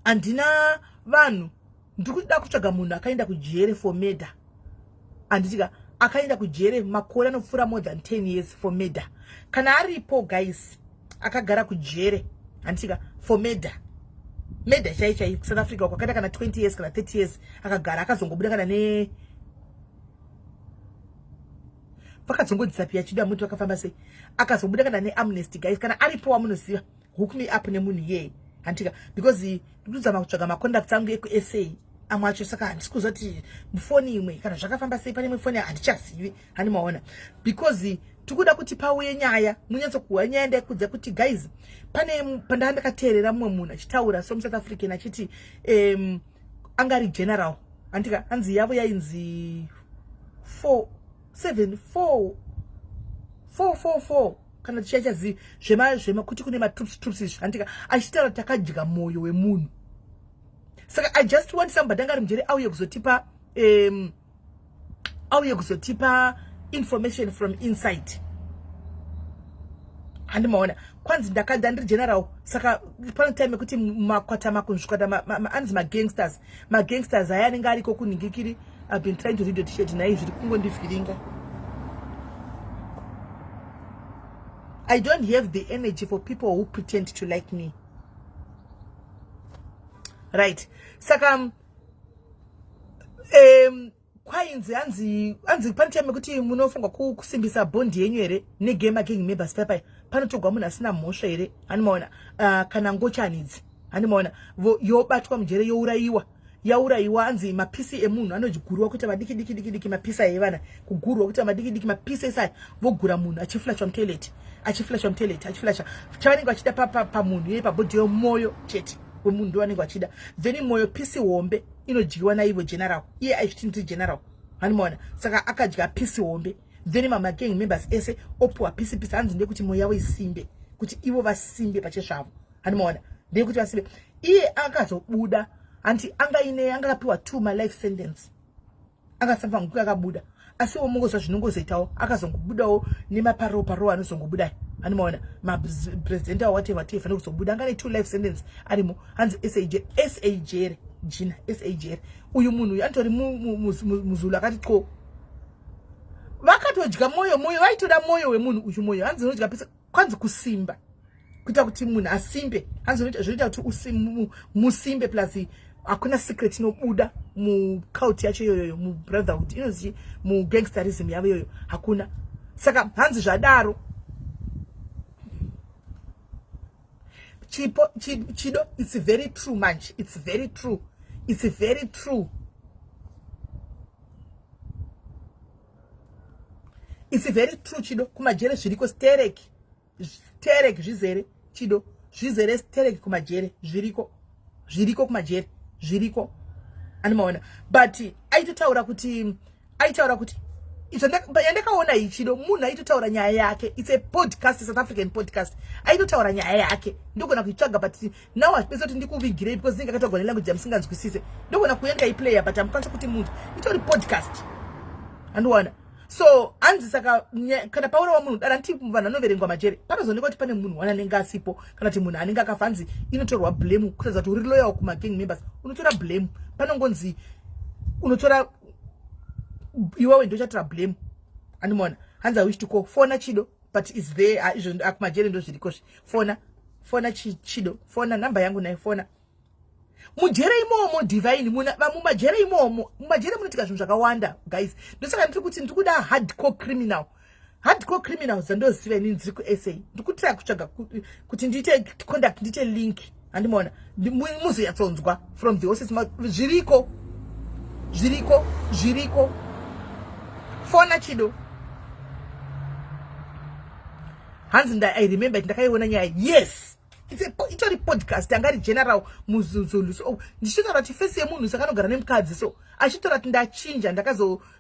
handina vanhu ndiri kuda kutsvaga munhu akaenda kujere for murder handitika akaenda kujere makore anopfuura more than 10 years for murder kana aripo guys akagara kujere handitika for murder chai South Africa kwakaita kana 20 years kana 30 years akagara akazongobuda kana vakazongodisapia chido muti vakafamba sei akazobuda kana neamnesty guys kana aripo wamunoziva hook me up nemunhu yeye handitika because ndikuzama kutsvaga maconducts angu ekusa amwe acho saka handisi kuzoti mufoni imwe kana zvakafamba sei pane imwe foni handichazivi hanimaona because tikuda kuti pauye nyaya munyatsokuwa nyaya ndaikudza kuti guys pane pandandakateerera mumwe munhu achitaura somuSouth African achiti angari general handika hanzi yavo yainzi 474 kana tichachazivi zvema kuti kune matroops izvi handika achitaura takadya mwoyo wemunhu saka I just want somebody angari mujere auye kuzotipa auye kuzotipa information from inside. Handimaona kwanzi ndakadha ndiri general saka pane time yekuti makwata makunzvikata anzi magangsters aya anenge ariko kunhingikiri. I've been trying to read the t-shirt naizvi zviri kungondivhiringa. I don't have the energy for people who pretend to like me. Right. Saka kwainzi anzi pane time yekuti munofunga kusimbisa bondi yenyu here negame gang members papa panotogwa munhu asina mhosva here hanimaona kana ngochanidzi hanimaona yobatwa mujere yaurayiwa anzi mapisi emunhu anogurwa kuti madiki mapisi aivana kugurwa kuti madiki mapisi esai vogura munhu achiflasha mutoilet achiflasha chavanenge vachida pamunhu iye pabhodhi yomoyo chete wemunhu ndowanenge vachida then moyo pisi hombe inodyiwa naivo general iye aizviti ndiri general hanimaona saka akadya pisi hombe then mamagang members ese opuwa pisi hanzi ndekuti moyo yavo isimbe kuti ivo vasimbe pachezvavo hanimaona ndekuti vasimbe iye akazobuda anti angakapiwa 2 malife sentence akasafa nguku akabuda asi omongozwa zvinongozoitawo akazongobudawo nemaparoo anozongobuda hanimaona mapresident awo whatever fanira kuzobuda angane 2 life sentence arimo hanzi SAJR jina SAJR uyu munhu uyu antori muzulu akati qo vakatodya moyo vaitoda moyo wemunhu uyu moyo hanzi unodya pisa kwanzi kusimba kuita kuti munhu asimbe hanzi zvinoita kuti musimbe plus hakuna secret inobuda mucult yacho yoyo mubrotherhood inozi mugangsterism yavo yoyo hakuna saka hanzi zvadaro chido it's very true manje it's very true chido kumajere zviriko sterek zvizere chido zvizere sterek kumajere zviriko kumajere zviriko animaona but aitotaura kuti yandakaona iyi chido munhu aitotaura nyaya yake it's a podcast, South African podcast aitotaura nyaya yake ndogona kuitsvaga but now apesa kuti ndikuvigirei because ndinge akatogwa nelanguage yamusinganzwisise ndogona kuenda iplayer but amukwanisa kuti munhu itori podcast andiwana so hanzi saka kana paura wa munhu dara nti vanhu anoverengwa majere panozoneka kuti pane munhu wananenge asipo kana kuti munhu anenge akafa hanzi inotorwa blame kutaridza kuti uri loyal kumagang members unotora blame panongonzi unotora iwewe ndio chatora blame andimona hanzi I wish to call fona chido but is there izvo akumajere ndo zviriko fona chido fona namba yangu nayo fona mujere imomo divine mumajere imomo mumajere munoitika zvinhu zvakawanda guys ndosaka ndiri kuti ndikuda hardcore criminals zandoziva inini ndiri kuSA ndikutira kutsvaga kuti ndiite conduct ndiite link andimona muzoyatsonzwa from the horses zviriko fona chido hanzi I remember ndakaiona nyaya yes itori podcast angari general muzulu so ndichitora kuti face yemunhu sakanogara nemukadzi so achitora kuti ndachinja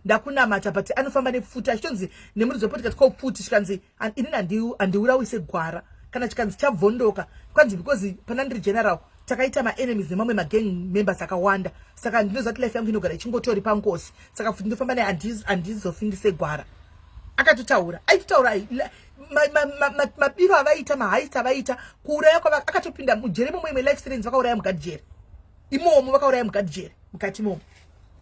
ndakunamata but anofamba nefuta achitonzi nemuridzo podcast called futi chikanzi inini handiurawise gwara kana chikanzi chabvondoka kwanzi because pana ndiri general takaita maenemies nemamwe magang members akawanda saka ndinoziva kuti life yangu inogara ichingotori pangosi saka futi ndofamba naye handizofindise gwara akatotaura aitotaura mabiro avaita mahaisi avaita kuuraya kwava akatopinda mujere momwe life sentence vakauraya mugadhijere imomo vakauraya mugadhijere mukati imomo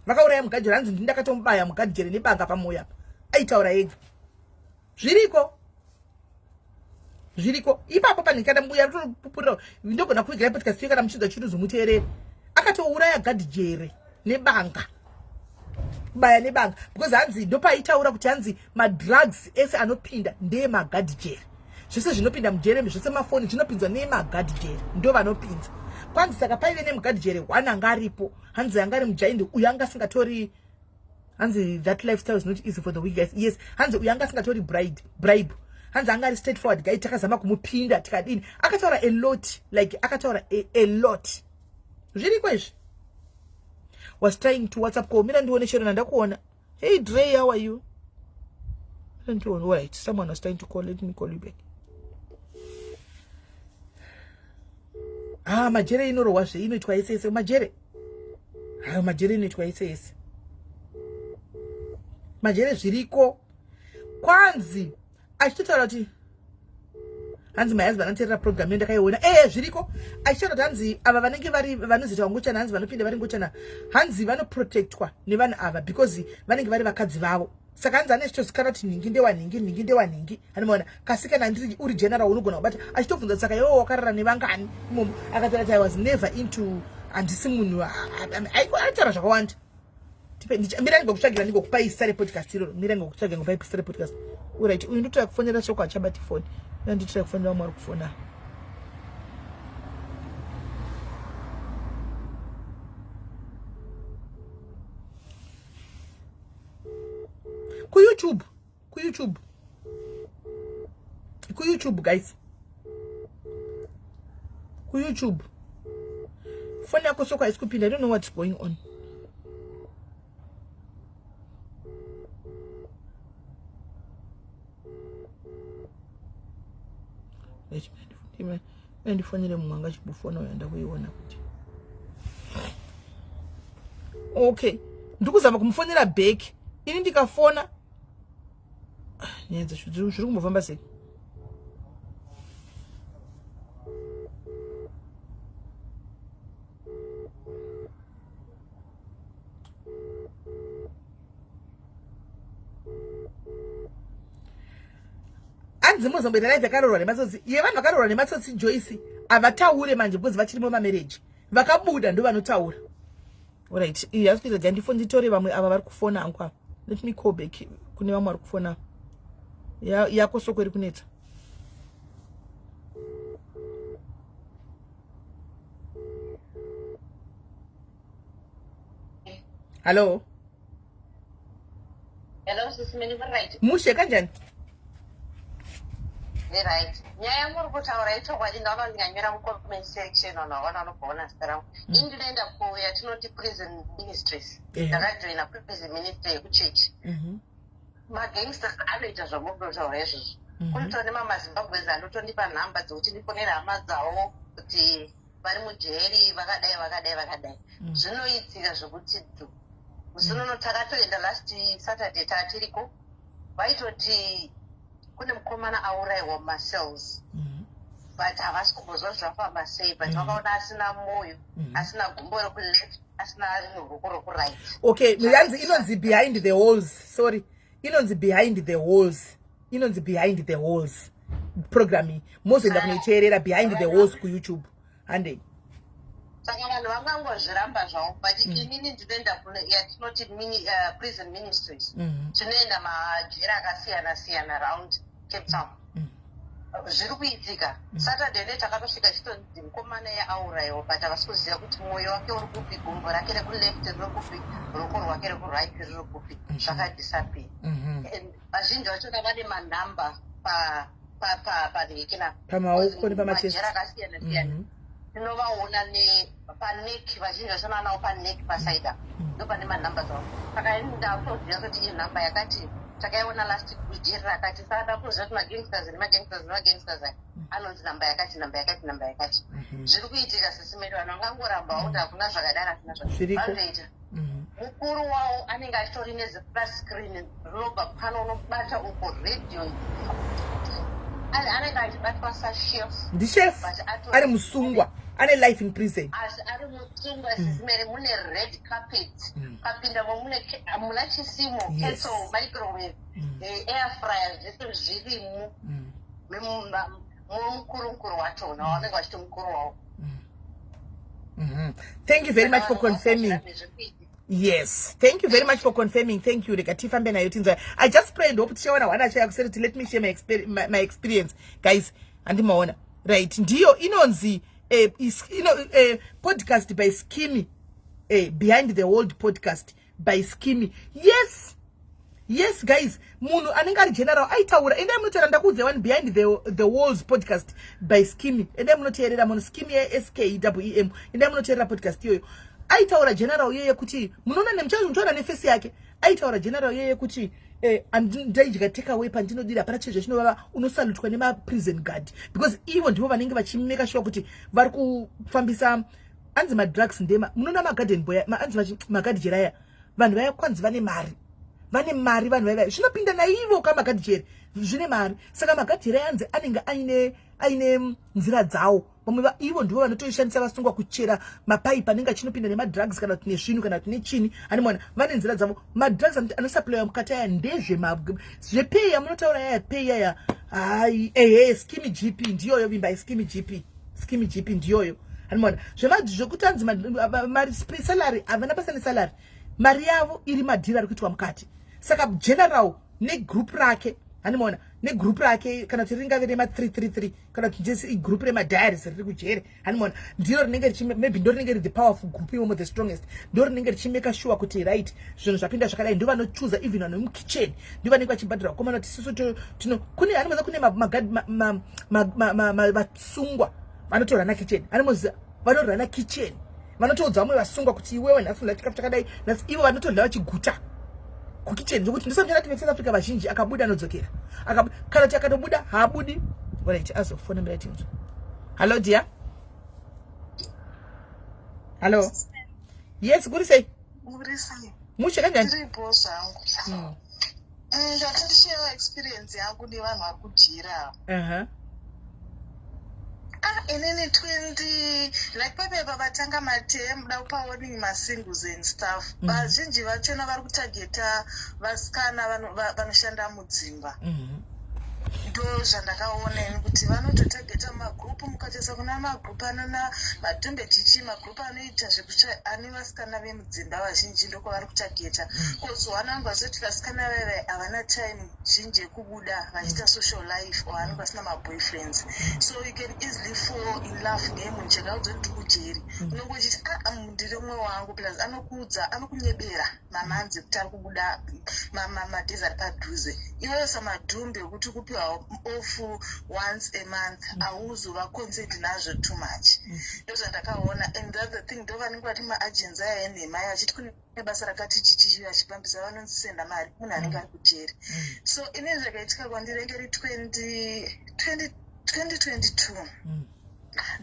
vakauraya mugadhijere hanzi ndakatomubaya mugadhijere nebanga pamoyo apa aitaura ega zviriko ipapo panhikana mbuya rotopupurira ndogona kuigira podcast kana muchidza chinozomuteerera akatouraya gadhijere nebanga baya nebanga because hanzi ndopaitaura kuti hanzi madrugs ese anopinda ndemagadhijere zvese zvinopinda mujere zvese mafoni zvinopinzwa nemagadhijere ndo vanopinza kwanzi saka paive nemugadhijere 1 anga aripo hanzi anga ari mujaindi uyu anga asingatori hanzi that lifestyle is not easy for the weak guys yes hanzi uyu anga asingatori bribe hanzi anga ari straightforward guy takazama kumupinda tikadini akataura a lot like akataura a lot zviriko izvi was trying to WhatsApp call. Mina ndione shero nandakuona. Hey Dre, how are you? Wait, someone was trying to call. Let me call you back. Majere inoro washe inoitwa SS majere. Majere inoitwa SS. majere zviriko kwanzi achitotaura kuti hanzi my husband anoteerera program yendakaiona zviriko achitaura kuti hanzi ava vanenge vari vanozoita ngochana hanzi vanopinda vari ngochana hanzi vanoprotectwa nevanhu ava because vanenge vari vakadzi vavo saka hanzi ane chitozikana kuti ningi ndewanhingi anomaona kasi kana ndiri uri general unogona kubata achitobvunza saka iwewe wakarara nevangani imomo akataura I was never into handisi munhu aitaura zvakawanda miranga ngokutsvagira ndingokupai sare podcast iroro miranga ngokutsvagira ngokupai sare podcast uright uyu ndotoya kufonera shoko achabati phone nditoya kufonera vamwe vari kufona kuyoutube guys kuyoutube phone yako soko haisi kupinda. I don't know what's going on. Ndifonere mumwe angachibufona uyaenda kuiona kuti okay ndikuzama kumufonera back ini ndikafona nyenza zviri kumbofamba sei Mozambique live yakarorwa nematsotsi yevanhu vakarorwa nematsotsi Joyce avataure manje because vachirimo mamarriage vakabuda ndo vanotaura. Alright, yasikuita kuti ndifone nditore vamwe ava vari kufona hangu apa. Let me call back kune vamwe vari kufona yako soko iri kunetsa. Hello sis many right mushe kanjani right nyaya muri kutaura itokwadi ndaona ndinganyora mucomment section unaona unobvaona zita rangu indinoenda kuyatinoti prison ministries ndakajoina prison ministry yekuchechi magangsters anoita zvamunotaura izvozvo kunotone mamazimbabwes anotondipa nhamba dzokuti ndifonera hama dzavo kuti vari mujeri vakadai zvinoitika zvokuti musinono takatoenda last Saturday tatiriko vaitoti kune mukomana auraiwa mumacells but havasi kumbozwa zvafamba sei but vakaona asina moyo asina gumbo rekuleft asina ruoko rokuright. Okay, yanzi inonzi behind the walls. Sorry, inonzi behind the walls programming mozoenda kunoiteerera behind the walls kuyoutube hande saka vanhu vangangozviramba zvavo but inini ndinoenda yatinoti prison ministries tinoenda majera akasiyana around Cape Town. Zviri kuitika Saturday night takatosvika chitonzi mukomana yauraiwa but havasi kuziva kuti mwoyo wake uri kupi, gumbo rake rekuleft riri kupi, ruoko rwake rekuright riri kupi, zvakadisappear. Vazhinji vachona vane manhamba pamaoko nepamajera akasiyana tinovaona panek, vazhinji vachona vanawo panek pasaida ndo pane manhamba dzavo. Saka ini ndakutoziva kuti iyi nhamba yakati takaiona last jeri rakati sada kuziva kuti magangsters anonzi namba yakati. Zviri kuitika sisimeri vanhu vangangoramba kuti hakuna zvakadaro asina zvavanoita. Mukuru wavo anenge achitori neziflat screen rinobva pano unobata uko radio anenge achibatwa sachef ndichef ari musungwa ane life in prison asi ari musungwa sisimeri mune red carpet kapindamo muna chisimo kettle microwave air fryer zvese zvirimo mukuru wachona wanenge vachiti mukuru wavo. Thank you very much for confirming. Yes, thank you very much for confirming. Thank you. I just prayed hope to let me share my experience, guys. And maona right. Ndio inonzi podcast by Skimmy. Behind the World podcast by Skimmy. Yes, guys. Munu anenga general aitaura. Enda munotera ndakuze one behind the walls podcast by Skimmy. Enda munoterera mun Skimmy SKEM. Enda munoterera podcast yoyo. Aitaura general yeye kuti munoona nemchaona nefesi yake. Aitaura general yeye kuti ndaijika take away pandinodira para chezo chinovava unosalutwa nema prison guard because ivo ndivo vanenge vachimeka sure kuti vari kufambisa anzi ma drugs ndema munoona ma garden boy anzi magadi jeraya vanhu vaya kwanzi vane mari vane mari vanhu vaiva zvinopinda naivo kamagadhijeri zvine mari saka magadhijeri ayanzi anenge aine nzira dzawo vamwe ivo ndivo vanotoishandisa vasungwa kuchera mapaipi anenge achinopinda nemadrugs kana kuti nezvinhu kana kuti nechini animwana vane nzira dzavo madrugs anosupplywa mukati aya ndezvepeya munotaura yaya peya ya hai skimi gp ndiyoyo vimba skimi gp ndiyoyo animwana zvekuti anzi mari salary havana basa nesalary mari yavo iri madhiri ari kuitwa mukati saka general negroup rake animona negroup rake kana kuti ringave rema 333 kana kuti igroup remadiaries riri kujere animona ndiro rinenge maybe ndo rinenge the powerful group imomo the strongest ndo rinenge richimeka sure kuti right zvinhu zvapinda zvakadai ndo vanochuza even vanhu vemukitchen ndo vanenge vachibhadhira komana kuti sisu kune animaza kune vasungwa vanotorwa nakitchen animoziva vanorwa nakitchen vanotoudza vamwe vasungwa kuti iwewe nhasi unodya chikafu chakadai nhasi ivo vanotodla vachiguta kukitchen zvokuti ndisamchana tive South Africa vazhinji akabuda anodzokera kana kuti akatobuda haabudi wait azofona mbira tinzo hello dear hello yes kuri sei mushe kanjani ndiripo zvangu ndatindishira experience yangu nevanhu vari kujira inini 20 like papepa vatanga matem da pawarning masingles and stuff vazhinji vachona vari kutageta vasikana vanoshanda mudzimba ndo zvandakaona ini kuti vanototageta magrupu mukatoisa kuna magrupu anona madhumbe chichi magrupu anoita ane vasikana vemudzimba vazhinji ndoko vari kutageta kozowanangwa zoti vasikana veve havana time zhinji yekubuda vachiita social life or vanenge vasina maboyfriends so you can easily fall in love nemunhu chakaudzoti ndiri kujeri unenge uchiti ndiri mwe wangu plus anokuudza anokunyebera mamanzi kuti ari kubuda madhezi ari padhuze iweyo samadhumbe ekuti kupiwa off once a month hauzova consent nazvo too much ndozvandakaona and that's the thing ndo vanenge vati maagency aya enhema achiti kune basa rakati chichi achipambisa vanonzisenda mari munhu anenge ari kujeri so ine zvakaitika kwandirengeri 2022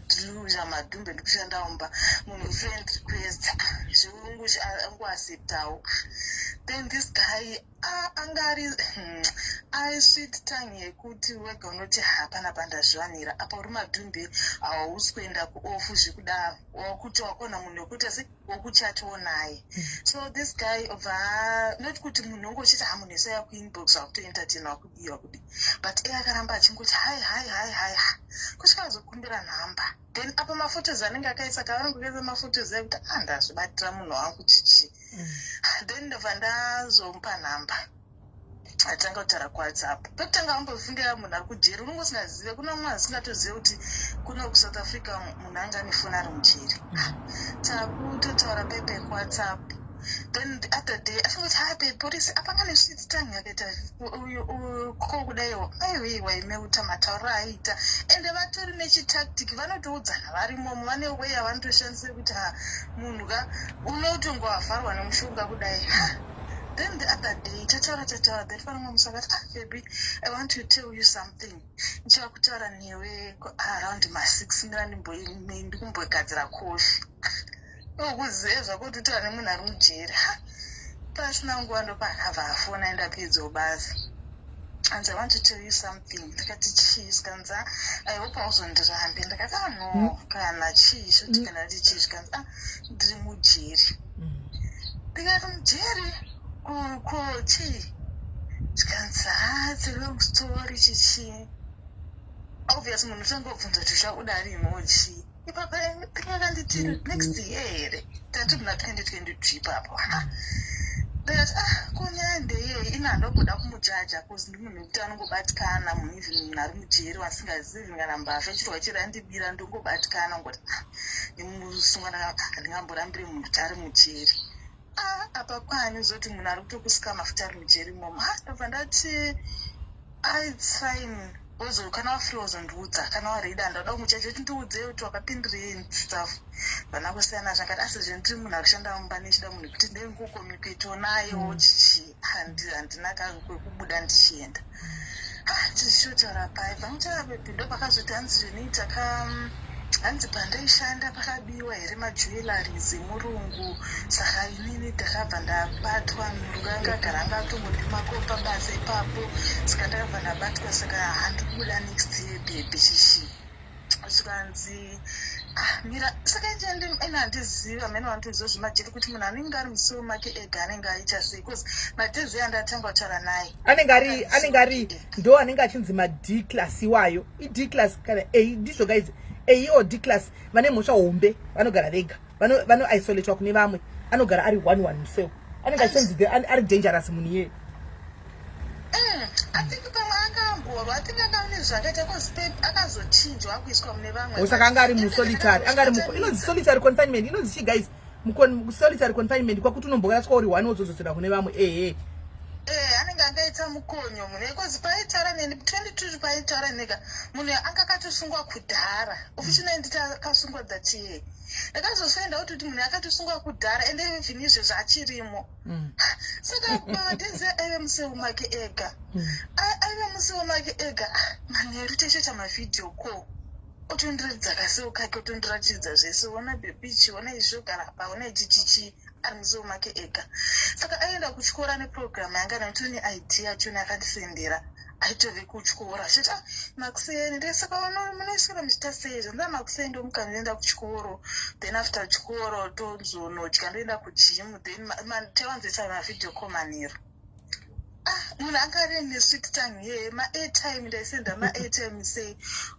ndiruja madhumbe ndikushanda umba munhu friend request zviungu angoacceptawo then this guy angari sweet tongue yekuti wega unoti hapana pandazviwanira apa uri madhumbe hausi kuenda kuofu zvikuda wakuti wakona munhu wekuti asi wokuchatiwo naye so this guy not kuti munhu ongochiti munhu esaya kuinbox wakutoentertaina wakudi but akaramba achingoti hai kusvika azokumbira nhamba then apa mafotos anenge akaisa kavanongokaisa mafotos ekuti ndazvibatira munhu wangu chichi then ndobva ndazomupa nhamba atanga kutaura kuwhatsapp pekutanga wambofungira munhu ari kujeri unenge usingazive kuna mumwe asingatozive kuti kuno kuSouth Africa munhu anga nefoni ari mujeri takutotaura pepe kuwhatsapp then the other day achingoti babe polisi apanga nesweet tongue yakaita ko kudaiwo waimeuta matauro aiita ende vatori nechitactic vanotoudzana varimomo vane way yavanotoshandisa kuti munhu ka unotongovhavharwa nemushonga kudai then the other day tataura then fanamwe musakati baby I want to tell you something ndichava kutaura newe around ma6 ndikumbogadzira kofi okuzive zvakuti utaura nemunhu ari mujeri pasina nguva ndopakavhafona enda pedzo basi and I want to tell you something ndikati chii sikanza I hope hauzondirambe ndikati no kana chii shoti kana kuti chii sikanza ndiri mujeri ndikati mujeri ko chii sikanza it's a long story chichi obvious munhu utangobvunza kuti uchabuda arimo chii ipapa ndikakanditi next year here tati muna 2022 ipapo ndikati kunyaya ndeyei ina ndobuda kumujaja cause ndimunhu wekuti anongobatikana munhu even munhu ari mujeri wasingazivi kana mbavha chirwa chiri andibira ndongobatikana ngoti nemusungwa ndingamborambire munhu kuti ari mujeri apa kwanyu zoti munhu ari kutokusika mafuta ari mujeri momo ndobva ndati it's fine kana wafiri wazondiudza kana warida ndauda kumuchacha kuti ndiudze kuti wakapindirei stuff vana kusiyana zvakati asi zvendiri munhu akushanda mumba nechida munhu kuti ndengokomuniketo nayewo chichi handina kwekubuda ndichienda tichichotaura pai pamuchaapephi ndo pakazoti hanzi zveni hanzi pandaishanda pakabiwa here majewelries emurungu saka inini ndakabva ndabatwa murungu angagara angatongondimako pabasa ipapo saka ndakabva ndabatwa saka handikubuda next year bhebhi chishi zvikanzi mira saka ine handiziva mene vandiziva zvemajeri kuti munhu anenge ari musoro make ega anenge aita sei bcause madhezi andatanga kutaura naye anenge ari ndo anenge achinzi mad class iwayo id class kana a ndizvo guys a or d class vane mhosva hombe vanogara vega vanoisolatwa kune vamwe anogara ari 1 himself anenge achinzi ari dangerous munhu iye atingi pamwe akamborwa atingi akaone zvakaita kozipe akazochinjwa akuiswa mune vamwe saka anga ari musolitary inonzi solitary confinement inonzi chi guys solitary confinement kwakuti unomboyaswa uri 1 wozozosera kune vamwe anenge angaita mukonyo munhu kozi paitaura neni 22 paitaura nega munhu anga akatosungwa kudhara officially nditi akasungwa dzatiye ndakazosvenda kuti munhu akatosungwa kudhara ende even izvo zvachirimo saka madhezi aive museu make ega manheru teshe chamavhidhiyo call otondiratidza kaseu kake otondiratidza zvese ona bebichi ona izvogara pa ona ichichichi ari museu make ega saka aenda kuchikora neprogramu yanga naitoni id yachona yakandisendera aitove kuchikora achiti makuseni ndesaka munoisira muchita sei zvandaa makuseni ndomukandienda kuchikoro then after chikoro tonzonodya ndoenda kujimu then tewanzisa mavhidhiyo call manheru munhu anga ari nesweet tongue yeye ma-airtime ndaisenda ma-airtime sei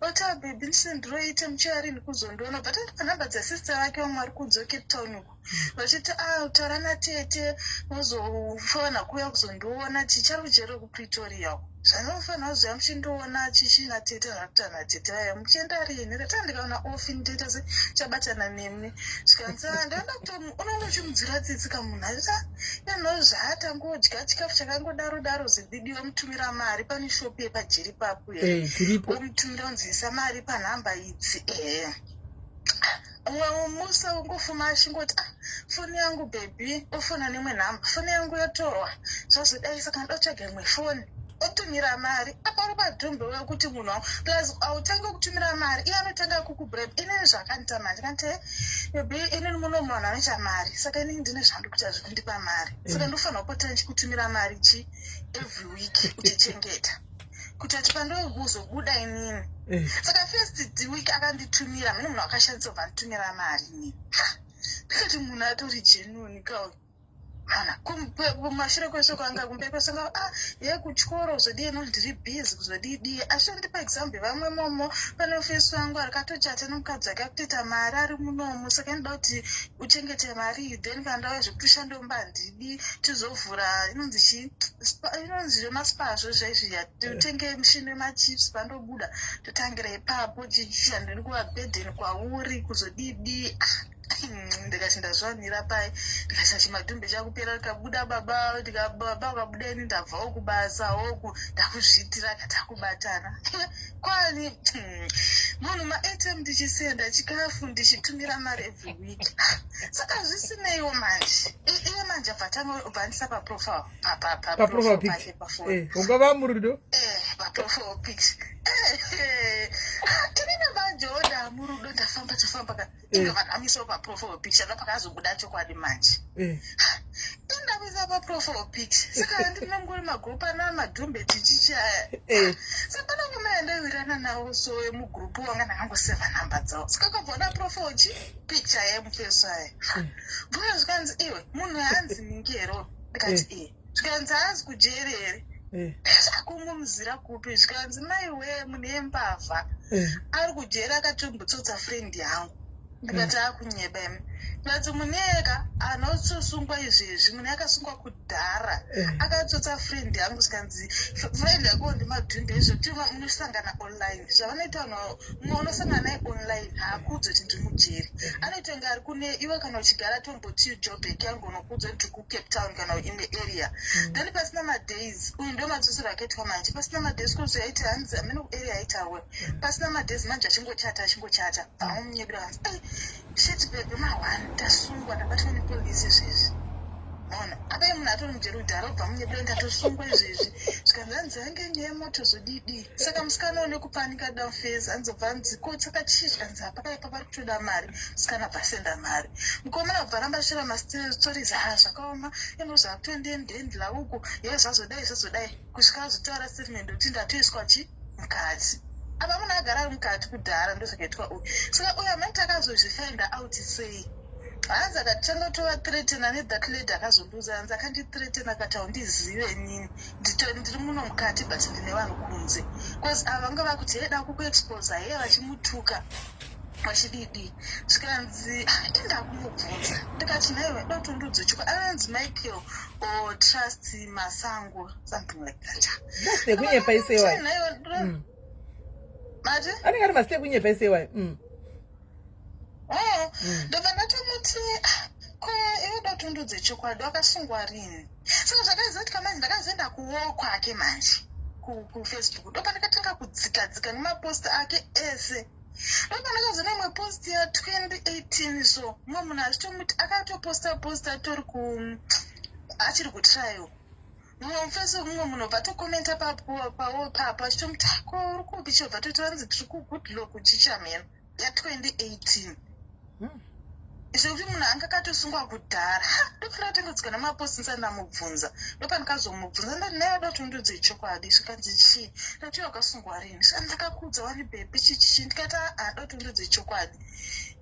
ota bebi ndisendiroite muchiarini kuzondiona but andipa nhamba dzasister vake vamwe ari kunze cape town uku vachiti taura natete mozofana kuuya kuzondiona tichari kujere kupretoria uku zvanofanira kuziva muchindiona chichina tete nakutana tete vaya muchienda rini rata ndikaona ofi ndete se chabatana nemi zvikanzi ndaenda kuti unonge uchimudzira tsitsika munhu achita yanho zvaatangodya chikafu chakangodaro zibidi wamutumira mari pane shopu yepajeri papo wamutumira unzisa mari panhamba idzi umwe musa ungofuma achingoti foni yangu bhebhi ofona nemwe nhamba foni yangu yotorwa zvazodai saka ndotsvaga imwe foni otumira mari apa uri padhumbe wekuti munhu plus autange kutumira mari iye anotanga kukubreb inini zvakanditama ndikati bhebhi inini muno munhu anoita mari saka inini ndine zvandikuita zvekundipa mari saka ndofanira kupota ndichikutumira mari chi every week utichengeta kuti ati pandokuzobuda inini saka first week akanditumira mune munhu akashandisa kubva nditumira mari inini ndikati munhu atori genuine kauyu kumashure kwese kwanga kumberi kwesanga ye kuchikoro uzodii no ndiri busy kuzodii asi ndipa example vamwe momo pane ofisi wangu akatochata nomukadzi wake akutoita mari ari munomo saka ndida kuti uchengete mari then kandauya zvekutisha ndomba ndidi tizovhura inonzi zvemasipazvo zvaizviya totenge mushini wemachips pandobuda totangira ipapo chichiya ndiri kuvabhedheni kwauri kuzodii ndikati ndazvanira pai ndikati chimadhumbe chakupera rikabuda baba ndikababa ukabuda ini ndabvawo kubasa oku ndakuzviitira katakubatana kwani munhu ma-ATM ndichisenda chikafu ndichitumira mari every week saka zvisineiwo manje iwe manje bvatandisa paprofile pake pafoni ungava murudo paprofile pics tinine manje oda murudo ndafamba inga vanamisawo paprofile picture ndapakazobuda chokwadi manje indavisa paprofile picture saka ndinongori magrupu ana madhumbe tichichaya saka panange maendawirana nawo so emugrupu wanga ndakangoseva nhamba dzawo saka kabvoda profile chi picture yemufeso aya mbuya zvikanzi iwe munhu hanzi ningero ndikati zvikanzi haazi kujerere akumumuzira kupi zvikanzi maiwe munhu yembavha ari kujera akatombotsotsa friend yangu ndikati akunyeba imi ndikati muneka anotsosungwa izvezvi munhu akasungwa kudhara akatsotsa friend yangu zikanzi friend yako ndimadhumbe izvo munosangana online zvavanoita mumwe unosangana naye online haakudzi kuti ndimujeri anoita kunge ari kune iwe kana uchigara tomboti jobek yangu unokudza kuti kucape town kana ine area then pasina madays uyu ndo madzosero akaitwa manje pasina madays kuzoyaiti hanzi amene kuarea aitawe pasina madays manje achingochata amunyebira hanzi sheti bebe mawani ndasungwa ndabatwa nepolisi izvezvi ona apai munhu atori mujeri kuti arobva munyebira ndatosungwa izvezvi zvikanzi hange nemoto zodidi saka musikana one kupanika downface anzobva anzi ko takachizva anzi apakaipa pari kutoda mari musikana bvasenda mari mukomana bva ramba shira masitories zvakaoma inoza kutoendendendla uku ye zvazodai kusvika azotaura statement kuti ndatoiswa mukati apa munhu agara ari mukati kudhara ndozvakaitwa uyu saka uyu amai takazozvifind out sei hanzi akatanga tova threatena nethat lady akazombuza hanzi akandithreatena akati haundizive nini ndiri muno mukati but ndine vanhu kunze bcause ava vanga vakuti yeda kukuexposa heye vachimutuka vachididi zvikanzi enda kumubvunza ndikati naiwe dotondodzechukwa ananzi Michael or Trust Masango something like that sekunyepa isewa mati anenge ari masite kunyepa isewa ndobva ndatomuti ko iwe dotondodze chokwadi wakasungwa rini saka zvakaiza kuti kamanje ndakazoenda kuwo kwake manje kufacebook ndopa ndakatanga kudzikadzika nemaposta ake ese ndopa ndakazoona imwe post ya 2018 so mumwe munhu achitomuti akatoposta tori achiri kutrial mumwe mufacebook mumwe munhu bva tokomenta pawo achitomuti ko uri kupi chobva totoranzi tiri kugoodluck chichamena ya 2018 zvekuti munhu anga akatosungwa kudhara ndofanira kutengodzika namaposti ndandamubvunza ndopa ndikazomubvunza ndati naye dotondodze chokwadi zvikanzi chii ndati wakasungwa rini saka ndakakudza wani bhebi chichichi ndikati dotondodze chokwadi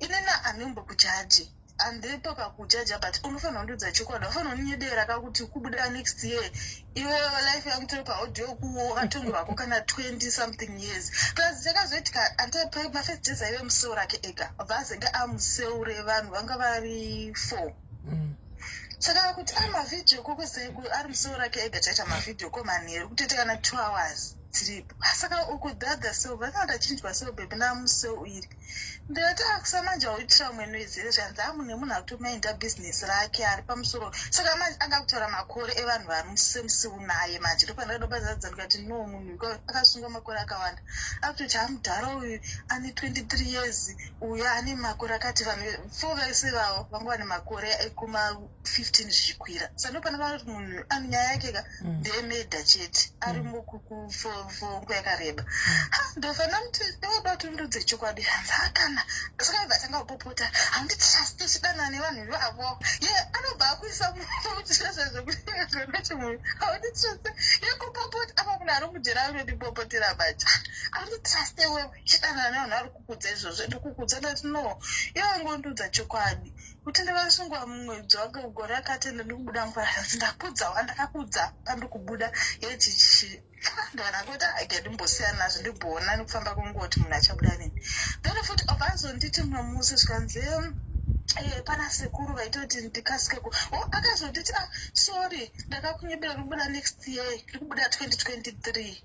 inena hanembo kujaji handiripo pakujaja but unofanira kundodza chokwadi wafanira kunyedera kakuti kubuda next year iwe life yangu tiri paaudio kuwatongerwako kana 20 something years plus chakazoitika andipa mafirst days aive museu rake ega bva azenge amuseu revanhu vanga vari 4 saka kuti ari mavhidhiyo kokuzegu ari museu rake ega chaita mavhidhiyo komanheru kutoita kana 2 hours tiripo saka ukudhadha seu vakandachinjwa seu bhebi namuseu iri ndati akusamanje waitira mwenwezere zvanzi amune munhu akutomainda bhizinesi rake ari pamusoro saka manje anga kutaura makore evanhu vari musemuseu naye manje ndopandakadobazadza ndikati no munhu akasunga makore akawanda akutoti amudhara uyu ane 23 years uyu ane makore akati vanhu 4 vese vavo vanga vane makore ekuma 15 zvichikwira saka ndopandakati munhu ane nyaya yake ka ndeyemedha chete ari nguva yakareba ndofanira kuti ivodotondodze chokwadi hanzi akana saka ibva tanga kupopota handitrasti chidana nevanhu ivavo ye anobva akuisa muchirasazvokuti munhu haunditrasti yekupopota apa munhu ari mujera anodipopotera bacha handitrasti wewe chidana nevanhu ari kukudza izvozvo ndikukudza ndati no iwe ngondudza chokwadi kuti ndakasungwa mumwedzi wake gore akatenda ndikubuda mukwarasi ndakudza wandakakudza pandikubuda yechichi ndana kuti agedimbosiyana nazvo ndibhoona nekufamba kongoti munhu achabuda nini then futi abazonditi mumwe musi zvikanzi pana sekuru vaitoti ndikasike akazonditi sorry ndakakunyebera kubuda next year ndikubuda 2023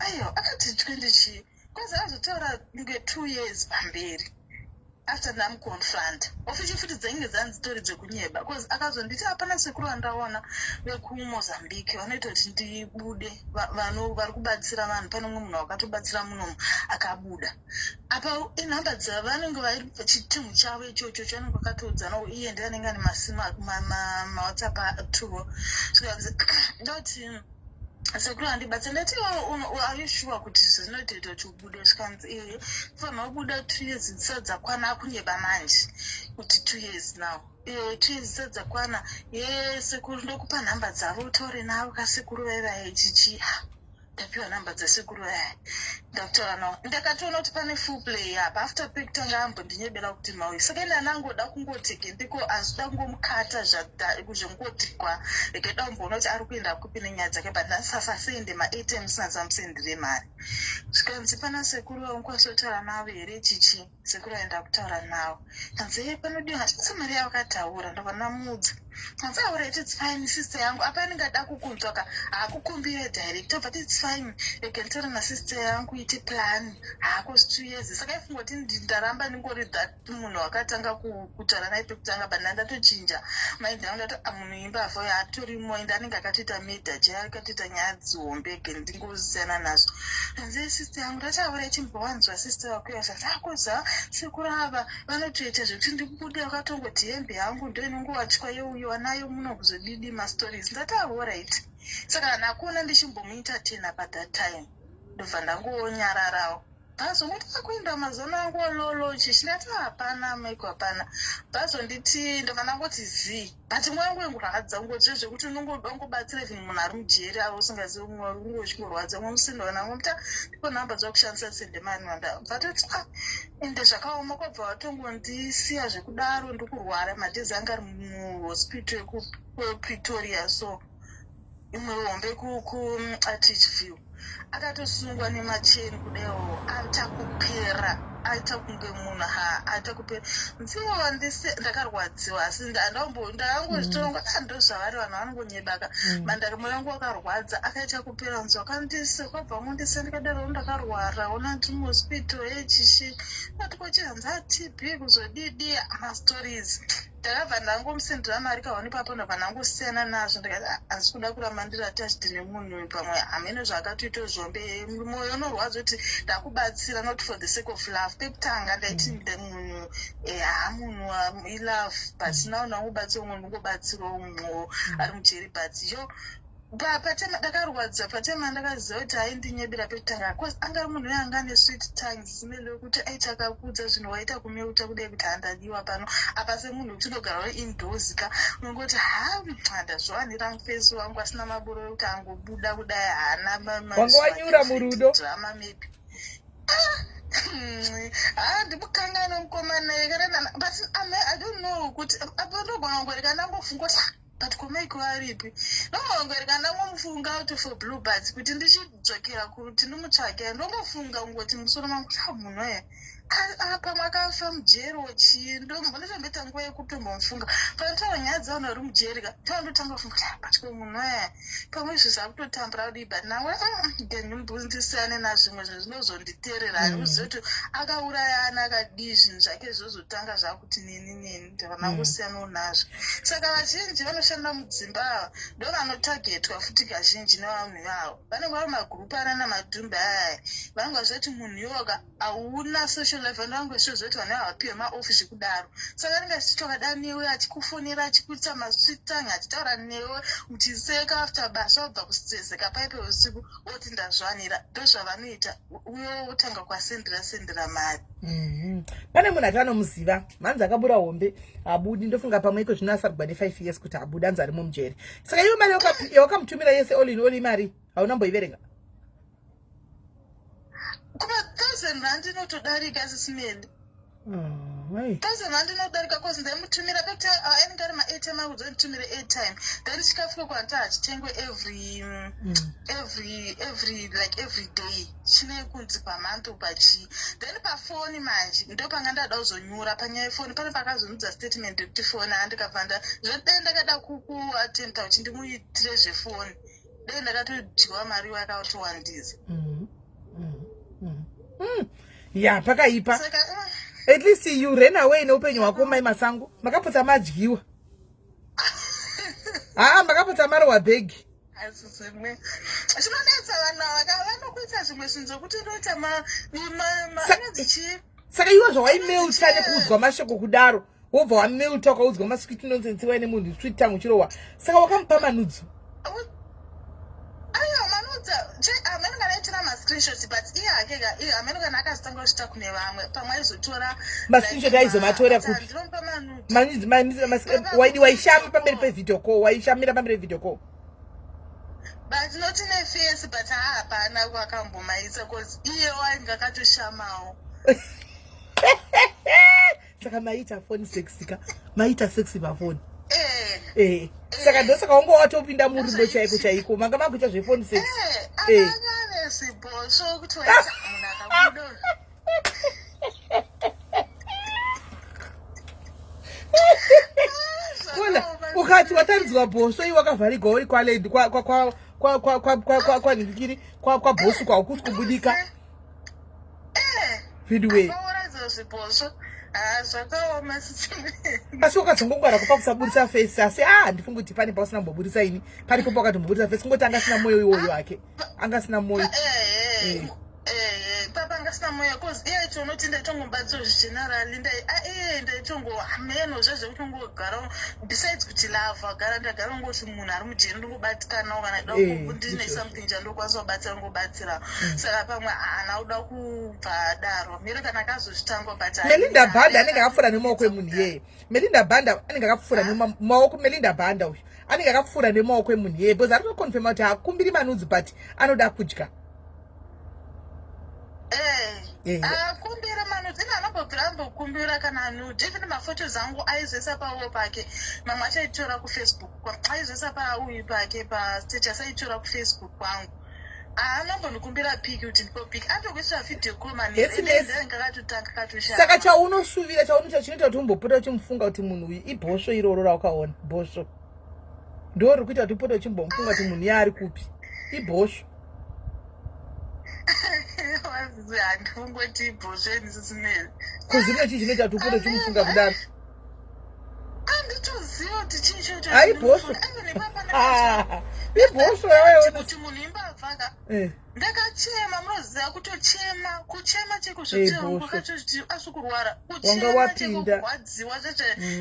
aiyo akati 20 chii kwazi azotaura nge 2 years pamberi after ndamuconfront futi dzainge dzanzitori dzekunyeba bcause akazonditi hapana sekuru vandaona vekumozambique vanoita kuti ndibude vari kubatsira vanhu pane mumwe munhu wakatobatsira munomu akabuda apa inhamba dzavanenge vari chitimu chavo ichocho chanenge vakatoudzana iye ndi anenge ane mawhatsapp atuwo zvikanzi ndoti sekuru handibatsa ndati are you sure kuti zvinotoita kuti ubude zvikanzi fanira kubuda 2 years dzisati dzakwana akunyeba manje kuti 2 years now 2 years dzisati dzakwana sekuru ndokupa nhamba dzavo utaure navo kasekuru vaivaye chichi ndapiwa nhamba dzesekuru vaye ndakutaura navo ndakatoona kuti pane full play apa after pekutanga ambondinyebera kuti mauyi saka ine anangoda kungotike ndiko azvida kungomukata zvongotikwa rekeda kumboona kuti ari kuenda kupi nenyaya dzake but ndasasasende ma-ATM sina dzamusendire mari zvikanzi pana sekuru vaunkwasotara navo here chichi sekuru aenda kutaura navo kanzi panodiwa hatisi mari yavakataura ndovanamudza kanzi aura it's fine sister yangu apa anengada kukunzwaka hakukumbire direct but it's fine rekentora nasister yangu iti plan hakosi 2 years saka ifungoti ndaramba ningori that munhu wakatanga kutaura naye pekutanga but ndandatochinja maindi yangu ndati munhu imba avo yatorimo ende anenge akatoita medha je akatoita nyaya dzihombege ndingosiyana nazvo kanzi sister yangu ndataura ichimbowanzwa sister wako yasati akoza sekuru ava vanotoita zvekuti ndibude wakatongoti hembe yangu ndo inongowatya yeuyo ndakabaiwa nayo muno kuzodidi mastories ndati alright. Saka nakuna ndichimbomuentertaina pa that time ndobva ndangonyararawo. Bhazo ndati kuenda mazona angu ololo chishindati hapana maiko hapana. Bhazo nditi ndobva ndangoti zii but mwoyo wangu ngurwadza ngodzve zvekuti unongobatsira even munhu ari mujeri avo usingazivi unge uchingorwadza mwamusinda nangu muta ndipo nhamba dzakushandisa sendemani wanda vatoti ende zvakaoma kwabva watongondisiya zvekudaro ndikurwara madhezi anga ari muhospital kupretoria so imwe hombe kuAtteridgeville akatosungwa nemacheni kudaio aita kupera aita kunge munhu aita kupera nziva ndakarwadziwa asi ndakangozvitonga ndozvavari vanhu vanongonyebaka mandarimo yangu wakarwadza akaita kupera nziva kandise kwabva mundise ndikadaro ndakarwara ona ndiri muhospital echishi atikochihanza TB kuzodidi mastories ndakabva ndangomusendera mari kaoni papo ndobva ndangosiyana nazvo ndikati asi kuda kuramba ndiratachiti nemunhu pamwe hamene zvaakatoita zvombe mwoyo unorwadza kuti ndakubatsira not for the sake of love pekutanga ndaiti munhu munhu ilove but now ndangobatsira munhu ungobatsirawo mumwewo ari mujeri but yo ndakarwadza patema ndakaziva kuti haindinyebera pekutanga cause anga ari munhu yanga ane sweet tongue zimele kuti aita kakudza zvinhu waita kumeuta kudai kuti handadiwa pano apa semunhu utinogarawo indoors ka unongoti ndazviwanira mufesi wangu asina maburo ekuti angobuda kudai hana wanga wanyura murudo drama maybe ndimukangana mukomana but I don't know kuti apo ndogona kungoreka ndangofunga kuti but kumaiko aripi ndongongoreka ndangomufunga kuti for bluebirds kuti ndichidzokera kuti ndimutsvake ndongofunga ngoti musoro mangu munhu ye pamwe akafa mujeri wechii ndombonetombeta nguva yekutombomufunga panotaura nyaya dzavanhu vari mujeri ka tondotanga kufunga but munhu ye pamwe izvo zvakutotambura kudii but nawe ndisiyane nazvimwe zvinhu zvinozonditeerera ani uzive kuti akauraya ana akadii zvinhu zvake zvozotanga zvakuti nini ndavanangosiyanawo nazvo saka vazhinji vanoshanda mudzimba ava ndo vanotagetwa futi kazhinji nevanhu vavo vanenge vari magrupu anana madhumbe aya vanenge vazvoti munhu iwoka hauna social life vanenge zvozoti vana havapiwe maofisi kudaro saka ringe zichitoka da newe achikufonera achikuita maswitang achitaura newe muchiseka after basa wabva kusezeka paipe usiku oti ndazvanira ndozvavanoita uyo utanga kwasendera mari. Pane munhu atanomuziva manzi akabura hombe abudi ndofunga pamwe iko zvino asarugwa ne5 years kuti abuda anzi ari mumujeri saka iyo mari yawakamutumira yese oli mari hauna mboiverenga kuma 1000 rand inotodarika sisimende 1000 rand inodarika cause ndaimutumira pekuti ainenge ari ma-airtime akuzonditumira airtime then chikafika kwanta hachitengwe every day chine kunzi pamonth pachii then pafoni manje ndo panga ndada kuzonyura panyaya yefoni pane pakazonudza statement yekuti foni handikabvanda zvodai ndakada kuatempta kuti ndimuitire zvefoni dai ndakatodyiwa mari wakatowandiza ya pakaipa at least you ran away neupenyu hwako mai masango makaputsa madyiwa makaputsa marowa bhegi zvinodetsa vanhu vanokuita zvimwe zvinhu zvokuti ndoita saka iwo zvawaimeuta nekuudzwa mashoko kudaro wobva wameuta ukaudzwa maswiti nonsense wai nemunhu sweet tongue uchirohwa saka wakamupa manudzo amenenge anaitira mascreenshot but iye hakeka amenenge akazitanga kuchita kune vamwe pamwe aizotora mascreenshot aizomatora kupi ndinomupa manudzo waishama pamberi pevideo call waishamira pamberi pevideo call but not in a face but hapana kwakambomaisa cause iye wainge akatoshamawo saka maita phone sex ka maita sex pafoni saka ndosaka wanga watopinda murudo chaiko manga makuita zvefoni sex anyanesibhosvo kuti waita munhu akabuda ukati wataridzwa bhosvo iwe wakavharigwa uri kwalendi kwanhingikiri kwabhosu kwaukusi kubudika vidway asi wakadzongongwara kupa kusaburisa fesi asi ndifunga kuti pane pausina kumboburisa ini paripo pakatombobudisa fesi kungoti angasina mwoyo iwoyo wake angasina mwoyo papanga ndakasina moyo cause iye tonoti ndaitongobatso generally ndaitongohameno zvezvekutongogara besides kuti lava gara ndagara ngoti munhu ari mujeri ndingobatikanawo kana da ndine something chandokwanisa kubatsira ngobatsira saka pamwe nauda kubva daro miri kana akazozvitangwa but Melinda Banda anenge akafura nemaoko emunhu yeye. Melinda Banda anenge akafura nemaoko Melinda Banda uyu. Anenge akafura nemaoko emunhu yeye because ari kuconfirma kuti hakumbiri manudzi but anoda kudya. Kumbira manudzi ina anobvira ambokumbira kana nude even mafotos angu aizoisa pawo pake mamwe achaitora kufacebook aizoisa pauyu pake pastatus aitora kufacebook kwangu anambondikumbira piki kuti ndipopiki atokuisira video call manengakatotanga katoshaya Saka chaunosuvira chinoita kuti umbopota uchimufunga kuti munhu uyu ibhosvo iroro raukaona bhosvo ndo rikuita kuti upota uchimbomufunga kuti munhu yaari kupi ibhosvo handifungoti ibhosvo enisisimere kuzvino chii chinoita kuti upota uchimufunga kudaro anditoziva kuti chiicho aibhosvo ibhosvo yawaona kuti munhu imbabvaka ndakachema munoziva kutochema kuchema chekuzvototi asikurwara kuchema chekurwadziwa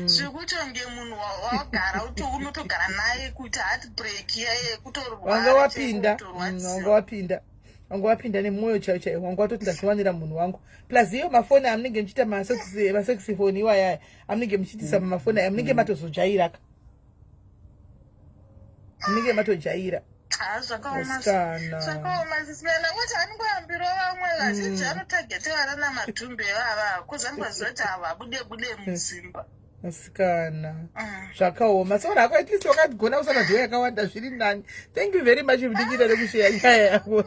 zvekutonge munhu wagara unotogara naye kuti heartbreak yaye kutorwara wanga wapinda nemwoyo chaiwo wanga watoti ndazviwanira munhu wangu plus iyo mafoni amunenge muchiita masexy phone iwaya amunenge muchiitisa mumafoni aya munenge matozojaira munenge matojaira zvakaoma zisimena kuti anongoambira vamwe vazhinji anotagete vana namadhumbe vava kuzi anobaziva kuti ava abude mudzimba asikana zvakaoma so rako at least wakagona kusana dhiyo yakawanda zviri nani. Thank you very much mudikira nekusheya nyaya yako.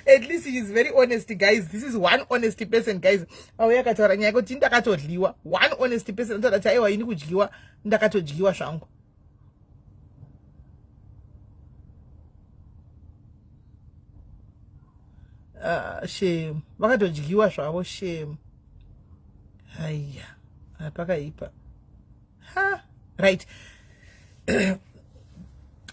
At least he is very honest, guys. This is one honest person, guys. Auya akataura nyaya yekuti ndakatodliwa. One honest person anotaura kuti aiwa ini kudyiwa ndakatodyiwa zvangu. Shame. Vakatodyiwa zvavo, shame. Haya. Pakaipa. Right.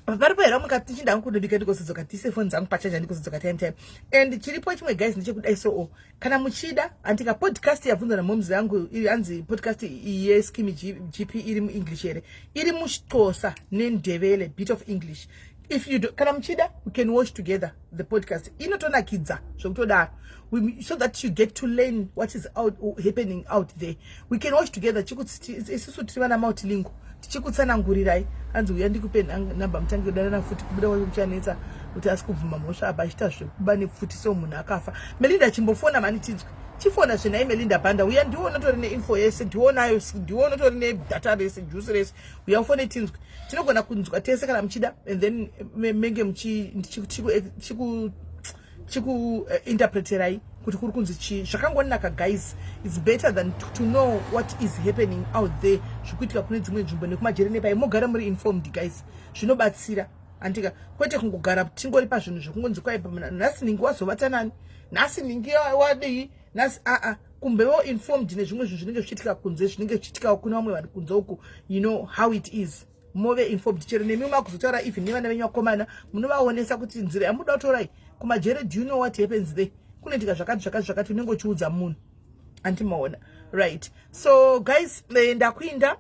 Varipera mukati chindangu kundobika ndikosodzoka tise phone dzangu pachaja ndikosodzoka time and chiripo chimwe guys ndechekudai so kana muchida andika podcast yabvunza namomzi yangu iri anzi podcast yeSkimi GP iri muEnglish here iri muXhosa neNdebele bit of English. If you do kana muchida we can watch together the podcast inotonakidza zvokutodaro so that you get to learn what is happening out there. We can watch together isusu tiri vana multilingual tichikutsanangurirai anzi uya ndikupe namba mutange kudanana futi kubuda kuchanetsa kuti asikubvuma mhosva apa achita zvekuba nefuti so munhu akafa. Melinda chimbofona mani tinzwe chifona zvenai Melinda Banda uya ndiwo unotori neinfo yese ndiwo nayo ndiwo unotori nedata rese juice rese uya ufone tinzwe tinogona kunzwa tese kana muchida and then menge chiku interpreterai kuti kuri kunzi chi zvakangonaka guys. It's better than to know what is happening out there zvikuitika kune dzimwe nzvimbo nekumajere nepai mogara muri informed guys zvinobatsira andika kwete kungogara tingori pazvinhu zvekungonzi kwaipa nhasi ningi wazovata nani nhasi ningi wadii nhasi kumbewo informed nezvimwe zvinhu zvinenge zvichiitika kunze zvinenge zvichiitika kuna vamwe vari kunze uku you know how it is move informed chero nemi makuzotaura even nevana venyu vakomana munovaonesa kuti nzira yamuda kutorai kumajere do you know what happens there kunoitika zvakati unenge uchiudza munhu andimaona right. So guys ndakuinda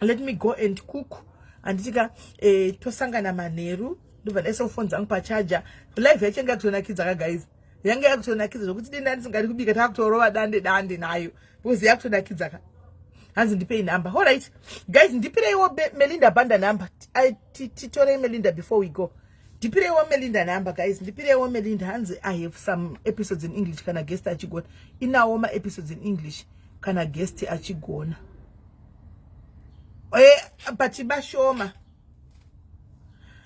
let me go and cook anditika tosangana manheru ndobva ndaisa phone dzangu pachaja live yachenga kutonakidza guys yanga yakutonakidza zvokuti denda ndisingadi kubika takutorova dande nayo because yakutonakidza hanzi ndipei number. All right guys ndipireiwo Melinda Banda number titorei Melinda before we go. Ndipireiwo Melinda number guys ndipireiwo Melinda hanzi I have some episodes in English kana guest achigona inawo ma episodes in English kana guest achigona but bashoma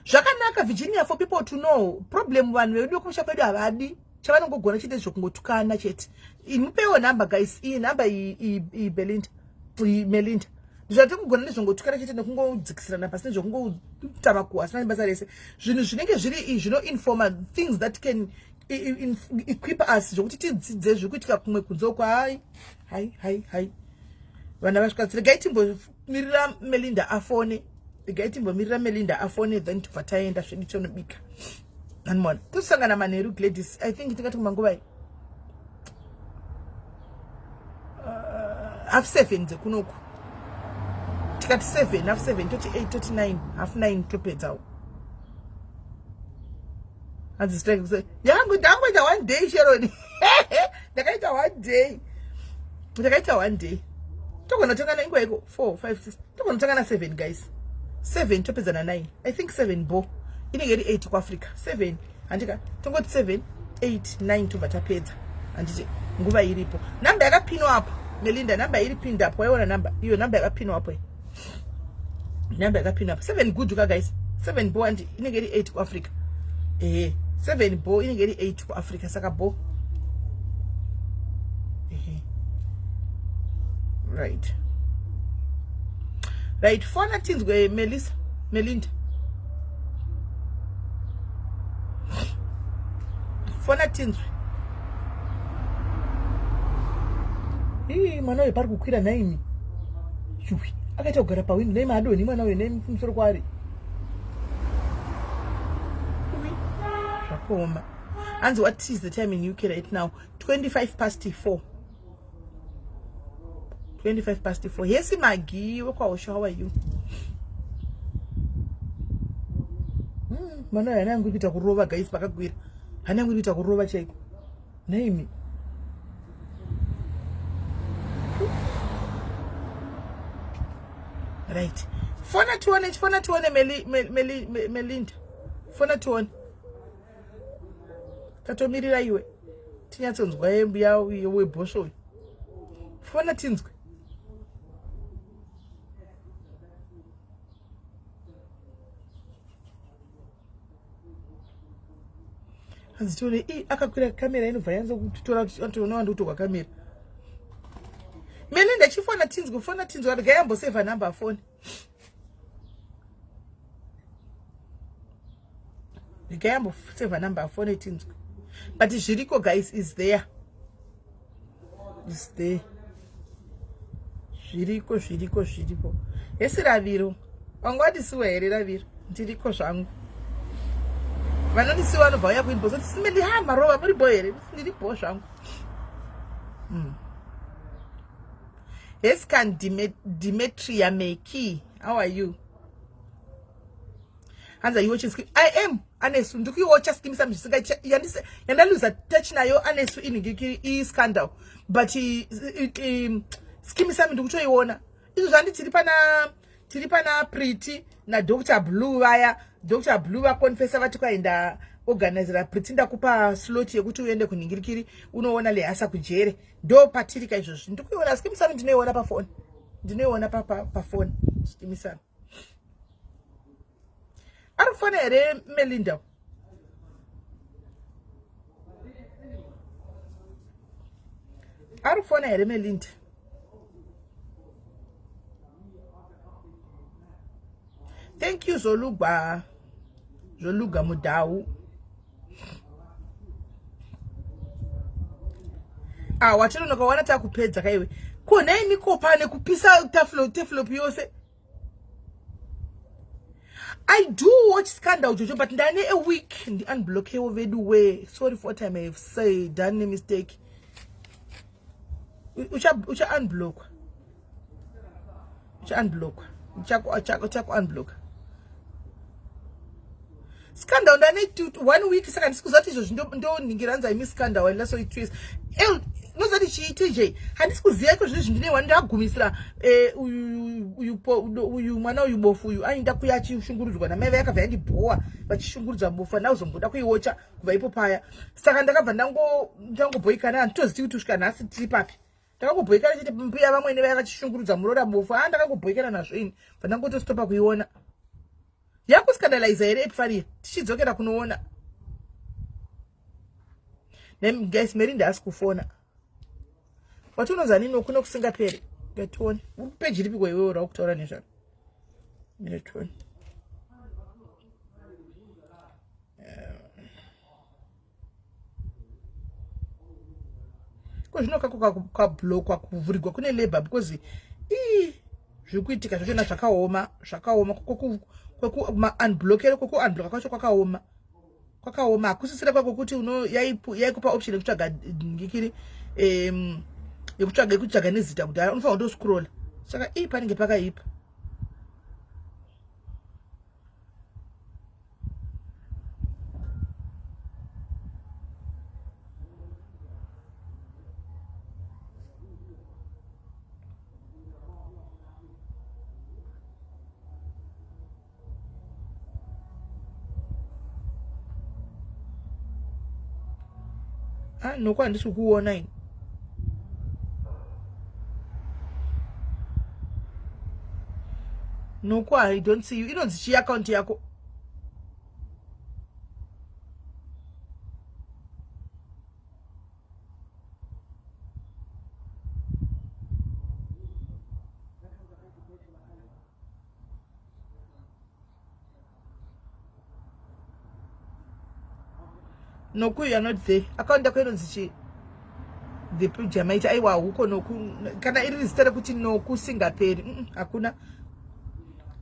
zvakanaka Virginia for people to know problem vanhu vedu kumusha kwedu havadi chavanongogona chete zvokungotukana chete. Mupewo number guys iyi number Belinda Melinda zvati kugona nezvongotukana chete nekungodzikisirana pasi nezvokungotama kuhasina basa rese zvinhu zvinenge zviri zvinoinforma things that can equip us zvokuti tidzidze zvikuitika kumwe kunze uko hai vana vasvikatsire gai timbomirira Melinda afone then tobva taenda zvedu tonobika. anmona tosangana Maneru Gladys I think tikati kumanguva half 7 nze kunoku tikati 7 half 7 toti 8 toti 9 half 9 topedzawo hanzi strike kusai yangu ndangoita one day Sheroni ndakaita one day togona tongana ingwa iko 4 5 6 togona tongana 7 guys 7 topedzana 9 I think 7 bo inenge iri 8 kuAfrica 7 handika tongoti 7 8 9 tobva tapedza handiti nguva iripo namba yakapinwa apo Melinda namba iri pinned up waiona namba iyo namba yakapinwa apo namba yakapinwa apo 7 good ka guys 7 bo andi inenge iri 8 kuAfrica 7 bo inenge iri 8 kuAfrica saka bo right fona tinzwe Melissa Melinda fona tinzwe mwana uyu pari kukwira naimi shuwi akaita kugara pawindi naimi adoni mwana uyu naimi kumusoro kwari zvakaoma hanzi what is the time in UK right now 4:25 4:25 yes Maggie wakwaosha how are you mwana uyu hanangu kuita kurova guys pakagwira hanangu kuita kurova chaiko naimi right fona tuone Melinda fona tuone tatomirira iwe tinyatsonzwa yembu yawo webhosho fona tinzwe hanzi tione akakwira kamera inobva yanza kutora atoona ndotogwa kamera Melinda chifona tinzwe ari gayambo save number phone gayambo save number phone tinzwe but zviriko guys is there zviriko yesi Raviro wangwadisiwa here Raviro ndiriko zvangu vanondisiwa vanobva uya kuinbox kuti simeli marova muribo here ndiribo zvangu Yes, can Dimitria Meki. How are you? Hands are you watching? I am. Anesu. Nduki watch skim some. Yanda lose a touch na yo. Anesu in scandal. But he skim some. Nduki choy wona. Isu zandi tiripana pretty na Dr. Blue waya. Dr. Blue wa confessa vatuka inda organizer pretenda kupa slot yekuti uende kuningirikiri unoona le asa kujere ndo patirika izvozvo ndikuiona skimisana ndinoiona pafoni ndinoiona pafoni skimisana ari kufona here Melinda ari kufona here Melinda thank you Zoluga Mudau wachinono kawana takupedza kaiwe kona imikopa nekupisa teflop yose I do watch scandal jojo but ndane a week ndi unblock hewo vedu way sorry for what I may have said done mistake ucha unblock ucha unblock scandal ndane 1 week saka ndisikuzati izvo ndo ningiranza imi scandal wala so itwist nozati chiitije handisikuziya ko zvinhu zvindine wanda agumisira uyu mwana uyu bofu uyu ainda kuya chishungurudzwa na mai yakabva yandibhowa vachishungurudza bofu na uzomboda kuiwatcha kubva ipo paya saka ndakabva ndangoboikana handitozivi kuti kusvika nhasi tiri papi ndakangoboikana chete mbuya vamwe nevaya vachishungurudza murora bofu ndakangoboikana nazvo ini bva ndangotostopa kuiona yakuskandaliza here epifariya tichidzokera kunoona guys Melinda asi kufona watunoza nini kuno kusingaperi ngetoni peji ripi kwewe uri kutaura nezvano ngetoni ko zvino kako kablockwa kuvhurigwa kune labor because zvikuitika zvachona zvakaoma kweku unblockere kweku unblocka kwacho kwakaoma kwakaoma. Kusisira kwako kuti yaikupa option yekutsvaga ngikiri yekutsvaga nezita kudhara unofanira kundoscrolla. Saka panenge pakaipa. Noko handisi kuona ini. Noko I don't see you. Inonzi chi account yako. Noku, you are not there. Account yako inonzi chi. The Jamaita aiwa huko noku. Kana iri register kuti noku singaperi. Hakuna.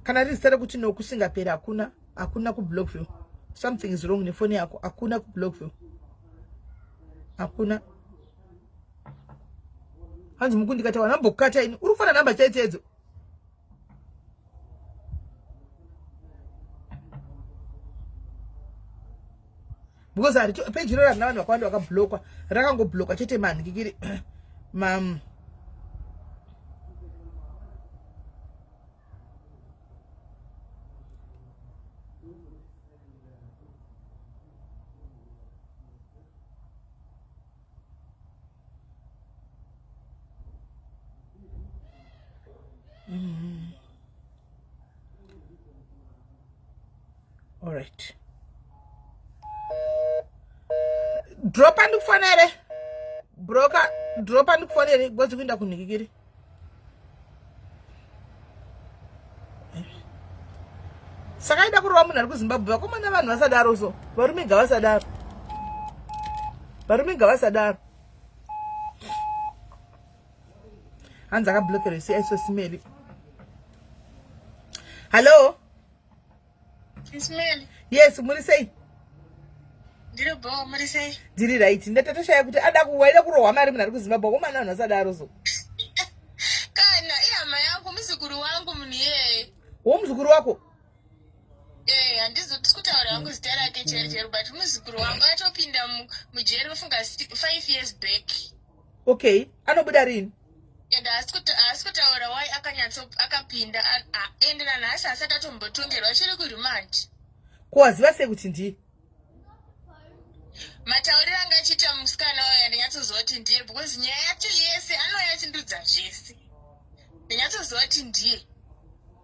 Kana register kuti noku singaperi hakuna. Hakuna ku block view. Something is wrong ni phone yako. Hakuna ku block view. Hakuna. Hanzi mukundi kata wanambo kata ini. Urufana namba chaitezo. Because page rora na vanhu vakawanda vakablockwa rakangoblockwa chete mani kikiri all right. Drop and kufanele. Broker, drop and kufanele. Gozi kuinda kunikikiri. Sakaida kuruwa muna riku Zimbabwe. Kumana vanu vasadaro so. Varuminga vasadaro. Varuminga vasadaro. Hanza ka block resi aiso simeli. Hello? Ismail. Yes, muri say. Ndiri bo muri say. Ndiri right. Ndatatoshaya kuti ada kuwaida kurohwa mari muna riku Zimbabwe. Kumana vanu vasadaro so. Kana ihama yangu muzukuru wangu muniye. Muzukuru wako? Handizokutaura wangu zita rake chero but muzukuru wangu atopinda mujeri mafunga 5 years back. Okay, anobuda rini? Asikutaura why akapinda ende nanhasi asati atombotongerwa chiri kuremand. Kuwaziva sei kuti ndiye? Matauriro anga achiita musikana wayo ndinyatsozoti ndiye because nyaya yacho yese anouya achindudza zvese. Ndinyatsozoti kuti ndiye.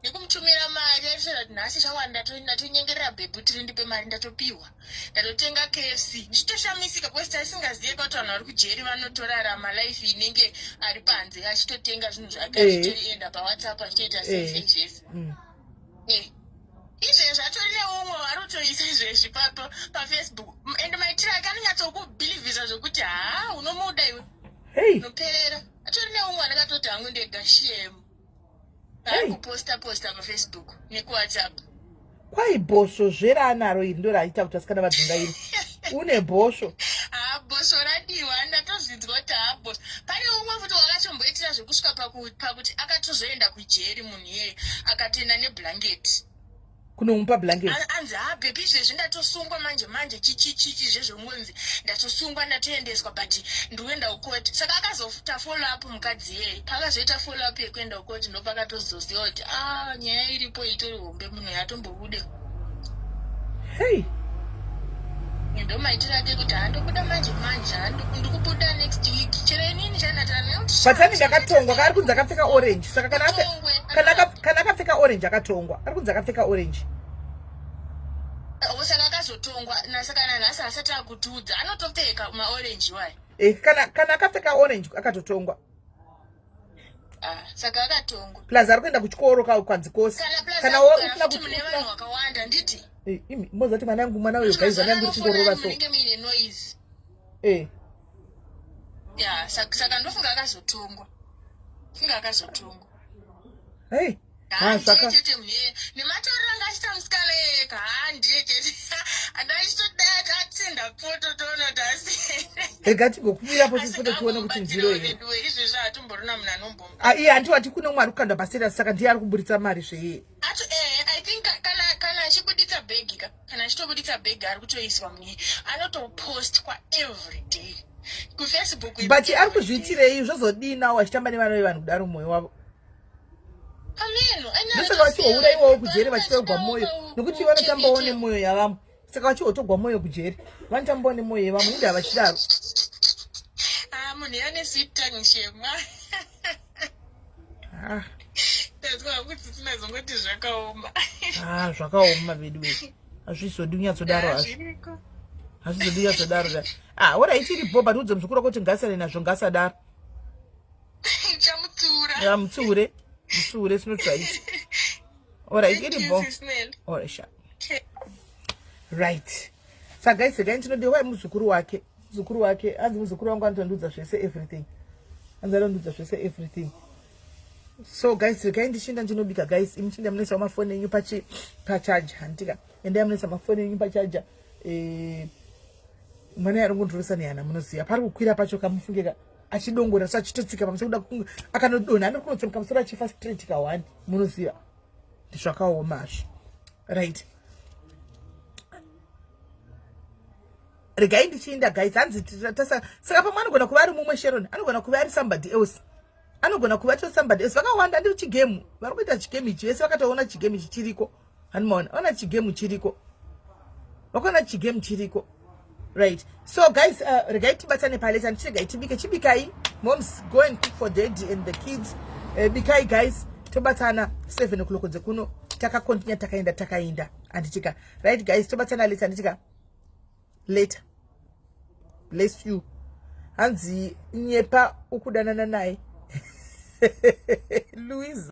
Nekumutumira mari achitaura kuti nhasi chawanda ndatonyengerera bhebhu tiri ndipe mari ndatopiwa. Ndatotenga KFC. Ndichitoshamisika because taisingazive kuti vanhu vari kujeri vanotorarama life inenge ari panze achitotenga zvinhu zvake achitorienda paWhatsApp achitoita zvese. Izvezvi atori neumwe warotoisa izvezvi paFacebook and maitiro ake anonyatsokubhilivhisa zvokuti unomuda iwe. Noperera. Atori neumwe andakatoti hangu ndega shemu. Kuposta paFacebook nekuWhatsApp. Kwai bhosvo zvera anaro iri ndo raita kuti asikana vadzingairi. Une bhosvo? Bhosvo radiwa ndatozvidzwa kuti bhosvo. Pane umwe futi wakatomboitira zvekusvika pakuti akatozoenda kujeri munhu iyeye akatoenda neblanketi. Kunomupa blanketi? Anzi bhebhi izvezvi ndatosungwa manje chichi zvezvongonzi ndatosungwa ndatoendeswa but ndikuenda kukoti. Saka akazofuta follow up mukadzi iyeye. Pakazoita follow up yekuenda kukoti ndopakatozoziva kuti nyaya iripo itori hombe munhu yatombobude. Ndo maitiro ake kuti handobuda manje ndikubuda next week. Chero inini chandatana kuti but anenge akatongwa ari kunzi akapfeka orange. Saka kana akapfeka orange akatongwa. Ari kunzi akapfeka orange. Saka akazotongwa nasaka nanhasi asati akutiudza anotopfeka maorange wayo. Kana akapfeka orange akatotongwa. Saka akatongwa. Plus ari kuenda kuchikoro kwanzi kose. Kana ufuna kuti mune vanhu vakawanda nditi. Mbozati mwana uyo gaiza nangu chingorova so. Munenge muine noise. Saka ndofunga akazotongwa. Saka nematorero angachita musikana eka ndiye chete andachitodata poto tono tasi. Rega tigokuvira po tifoto tuone kuti ndiro here. Izvi zvatumborona munhu anombomba. Iye hanti wati kune umwe ari kukanda pasera saka ndiye ari kuburitsa mari zveye. I think kana achibuditsa bhegi kana achitobuditsa bhegi ari kutoiswa munye anotopost kwa every day kufacebook. But ari kuzviitirei zvozodina wachitamba nevana vevanhu kudaro mwoyo wavo. Ndosaka vachihouraiwawo kujeri vachitorwa mwoyo nokuti vanotambawo nemwoyo yavamo. Saka vachihotogwa mwoyo kujeri vanotambawo nemwoyo yavamo ninde havachidaro. Munhu ane sweet tongue shema. Tazwa kuti tinazongoti zvakaoma. Zvakaoma vedu vedu. Hazvizodi unyatsodaro hazvo. Hazvizodi unyatsodaro da. Alright iripo but udzomuzukuru kuti ngasare nazvo ngasadaro. Chamutsura. Mutsure. Mutsure it's not right. Alright iripo. Alright sha. Right. So guys again tinodiwa muzukuru wake. Muzukuru wake anzi muzukuru wangu anotondudza zvese everything. Anzi anondudza zvese everything. So guys, regai ndichinda ndinobika guys, imchinda munesa mafoni enyu pacharger handika. Ende munesa mafoni enyu pacharger. Mwana ari kundurisa neana munoziya. Pari kukwira pacho kamufungeka achidongora sachitotsika pamusoro kuda akanodona anokunotsoka pamusoro achifa straight ka 1 munoziya. Ndizvakaoma. Right. Regai ndichinda guys, hanzi tasa saka pamwe anogona kuva ari mumwe Sharon, anogona kuva ari somebody else. Anogona kuva to somebody else. Vakawanda ndi chigemu. Vari kuita chigemu ichi. Vese vakatoona chigemu chiriko. Hanimaona. Ona chigemu chiriko. Vakaona chigemu chiriko. Right. So guys, regai tibatane paleta ndiregai tibike chibikai. Moms go and cook for daddy and the kids. Bikai guys. Tobatana 7 o'clock dzekuno. Takakontinya takaenda. Anditika. Right guys, tobatana later anditika. Later. Bless you. Hanzi nyepa ukudanana naye. Louise.